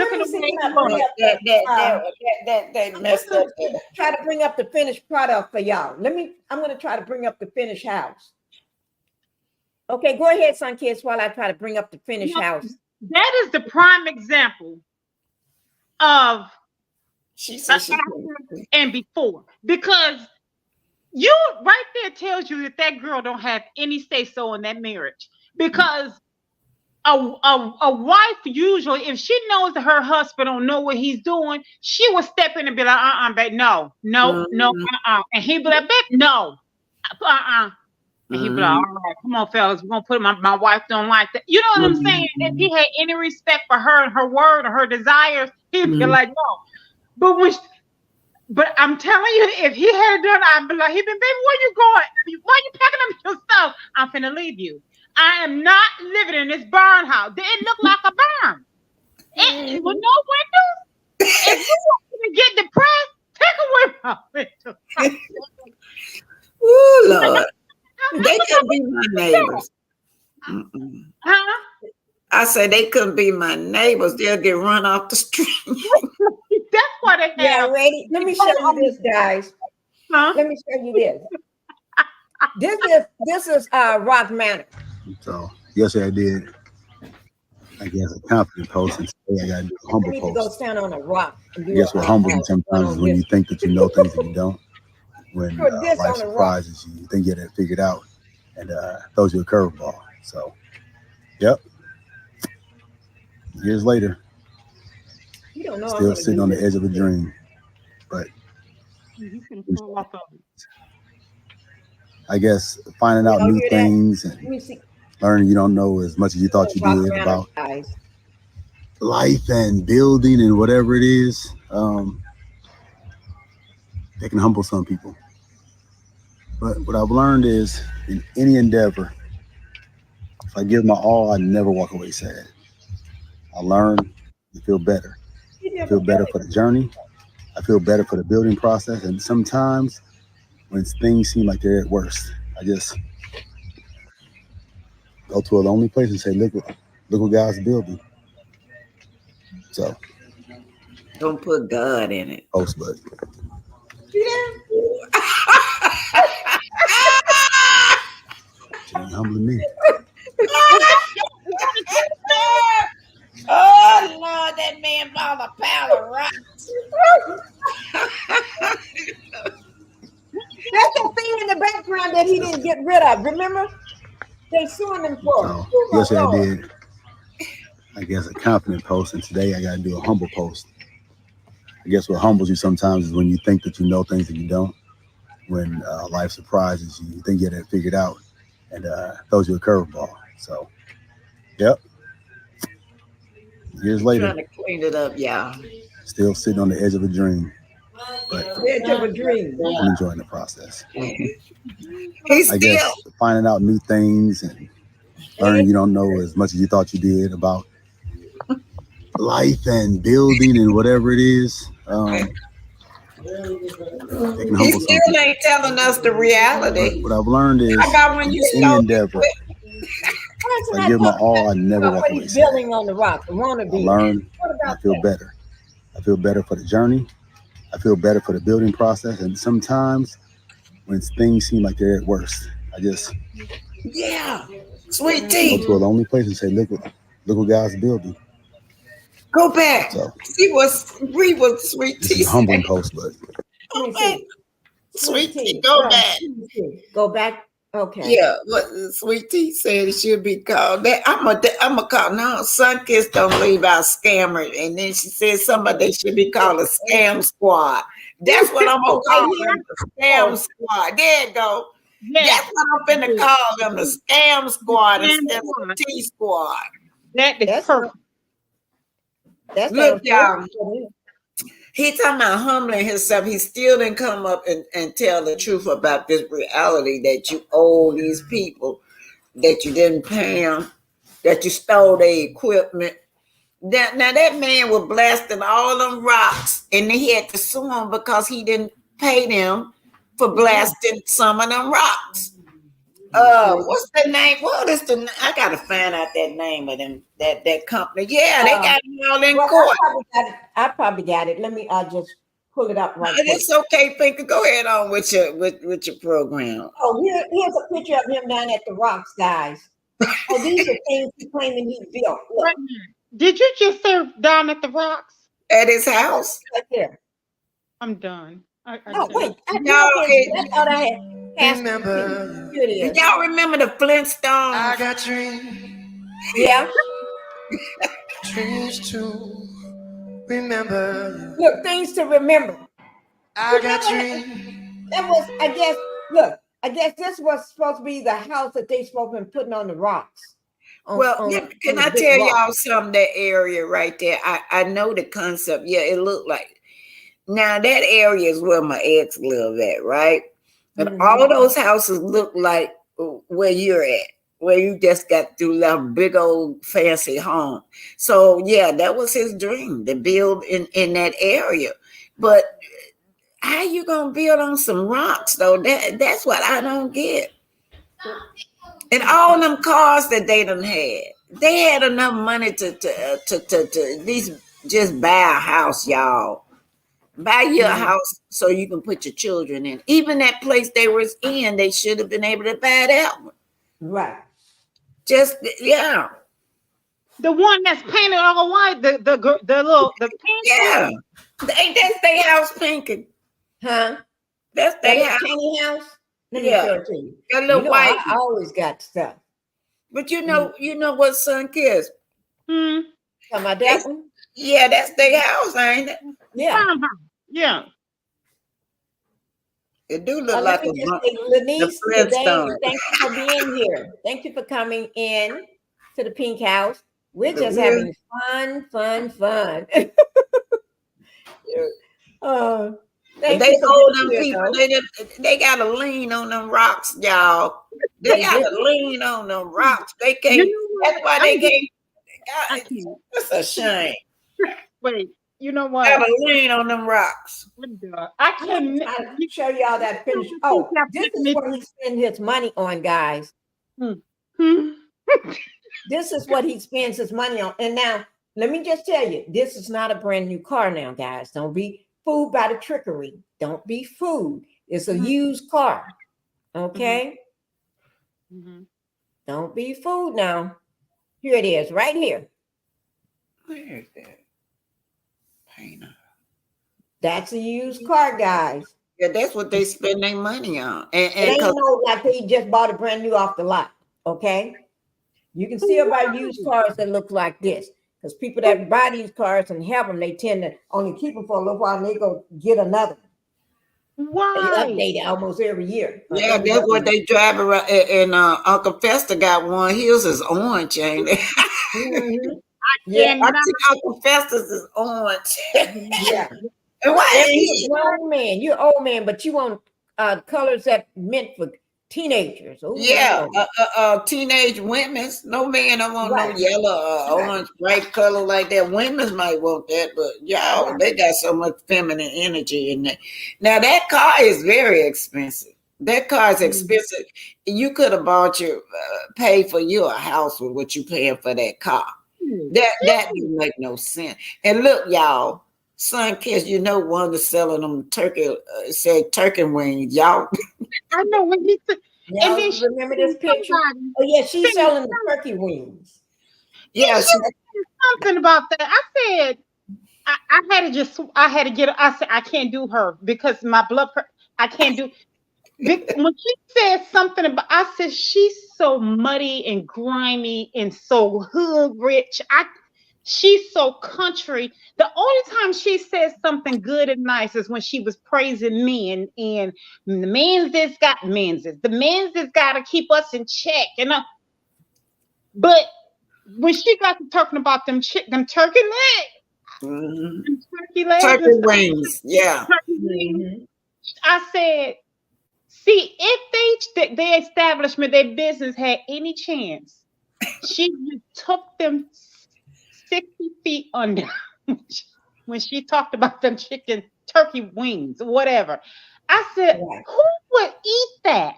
that messed up. Try to bring up the finished product for y'all. I'm gonna try to bring up the finished house. Okay, go ahead, son kids, while I try to bring up the finished house. That is the prime example of and before, because you right there tells you that girl don't have any say so in that marriage, because a wife usually, if she knows that her husband don't know what he's doing, she will step in and be like, babe, no, and he'd be like, babe, no, and he'd be like, all right, come on, fellas, we're gonna put my wife don't like that. You know what I'm saying? If he had any respect for her and her word or her desires, he'd be like, no. But I'm telling you, if he had done, I'd be like, he'd been, baby, where you going? Why you packing up your stuff? I'm finna leave you. I am not living in this barn house. It looked like a barn. With no windows. If you want to get depressed, take away my windows. Ooh, Lord. They couldn't be my neighbors. I say they couldn't be my neighbors. They'll get run off the street. That's what they have. Yeah, ready. Let me show you this, guys. Let me show you this. This is Rock Manor. So yesterday I did, I guess, a confident post, and today I got to do a humble post. You need to go stand on a rock. I guess what humbles sometimes is when you think that you know things and you don't. When life surprises you, you think you had it figured out, and throws you a curveball. So, yep. Years later, you don't know, still sitting on the edge of a dream, but I guess finding out new things and learning you don't know as much as you thought you did about life and building and whatever it is, they can humble some people. But what I've learned is in any endeavor, if I give my all, I never walk away sad. I learn to feel better. I feel better for the journey. I feel better for the building process. And sometimes when things seem like they're at worst, I just go to a lonely place and say, look what God's building. So don't put God in it. Post bud. She ain't humbling me. Oh Lord, that man bought a pile of rocks. That's the thing in the background that he didn't get rid of. Remember? They suing him for. Yesterday I did, I guess, a confident post, and today I got to do a humble post. I guess what humbles you sometimes is when you think that you know things and you don't. When life surprises you, you think you had it figured out, and throws you a curveball. So, yep. Years later, trying to clean it up, y'all. Still sitting on the edge of a dream, but edge of a dream. I'm enjoying the process. I guess finding out new things and learning you don't know as much as you thought you did about life and building and whatever it is. He still ain't telling us the reality. What I've learned is when you any endeavor, if I give my all, I never walk away sad. Building on the rock. I learn. I feel better. I feel better for the journey. I feel better for the building process. And sometimes when things seem like they're at worst, I just sweet tea. Go to a lonely place and say, look what God's building. Go back. Read what sweet tea. This is humbling post, but sweet tea. Go back. Go back Okay. Yeah, what Sweet Tea said it should be called. That I'm a call no Sun Kiss don't leave out scammer. And then she said somebody they should be called a scam squad. That's what I'm gonna Oh, right call here. them, the scam squad. There you go. Yes. That's what I'm finna call them, the scam squad Scam instead of the squad. T squad. That is That's perfect. That Look, sounds y'all. perfect to me. He talking about humbling himself. He still didn't come up and tell the truth about this reality that you owe these people, that you didn't pay them, that you stole their equipment. Now that man was blasting all them rocks, and then he had to sue him because he didn't pay them for blasting some of them rocks. What's the name? What is the? I gotta find out that name of them. That company. Yeah, they got them all in court. I probably got it. Let me just pull it up right quick. It's okay, Pinkie. Go ahead on with your program. Oh, here's a picture of him down at the rocks, guys. Oh, these are things he's claiming he built. Look. Did you just say down at the rocks? At his house. Right there. I'm done. Wait. I thought I had remember. Here it is. Y'all remember the Flintstones? I got dreams. Yeah. Dreams to remember. Look, things to remember. I got dreams. That was, I guess this was supposed to be the house that they supposed to be putting on the rocks. Can I tell y'all something? That area right there, I know the concept. Yeah, it looked like. Now that area is where my ex lived at, right? And all those houses look like where you're at, where you just got through that big old fancy home. So yeah, that was his dream to build in that area. But how you gonna build on some rocks though? That's what I don't get. And all them cars that they done had, they had enough money to at least just buy a house, y'all. Buy your house so you can put your children in. Even that place they was in, they should have been able to buy that one. Right. Just yeah. The one that's painted all white, the pink. Yeah. That's their house, Pinkie. Huh? That's their house. Tiny house. Let me Yeah. show it to you. That little white. I always got stuff. But you know what Sun Kiss? Talking about that one? Yeah, that's their house, ain't it? Yeah. Yeah. It do look like Lenise, Flintstone. thank you for being here. Thank you for coming in to the Pink House. We're just having fun. They hold them people. They got to lean on them rocks, y'all. They got to lean on them rocks. They can't. That's why they can't. It's a shame. Wait, you know what? Got to lean on them rocks. I couldn't show y'all that finish. Oh, this is what he spends his money on, guys. This is what he spends his money on. And now, let me just tell you, this is not a brand new car now, guys. Don't be fooled by the trickery. Don't be fooled. It's a used car. Okay? Don't be fooled now. Here it is, right here. Where is that? Painter. That's a used car, guys. Yeah, that's what they spend their money on. And it ain't no like they just bought a brand new off the lot. Okay? You can still buy used cars that look like this. Because people that buy these cars and have them, they tend to only keep them for a little while and they go get another one. Why? They update it almost every year. Yeah, that's what they drive around. And Uncle Fester got one. His is orange, ain't it? Yeah, I think Uncle Fester's is orange. Yeah. And why you're an old man? You're an old man, but you want colors that meant for teenagers. Ooh, yeah, teenage women's. No man don't want no yellow or orange bright color like that. Women's might want that, but y'all, they got so much feminine energy in there. Now that car is very expensive. That car is expensive. You could have bought your pay for your house with what you paying for that car. That didn't make no sense. And look, y'all, Sun Kiss, one is selling them turkey, said turkey wings, y'all. I know when he said, and then remember this picture? Oh yeah, she's selling the turkey wings. Yeah, something about that. I said I had to get. I said I can't do her because my blood pressure. I can't do. When she said something about, I said she's so muddy and grimy and so hood rich. She's so country. The only time she says something good and nice is when she was praising men and the the men's that's got to keep us in check. But when she got to talking about them turkey legs, them turkey legs, Turkey wings, yeah. turkey wings, I said, see, if their establishment, their business had any chance, she just took them 60 feet under when she talked about them turkey wings or whatever. I said, who would eat that?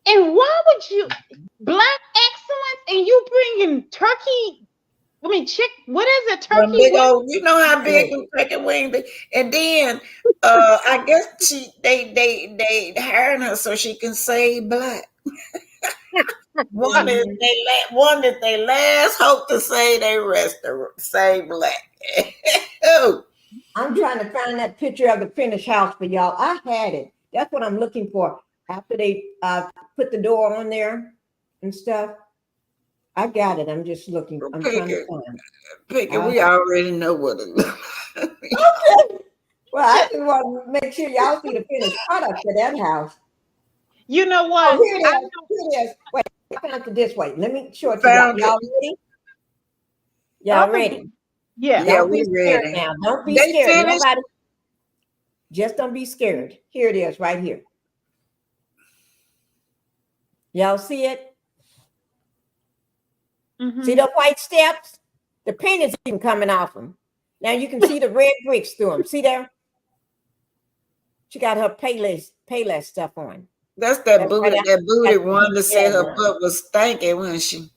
And why would you, black excellence, and you bringing turkey? I mean, what is it? Turkey big wing? old, you know how big the turkey wing be. And then I guess they hiring her so she can say black. One that they last hope to say they rest to say black. Oh. I'm trying to find that picture of the finished house for y'all. I had it. That's what I'm looking for. After they put the door on there and stuff, I got it. I'm just looking. I'm trying to find it. Pinkie, we already know what it looks like. Okay. Well, I just want to make sure y'all see the finished product for that house. You know what? Oh, here it is. Wait, I found it this way. Let me show it to y'all. Y'all ready? Y'all ready? Yeah. Don't be scared now. Don't be scared. Nobody. Just don't be scared. Here it is, right here. Y'all see it? See the white steps? The paint is even coming off them. Now you can see the red bricks through them. See there? She got her Payless stuff on. That's that booty. That booty one that said her butt was stanky, wasn't she?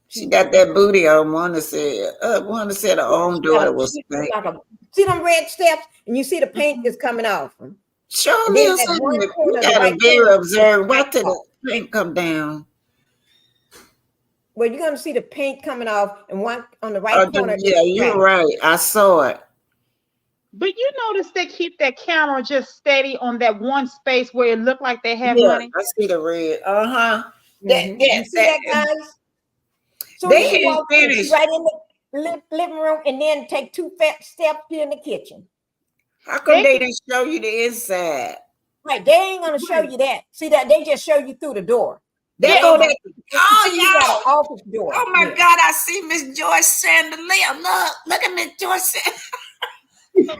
She got that booty on. One that said her own daughter was stanky. See them red steps, and you see the paint is coming off them. Sure, you gotta be very observant. Why did the paint come down? Well, you're gonna see the paint coming off, and one on the right corner. Yeah, you're right. I saw it. But you notice they keep that camera just steady on that one space where it looked like they have money. I see the red. You see that, guys? So they you ain't walk finished. right in the living room, and then take 2 fat steps here in the kitchen. How come they didn't show you the inside? Right, they ain't gonna show you that. See that they just show you through the door. They go there. Oh, y'all! Office door. Oh my God! I see Miss Joyce Chandelier. Look at Miss Joyce. Miss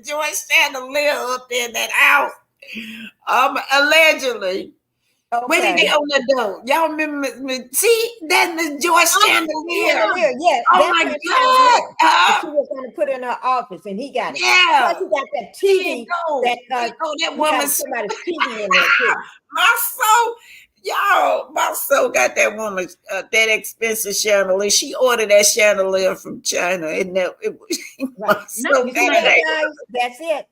Joyce Chandelier up there in that house. Allegedly. Okay. When did they open the door? Y'all remember? See, that's Miss Joyce Chandelier. Yeah. Oh my God! She was going to put in her office, and he got it. Yeah. Plus, he got that TV. That woman. Somebody's TV in there too. Marsau got that woman that expensive chandelier. She ordered that chandelier from China, and that's it.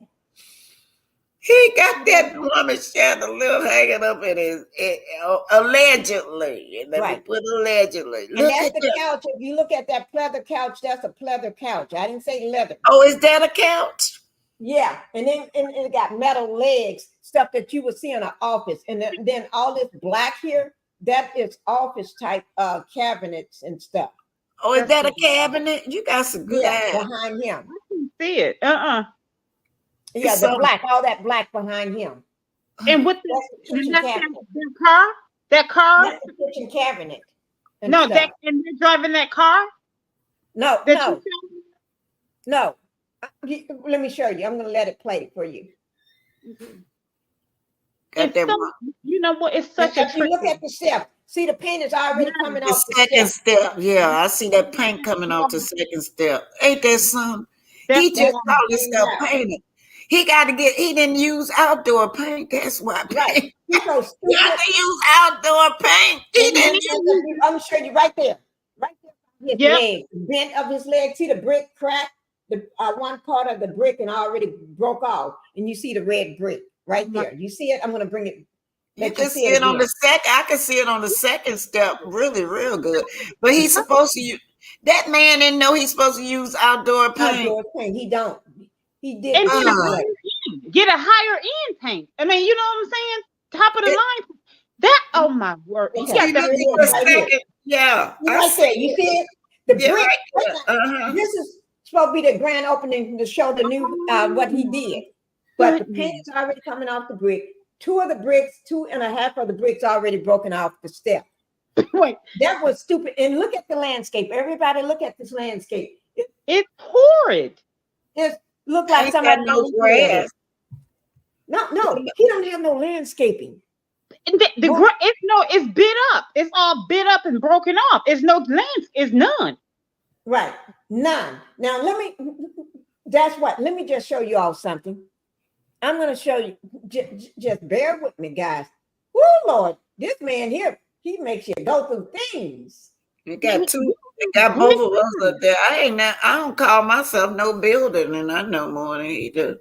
He got that woman chandelier hanging up in his allegedly. And let me put allegedly. And that's the couch. If you look at that pleather couch, that's a pleather couch. I didn't say leather. Oh, is that a couch? Yeah, and then it got metal legs, stuff that you would see in an office, and then all this black here, that is office type cabinets and stuff. Oh, is that a cabinet? You got some good eyes behind him. I can see it. Yeah, the black, all that black behind him. And what that car? That's the kitchen cabinet. And they're driving that car? No. Let me show you. I'm going to let it play for you. You know what? It's such a. You look at the step. See, the paint is already coming off the second step. Yeah, I see that paint coming off the second step. Ain't that something? He just all this stuff painted. He didn't use outdoor paint. That's why. Right. He's so stupid. You have to use outdoor paint. He didn't use. I'm going to show you right there. Right there. His leg, bent of his leg. See the brick crack? The one part of the brick and already broke off. And you see the red brick right there. You see it? I'm going to bring it. You can see it on the second. I can see it on the second step. Really, real good. But he's supposed to use. That man didn't know he's supposed to use outdoor paint. Outdoor paint. He don't. He did. get a higher end paint. I mean, you know what I'm saying? Top of the line. That, oh my word. Okay, You got that right here. Yeah. Right there. You see it? The Yeah, brick. right. This is supposed to be the grand opening to show the new what he did. But the paint is already coming off the brick. 2 of the bricks, 2.5 of the bricks already broken off the step. Wait, that was stupid. And look at the landscape. Everybody look at this landscape. It's horrid. It looked like somebody no grass. No, he don't have no landscaping. It's bit up. It's all bit up and broken off. It's no lands. It's none. Right, none. Now let me just show you all something. I'm going to show you. Just bear with me, guys. Oh Lord, this man here, he makes you go through things. You got both of us up there. I don't call myself no builder, and I know more than he do.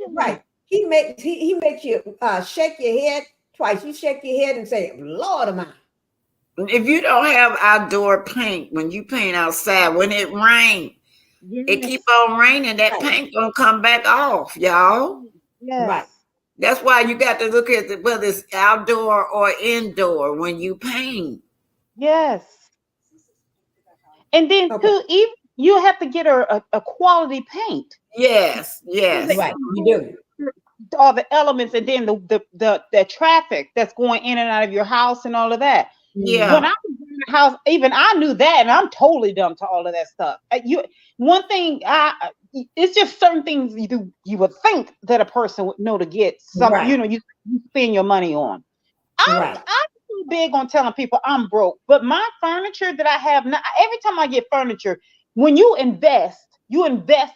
Right. He makes you shake your head twice. You shake your head and say, Lord of mine. If you don't have outdoor paint, when you paint outside, when it rains, it keep on raining, that paint gonna come back off, y'all. Yes. Right. That's why you got to look at whether it's outdoor or indoor when you paint. Yes. And then too, even you have to get a quality paint. Yes. Right, you do. All the elements, and then the traffic that's going in and out of your house and all of that. Yeah. When I was in the house, even I knew that, and I'm totally dumb to all of that stuff. One thing, it's just certain things you would think that a person would know to get some. Right. You spend your money on. I'm too big on telling people I'm broke, but my furniture that I have now, every time I get furniture, when you invest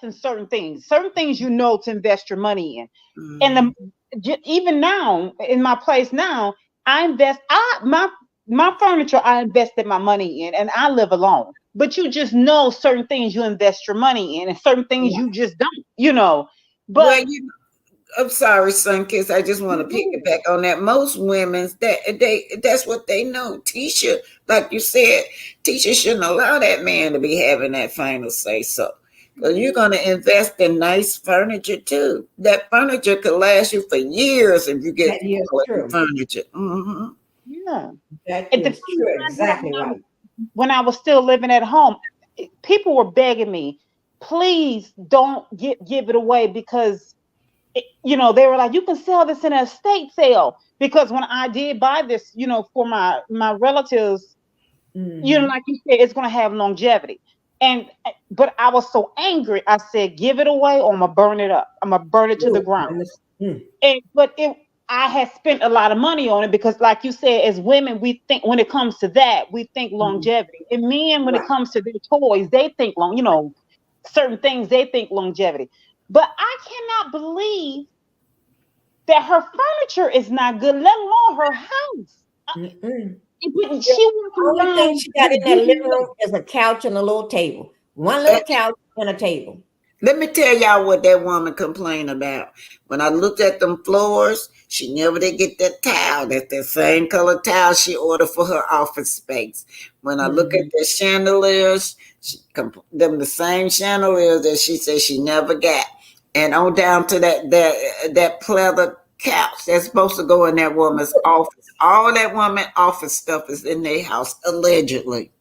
in certain things to invest your money in. And even now in my place now, I invest my furniture, I invested my money in, and I live alone. But you just know certain things you invest your money in, and certain things you just don't, But I'm sorry, son, kids. I just want to piggyback on that. Most women's that's what they know. Tisha, like you said, Tisha shouldn't allow that man to be having that final say so. Because you're going to invest in nice furniture too. That furniture could last you for years if you get quality furniture. Mm-hmm. Yeah, that is true. Exactly right. When I was still living at home, people were begging me, please don't give it away, because they were like, you can sell this in an estate sale. Because when I did buy this, for my relatives, like you said, it's going to have longevity. But I was so angry. I said, give it away, or I'm gonna burn it up. I'm gonna burn it to the ground. I had spent a lot of money on it, because like you said, as women, we think when it comes to that, we think longevity. And men, when it comes to their toys, they think certain things, they think longevity. But I cannot believe that her furniture is not good, let alone her house. Only thing she got in that living room is a couch and a little table. One little couch and a table. Let me tell y'all what that woman complained about. When I looked at them floors, she never did get that towel. That's the same color towel she ordered for her office space. When I look at the chandeliers, them the same chandeliers that she said she never got. And on down to that pleather couch that's supposed to go in that woman's office. All that woman office stuff is in their house, allegedly.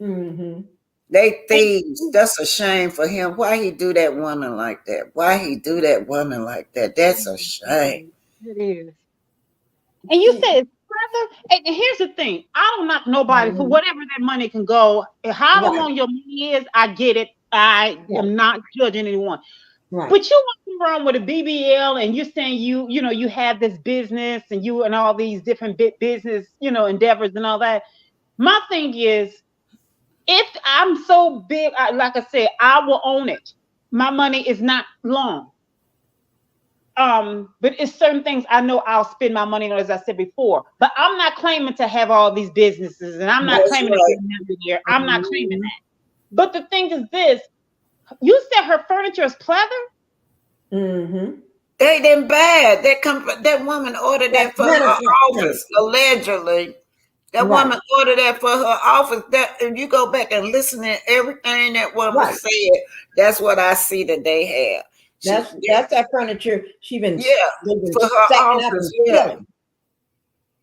Mm-hmm. They thieves. That's a shame for him. Why he do that woman like that? Why he do that woman like that? That's a shame. It is. And you said pleather. And here's the thing. I don't knock nobody for whatever that money can go. However long your money is, I get it. I am not judging anyone. Right. But you walking around with a BBL and you're saying you have this business and all these different business, endeavors and all that. My thing is, if I'm so big, like I said, I will own it. My money is not long. But it's certain things I know I'll spend my money on, as I said before. But I'm not claiming to have all these businesses, and I'm not claiming to be a millionaire. I'm not claiming that. But the thing is this: you said her furniture is pleather. Mm-hmm. They didn't bad. That woman ordered that for her office, allegedly. That woman ordered that for her office. That if you go back and listen to everything that woman said, that's what I see that they have. That's that furniture she been Yeah, for her stacking up and office. Yeah, stealing.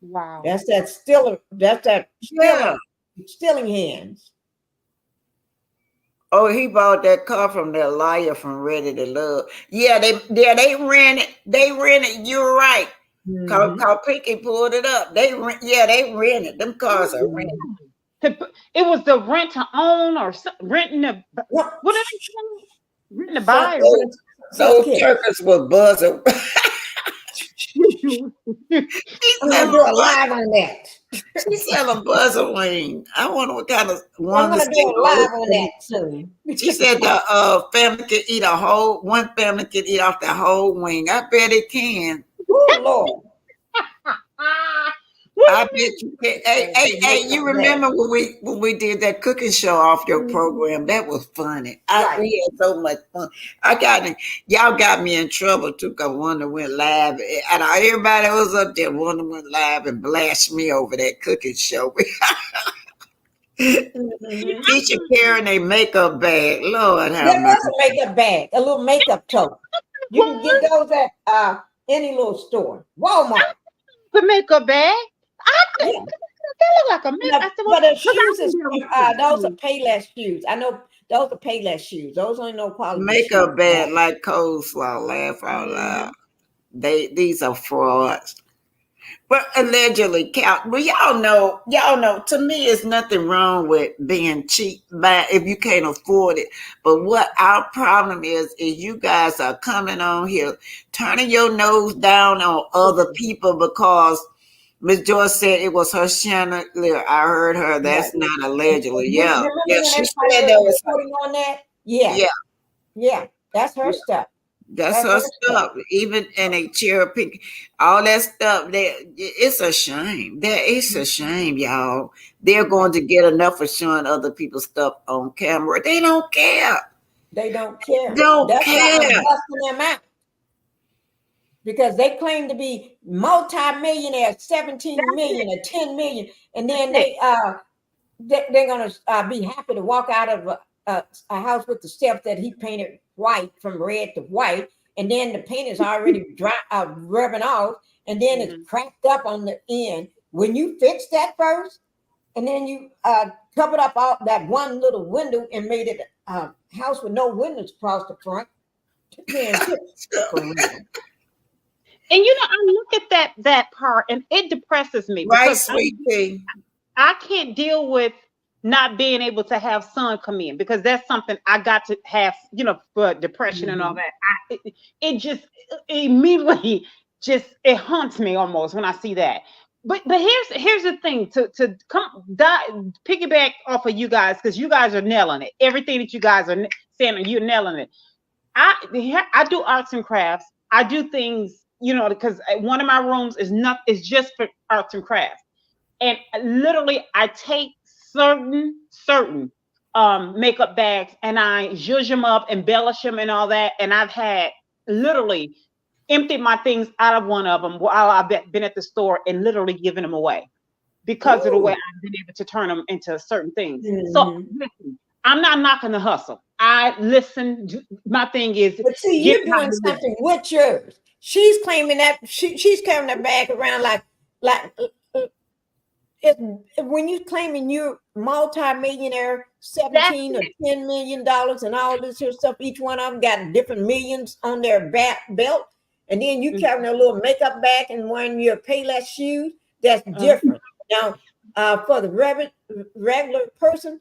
Wow. That's that stiller. That's that yeah. stealing hands. Oh, he bought that car from that liar from Ready to Love. Yeah, they rent it. They rent it. You're right. Cause Pinkie pulled it up. They rent it. Them cars are rented. It was the rent to own or renting a what are they saying? Renting to buy. Those turkeys were buzzing. I'm gonna do a live on that. She's selling buzzer wing. I wonder what kind of one. I'm gonna do a live on that soon. She said the family could eat one family could eat off the whole wing. I bet it can. Oh Lord. I bet you can. Hey, you remember when we did that cooking show off your program? That was funny. We had so much fun. Y'all got me in trouble too, because Wanda went live. And everybody was up there, Wanda went live and blasted me over that cooking show. Teacher carrying a makeup bag. Lord, how there was a makeup bag, a little makeup tote. You can get those at any little store. Walmart. The makeup bag. They look like a makeup. But the shoes is those are Payless shoes. I know those are Payless shoes. Those ain't no quality. Makeup bag like coleslaw. Laugh out loud. These are frauds. But allegedly count. Well, y'all know, to me, it's nothing wrong with being cheap if you can't afford it. But what our problem is you guys are coming on here, turning your nose down on other people because Miss Joyce said it was her chandelier. I heard her. That's not allegedly. Yeah. She said that was on that. Yeah. That's her stuff. That's her stuff. Even in a cherry all that stuff. It's a shame. It's a shame, y'all. They're going to get enough of showing other people's stuff on camera. They don't care. They don't care. That's why I'm busting them out. Because they claim to be multi-millionaires, 17 million or 10 million, and then they're gonna be happy to walk out of a house with the steps that he painted white from red to white, and then the paint is already rubbing off, and then it's cracked up on the end. When you fix that first, and then you covered up all that one little window and made it a house with no windows across the front. And I look at that part and it depresses me. Right, sweetie. I can't deal with not being able to have sun come in because that's something I got to have, for depression and all that. It just immediately it haunts me almost when I see that. But here's the thing to piggyback off of you guys, because you guys are nailing it. Everything that you guys are saying, you're nailing it. I do arts and crafts. I do things, because one of my rooms is just for arts and crafts. And literally I take certain makeup bags and I zhuzh them up, embellish them and all that. And I've had literally emptied my things out of one of them while I've been at the store and literally given them away because of the way I've been able to turn them into certain things. So listen, I'm not knocking the hustle. I listen. My thing is, but see, you're doing something with yours. She's claiming that she's carrying that bag around like when you're claiming you're multi-millionaire, 17 or 10 million dollars and all this here stuff. Each one of them got different millions on their belt, and then you carrying a little makeup bag and wearing your Payless shoes. That's different. Now, for the regular person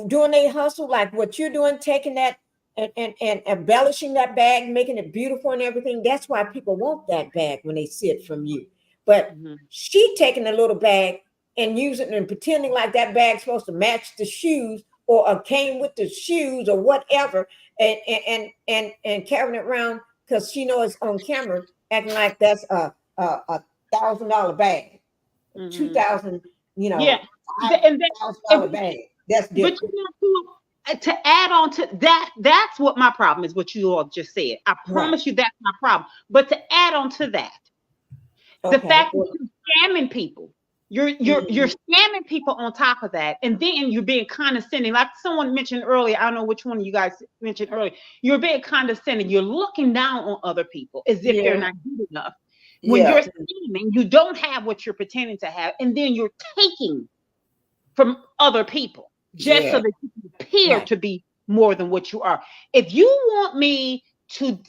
doing their hustle, like what you're doing, taking that and embellishing that bag, making it beautiful and everything. That's why people want that bag when they see it from you. But she taking a little bag and using it and pretending like that bag's supposed to match the shoes or came with the shoes or whatever, and carrying it around because she knows it's on camera, acting like that's a $1,000 bag, $2,000, $5,000 bag. That's different. But to add on to that, that's what my problem is. What you all just said. I promise you, that's my problem. But to add on to that, the fact that you're scamming people, You're scamming people on top of that, and then you're being condescending. Like someone mentioned earlier, I don't know which one of you guys mentioned earlier. You're being condescending. You're looking down on other people as if they're not good enough. When you're scamming, you don't have what you're pretending to have, and then you're taking from other people just so that you can appear to be more than what you are. If you want me to,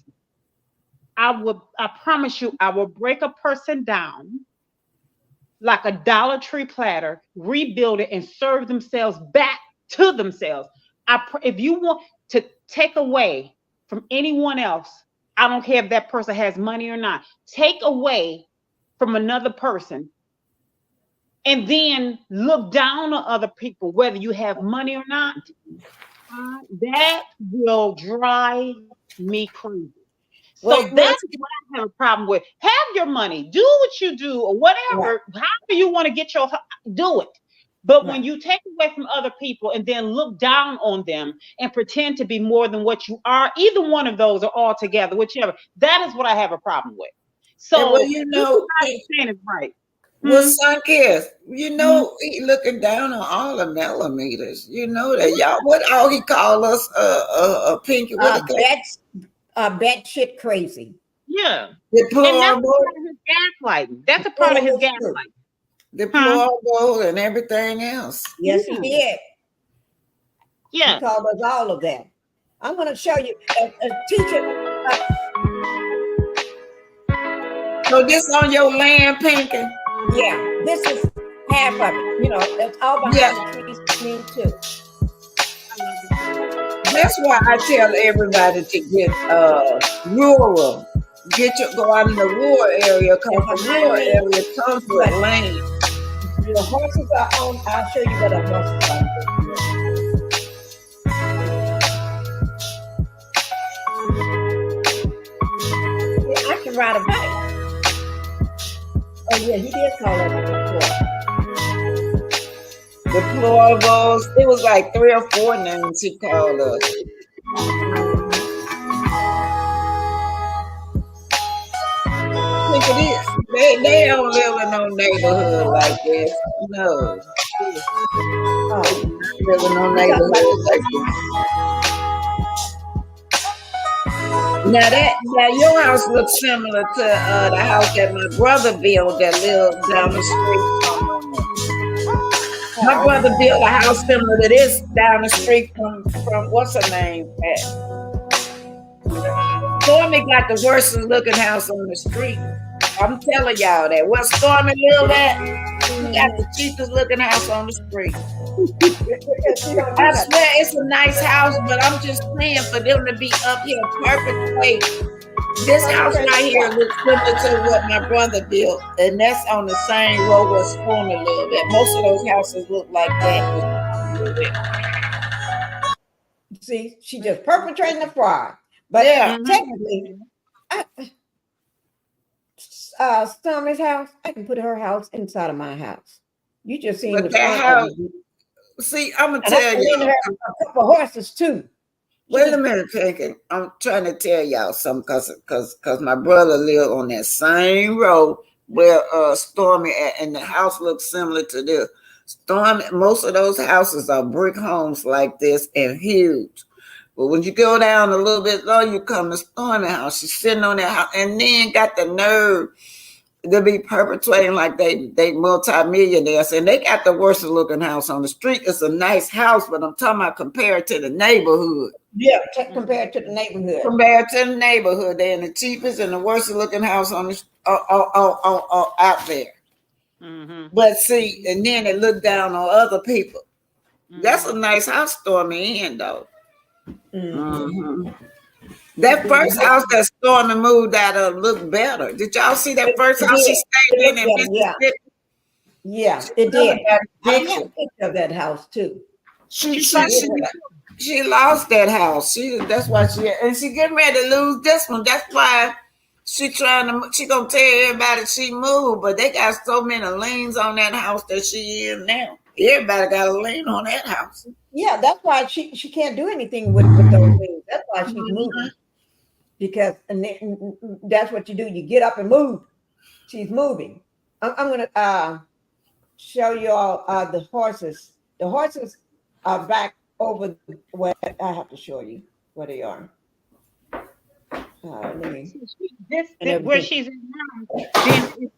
I promise you, I will break a person down like a Dollar Tree platter, rebuild it, and serve themselves back to themselves. If you want to take away from anyone else, I don't care if that person has money or not, take away from another person and then look down on other people, whether you have money or not, that will drive me crazy. So that's what I have a problem with. Have your money, do what you do, or whatever, however you want to get your, do it. But when you take away from other people and then look down on them and pretend to be more than what you are, either one of those or all together, whichever, that is what I have a problem with. So well, you know, saying is right. Well, Sunkist, you know, he looking down on all the millimeters. You know that, y'all. What all he call us? Pinkie. What bat shit crazy. Yeah. Deplorable. That's a part of his gaslighting. Deplorable and everything else. Yes, he did. Yeah. He called us all of that. I'm going to show you a teacher. So this on your land, Pinkie? Yeah, this is half of it. You know, that's all behind the trees to me too. That's why I tell everybody to get rural. Go out in the rural area, because the rural area comes with land. The horses are on. I'll show you what a horse is. Yeah, I can ride a bike. Oh yeah, he did call us deplorables. It was like 3 or 4 names he called us. Look at this. They don't live in no neighborhood like this. No. Live in no neighborhood like this. Now your house looks similar to the house that my brother built that lived down the street. My brother built a house similar to this down the street from what's her name? Stormy got the worst looking house on the street. I'm telling y'all that. Where Stormy lived at, he got the cheapest looking house on the street. I swear it's a nice house, but I'm just saying for them to be up here perpetuate. This house right here looks similar to what my brother built, and that's on the same road where Stormy lived at. Most of those houses look like that. See, she just perpetrating the fraud. But technically, Stormy's house, I can put her house inside of my house. You just seen the house. See, I'm gonna tell you a couple of horses too. Wait a minute, Pinkie. I'm trying to tell y'all something because my brother lived on that same road where Stormy at, and the house looks similar to this. Stormy, most of those houses are brick homes like this and huge. But when you go down a little bit low, you come to Stormy house. She's sitting on that house and then got the nerve to be perpetrating like they multi-millionaires, and they got the worst looking house on the street. It's a nice house, but I'm talking about compared to the neighborhood. Yeah, compared to the neighborhood. Compared to the neighborhood, they're the cheapest and the worst looking house on the out there. Mm-hmm. But see, and then they look down on other people. Mm-hmm. That's a nice house Stormy in though. Mm-hmm. That first house that Stormy moved out of looked better. Did y'all see that first house she stayed in Mississippi? Yeah, it did. I have a picture of that house too. She lost that house. That's why she getting ready to lose this one. That's why she gonna tell everybody she moved, but they got so many liens on that house that she in now. Everybody got a lien on that house. Yeah, that's why she can't do anything with those liens. That's why she's moving. Because that's what you do. You get up and move. She's moving. I'm gonna show you all the horses. The horses are back over where I have to show you where they are. Let me. This where she's in now, then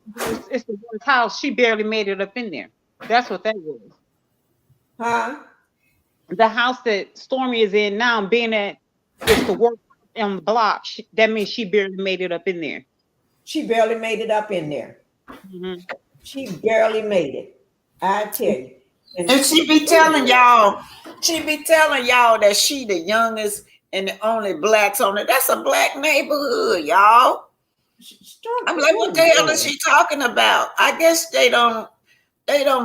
it's the worst house. She barely made it up in there. That's what that was. Huh? The house that Stormy is in now, being that it's the work on the block, that means she barely made it up in there. She barely made it up in there. Mm-hmm. She barely made it. I tell you. And she be telling y'all that she the youngest and the only blacks on it. That's a black neighborhood, y'all. I'm like, what the hell is she talking about? I guess they don't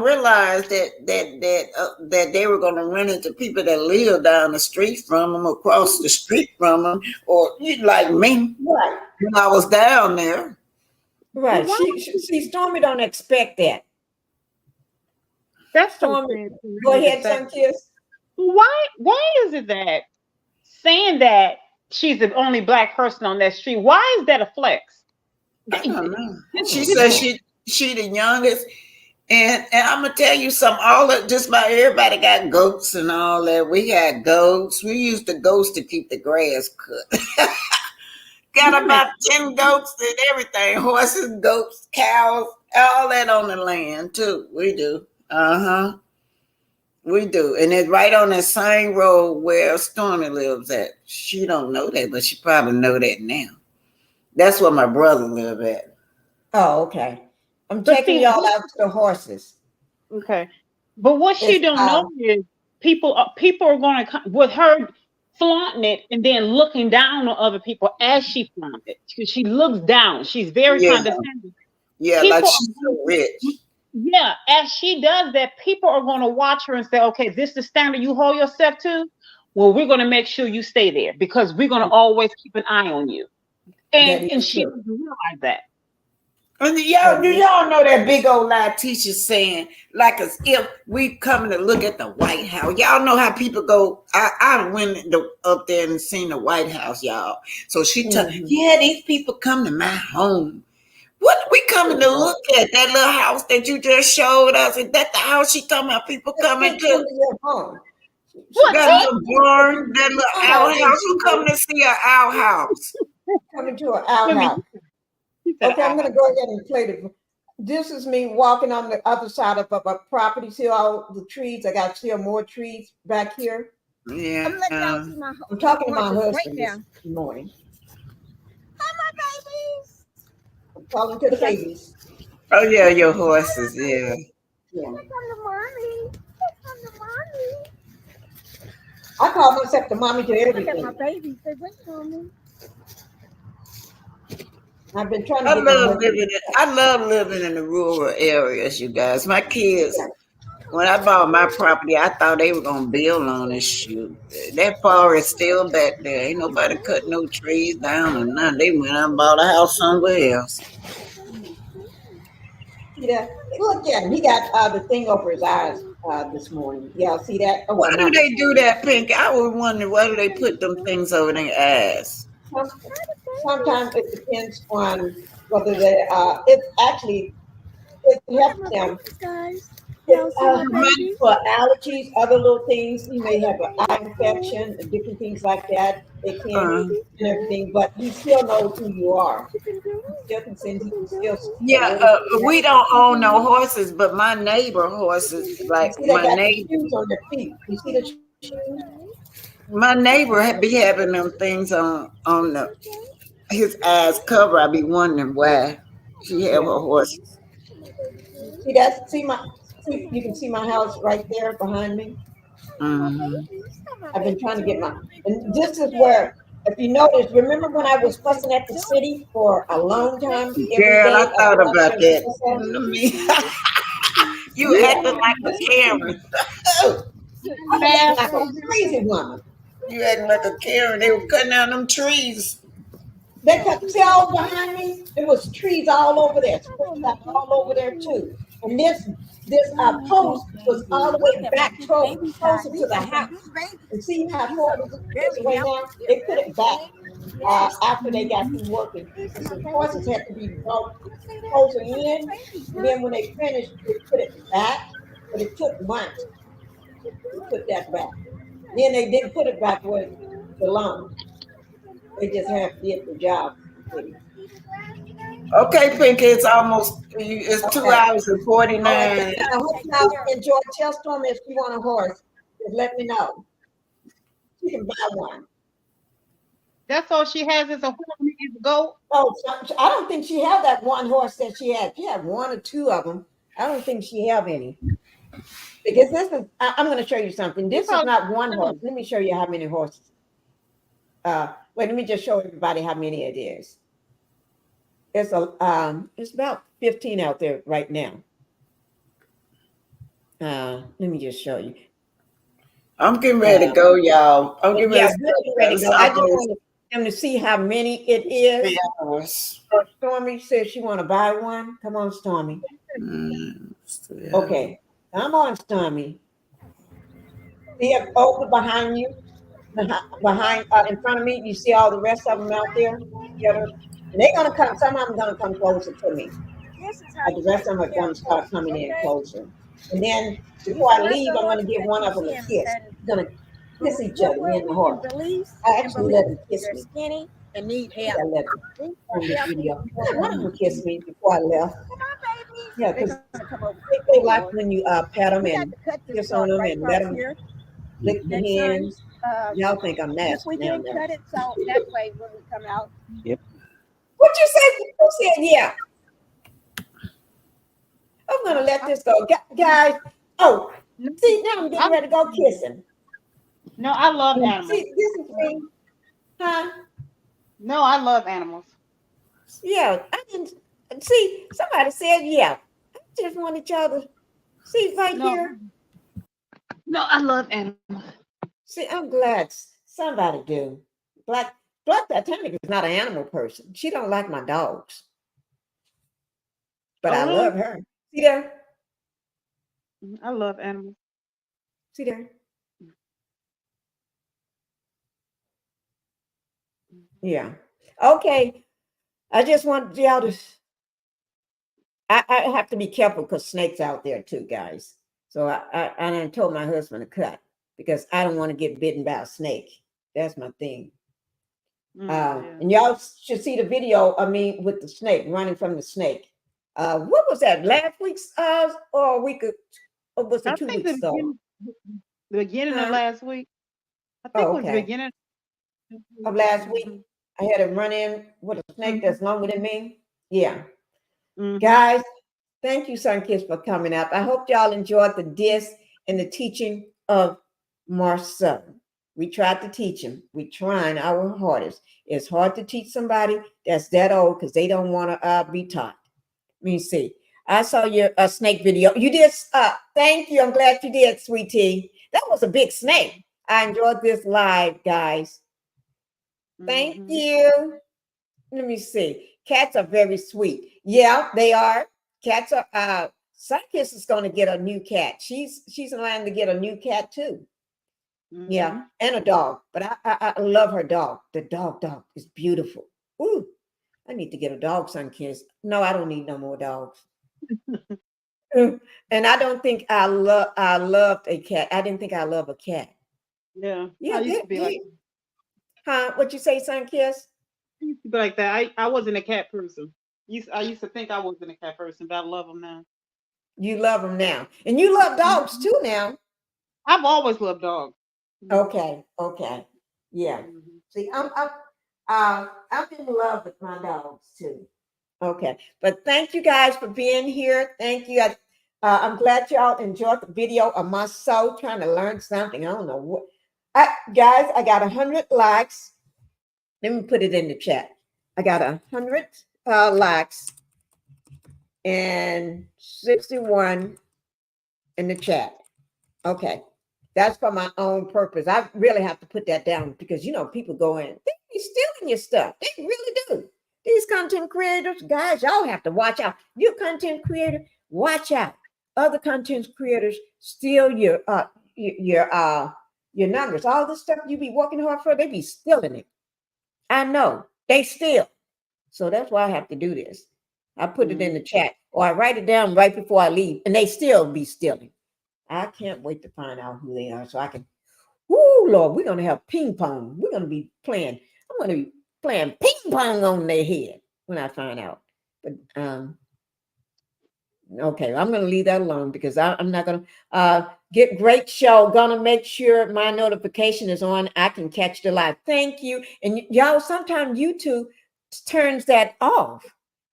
realize that they were going to run into people that live down the street from them, across the street from them, or like me, right? When I was down there, right? She Stormy don't expect that. That's Stormy. Go ahead, Sunkiss. Why is it that saying that she's the only black person on that street? Why is that a flex? I don't know. She says she the youngest. And I'm gonna tell you something. All of just about everybody got goats and all that. We had goats. We used the goats to keep the grass cut. Got about 10 goats and everything. Horses, goats, cows, all that on the land too. We do. We do. And it's right on that same road where Stormy lives at. She don't know that, but she probably know that now. That's where my brother live at. Oh, okay. I'm taking y'all out to the horses. Okay. But what she don't know is people are going to come with her flaunting it and then looking down on other people as she flaunts it. She looks down. She's very condescending. Yeah, people like she's so rich. Yeah, as she does that, people are going to watch her and say, okay, this is the standard you hold yourself to? Well, we're going to make sure you stay there because we're going to always keep an eye on you. And she doesn't realize that. And y'all know that big old lie teacher saying, like as if we coming to look at the White House. Y'all know how people go. I went up there and seen the White House, y'all. So she yeah, these people come to my home. What we coming to look at? That little house that you just showed us? Is that the house she talking about people coming to? Your home. She got a little barn, that little outhouse. Who coming to see an outhouse? Coming to an outhouse. Okay, I'm going to go ahead and play the. This is me walking on the other side of a property. See all the trees? I got still more trees back here. Yeah. I'm talking to my husband this morning. Hi, my babies. I'm talking to the babies. Oh yeah, your horses. Yeah. Come to mommy. Come to mommy. I call myself the mommy to everything. Look at my babies. They wait for me. I've been trying to. I love living in the rural areas, you guys. My kids, when I bought my property, I thought they were gonna build on this shoot. That forest still back there. Ain't nobody cut no trees down or nothing. They went out and bought a house somewhere else. Yeah, look at him. He got the thing over his eyes this morning. Y'all see that? Oh, why do they do that, Pink? I was wondering why do they put them things over their eyes? Sometimes it depends on whether they it helps them. For allergies, other little things, you may have an eye infection, and different things like that. They can and everything, but he still knows who you are. He still can send. He can still. Yeah, we don't own no horses, but my neighbor horses, like my neighbor. Shoes on their feet. You see the shoes? My neighbor be having them things on his eyes cover. I be wondering why she have her horses. See that? You can see my house right there behind me. I've been trying to get and this is where, if you notice, remember when I was fussing at the city for a long time? Girl, I thought about that. You acting like a Karen. I'm acting like a crazy woman. You acting like a Karen. They were cutting down them trees. They cut all behind me. There was trees all over there. All over there too. And this post was all the way back closer to the house. And see how far it is right now? They put it back after they got through working. Because the horses had to be brought closer in. And then when they finished, they put it back. But it took months to put that back. Then they didn't put it back where it belonged. They just have to get the job completed. Okay, Pinkie, it's almost it's 2 Okay. hours and All right. 49. I hope y'all enjoy. Tell Stormy if you want a horse, just let me know. She can buy one. That's all she has is a horse and a goat. Oh, I don't think she had that one horse that she had. She had one or two of them. I don't think she have any. Because this is, I'm going to show you something. This is not one horse. Let me show you how many horses. Wait, let me just show everybody how many it is. It's about 15 out there right now. Let me just show you. I'm getting ready to go, y'all. I'm getting Yeah, ready we're getting ready to go. I just want them to see how many it is. 3 hours. Stormy says she want to buy one. Come on, Stormy. Okay, come on, Stormy. See it over behind you, behind in front of me. You see all the rest of them out there. And they're gonna come. Some of them gonna come closer to me. The rest of them are gonna start coming in closer. And then before I leave, I'm gonna give one of them a kiss. We're gonna kiss each other, me and the horse. I actually let them kiss me. Skinny and need I help. let them on the video. One of them kissed me before I left. Yeah, because they like when you pat them and kiss on them and let them lick the hands. Y'all think I'm nasty. This weekend, cut it so that way when we come out. Yep. What you say? You said yeah. I'm gonna let this go, guys. Oh, see now I'm getting ready to go kissing. No, I love animals. See, this is me. Huh? No, I love animals. Yeah, I didn't see. Somebody said yeah. I just wanted y'all to see right here. No, I love animals. See, I'm glad somebody do. Black Titanic is not an animal person. She don't like my dogs. But I love her. See there? I love animals. See there? Yeah. Okay. I just want y'all to I have to be careful because snakes out there too, guys. So I told my husband to cut because I don't want to get bitten by a snake. That's my thing. And y'all should see the video of me with the snake, running from the snake. What was that? Last week's or a week or was it 2 weeks ago? The beginning of last week. I think it was the beginning of last week. I had to run in with a snake that's longer than me. Yeah. Guys, thank you, Sunkiss, for coming up. I hope y'all enjoyed the disc and the teaching of Marsau. We tried to teach him. We're trying our hardest. It's hard to teach somebody that's that old because they don't want to be taught. Let me see. I saw your snake video. You did. Thank you. I'm glad you did, sweetie. That was a big snake. I enjoyed this live, guys. Thank you. Let me see. Cats are very sweet. Yeah, they are. Cats are. Sunkiss is going to get a new cat. She's in line to get a new cat too. Yeah, and a dog. But I love her dog. The dog is beautiful. Ooh, I need to get a dog, Sunkiss. No, I don't need no more dogs. And I don't think I loved a cat. I didn't think I love a cat. Yeah. Yeah, I used to be like, huh? What you say, Sunkiss? I used to be like that. I wasn't a cat person. I used to think I wasn't a cat person, but I love them now. You love them now, and you love dogs too now. I've always loved dogs. Okay. Yeah. See, I'm in love with my dogs too. Okay, but thank you guys for being here. Thank you. I'm glad y'all enjoyed the video of my soul trying to learn something. I don't know what. Guys, I got 100 likes. Let me put it in the chat. I got 100 likes and 61 in the chat. Okay. That's for my own purpose. I really have to put that down because, people go in, they be stealing your stuff. They really do. These content creators, guys, y'all have to watch out. You're a content creator, watch out. Other content creators steal your numbers. All the stuff you be working hard for, they be stealing it. I know they steal. So that's why I have to do this. I put it in the chat or I write it down right before I leave and they still be stealing. I can't wait to find out who they are so I can, whoo, Lord, we're going to have ping pong. We're going to be playing, I'm going to be playing ping pong on their head when I find out. But, okay, I'm going to leave that alone because I'm not going to get great show. Going to make sure my notification is on. I can catch the live. Thank you. And y'all, sometimes YouTube turns that off.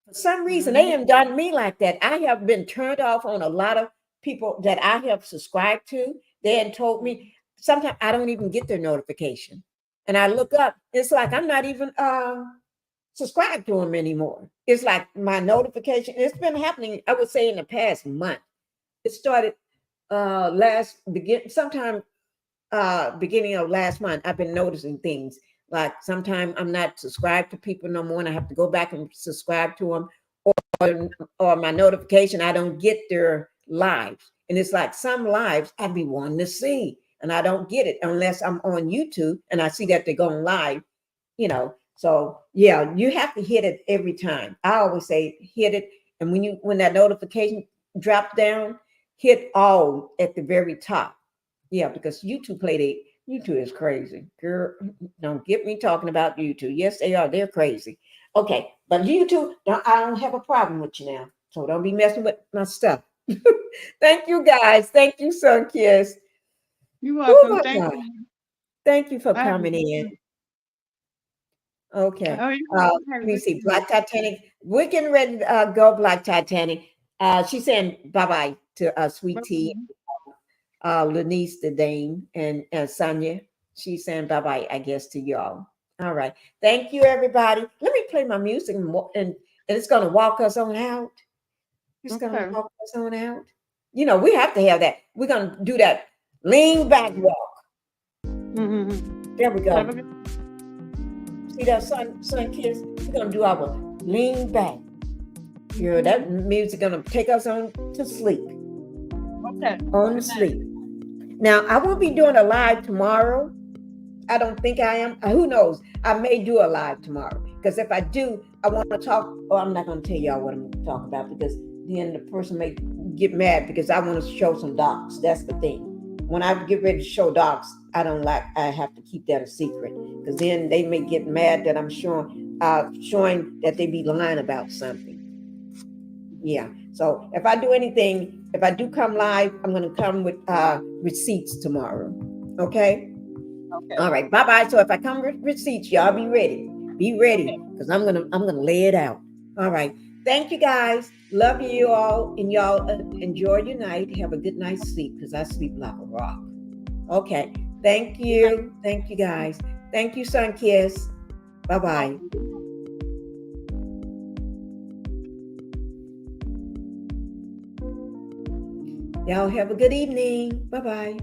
For some reason, they haven't done me like that. I have been turned off on a lot of people that I have subscribed to. They had told me sometimes I don't even get their notification. And I look up, it's like I'm not even subscribe to them anymore. It's like my notification. It's been happening, I would say, in the past month. It started beginning of last month. I've been noticing things like sometimes I'm not subscribed to people no more, and I have to go back and subscribe to them, or my notification, I don't get their lives. And it's like some lives I'd be wanting to see, and I don't get it unless I'm on YouTube and I see that they're going live, So yeah, you have to hit it every time. I always say hit it, and when that notification drops down, hit all at the very top. Yeah, because YouTube YouTube is crazy. Girl, don't get me talking about YouTube. Yes, they are. They're crazy. Okay, but YouTube, I don't have a problem with you now. So don't be messing with my stuff. Thank you, guys. Thank you, Sun Kiss. You're welcome. Thank you. you. Thank you for coming in. Okay. Let me see. Black Titanic. We're getting ready to go, Black Titanic. She's saying bye-bye to Sweet Tea, Lenice the Dame, and Sonia. She's saying bye-bye, I guess, to y'all. All right. Thank you, everybody. Let me play my music and it's going to walk us on out. It's going to walk us on out. We have to have that. We're going to do that lean back walk. There we go. See that sun kiss? We're going to do our lean back. That music going to take us on to sleep. Okay. On to sleep. Now, I won't be doing a live tomorrow. I don't think I am. Who knows? I may do a live tomorrow. Because if I do, I want to talk. Oh, I'm not going to tell y'all what I'm going to talk about because then the person may get mad because I want to show some docs. That's the thing. When I get ready to show docs, I have to keep that a secret because then they may get mad that I'm showing that they be lying about something. Yeah. So if I do anything, if I do come live, I'm going to come with receipts tomorrow. Okay. Okay. All right. Bye-bye. So if I come with receipts, y'all be ready. Be ready because I'm gonna lay it out. All right. Thank you, guys. Love you all, and y'all enjoy your night. Have a good night's sleep because I sleep like a rock. Okay. Thank you. Thank you, guys. Thank you, Sun Kiss. Bye-bye. Y'all have a good evening. Bye-bye.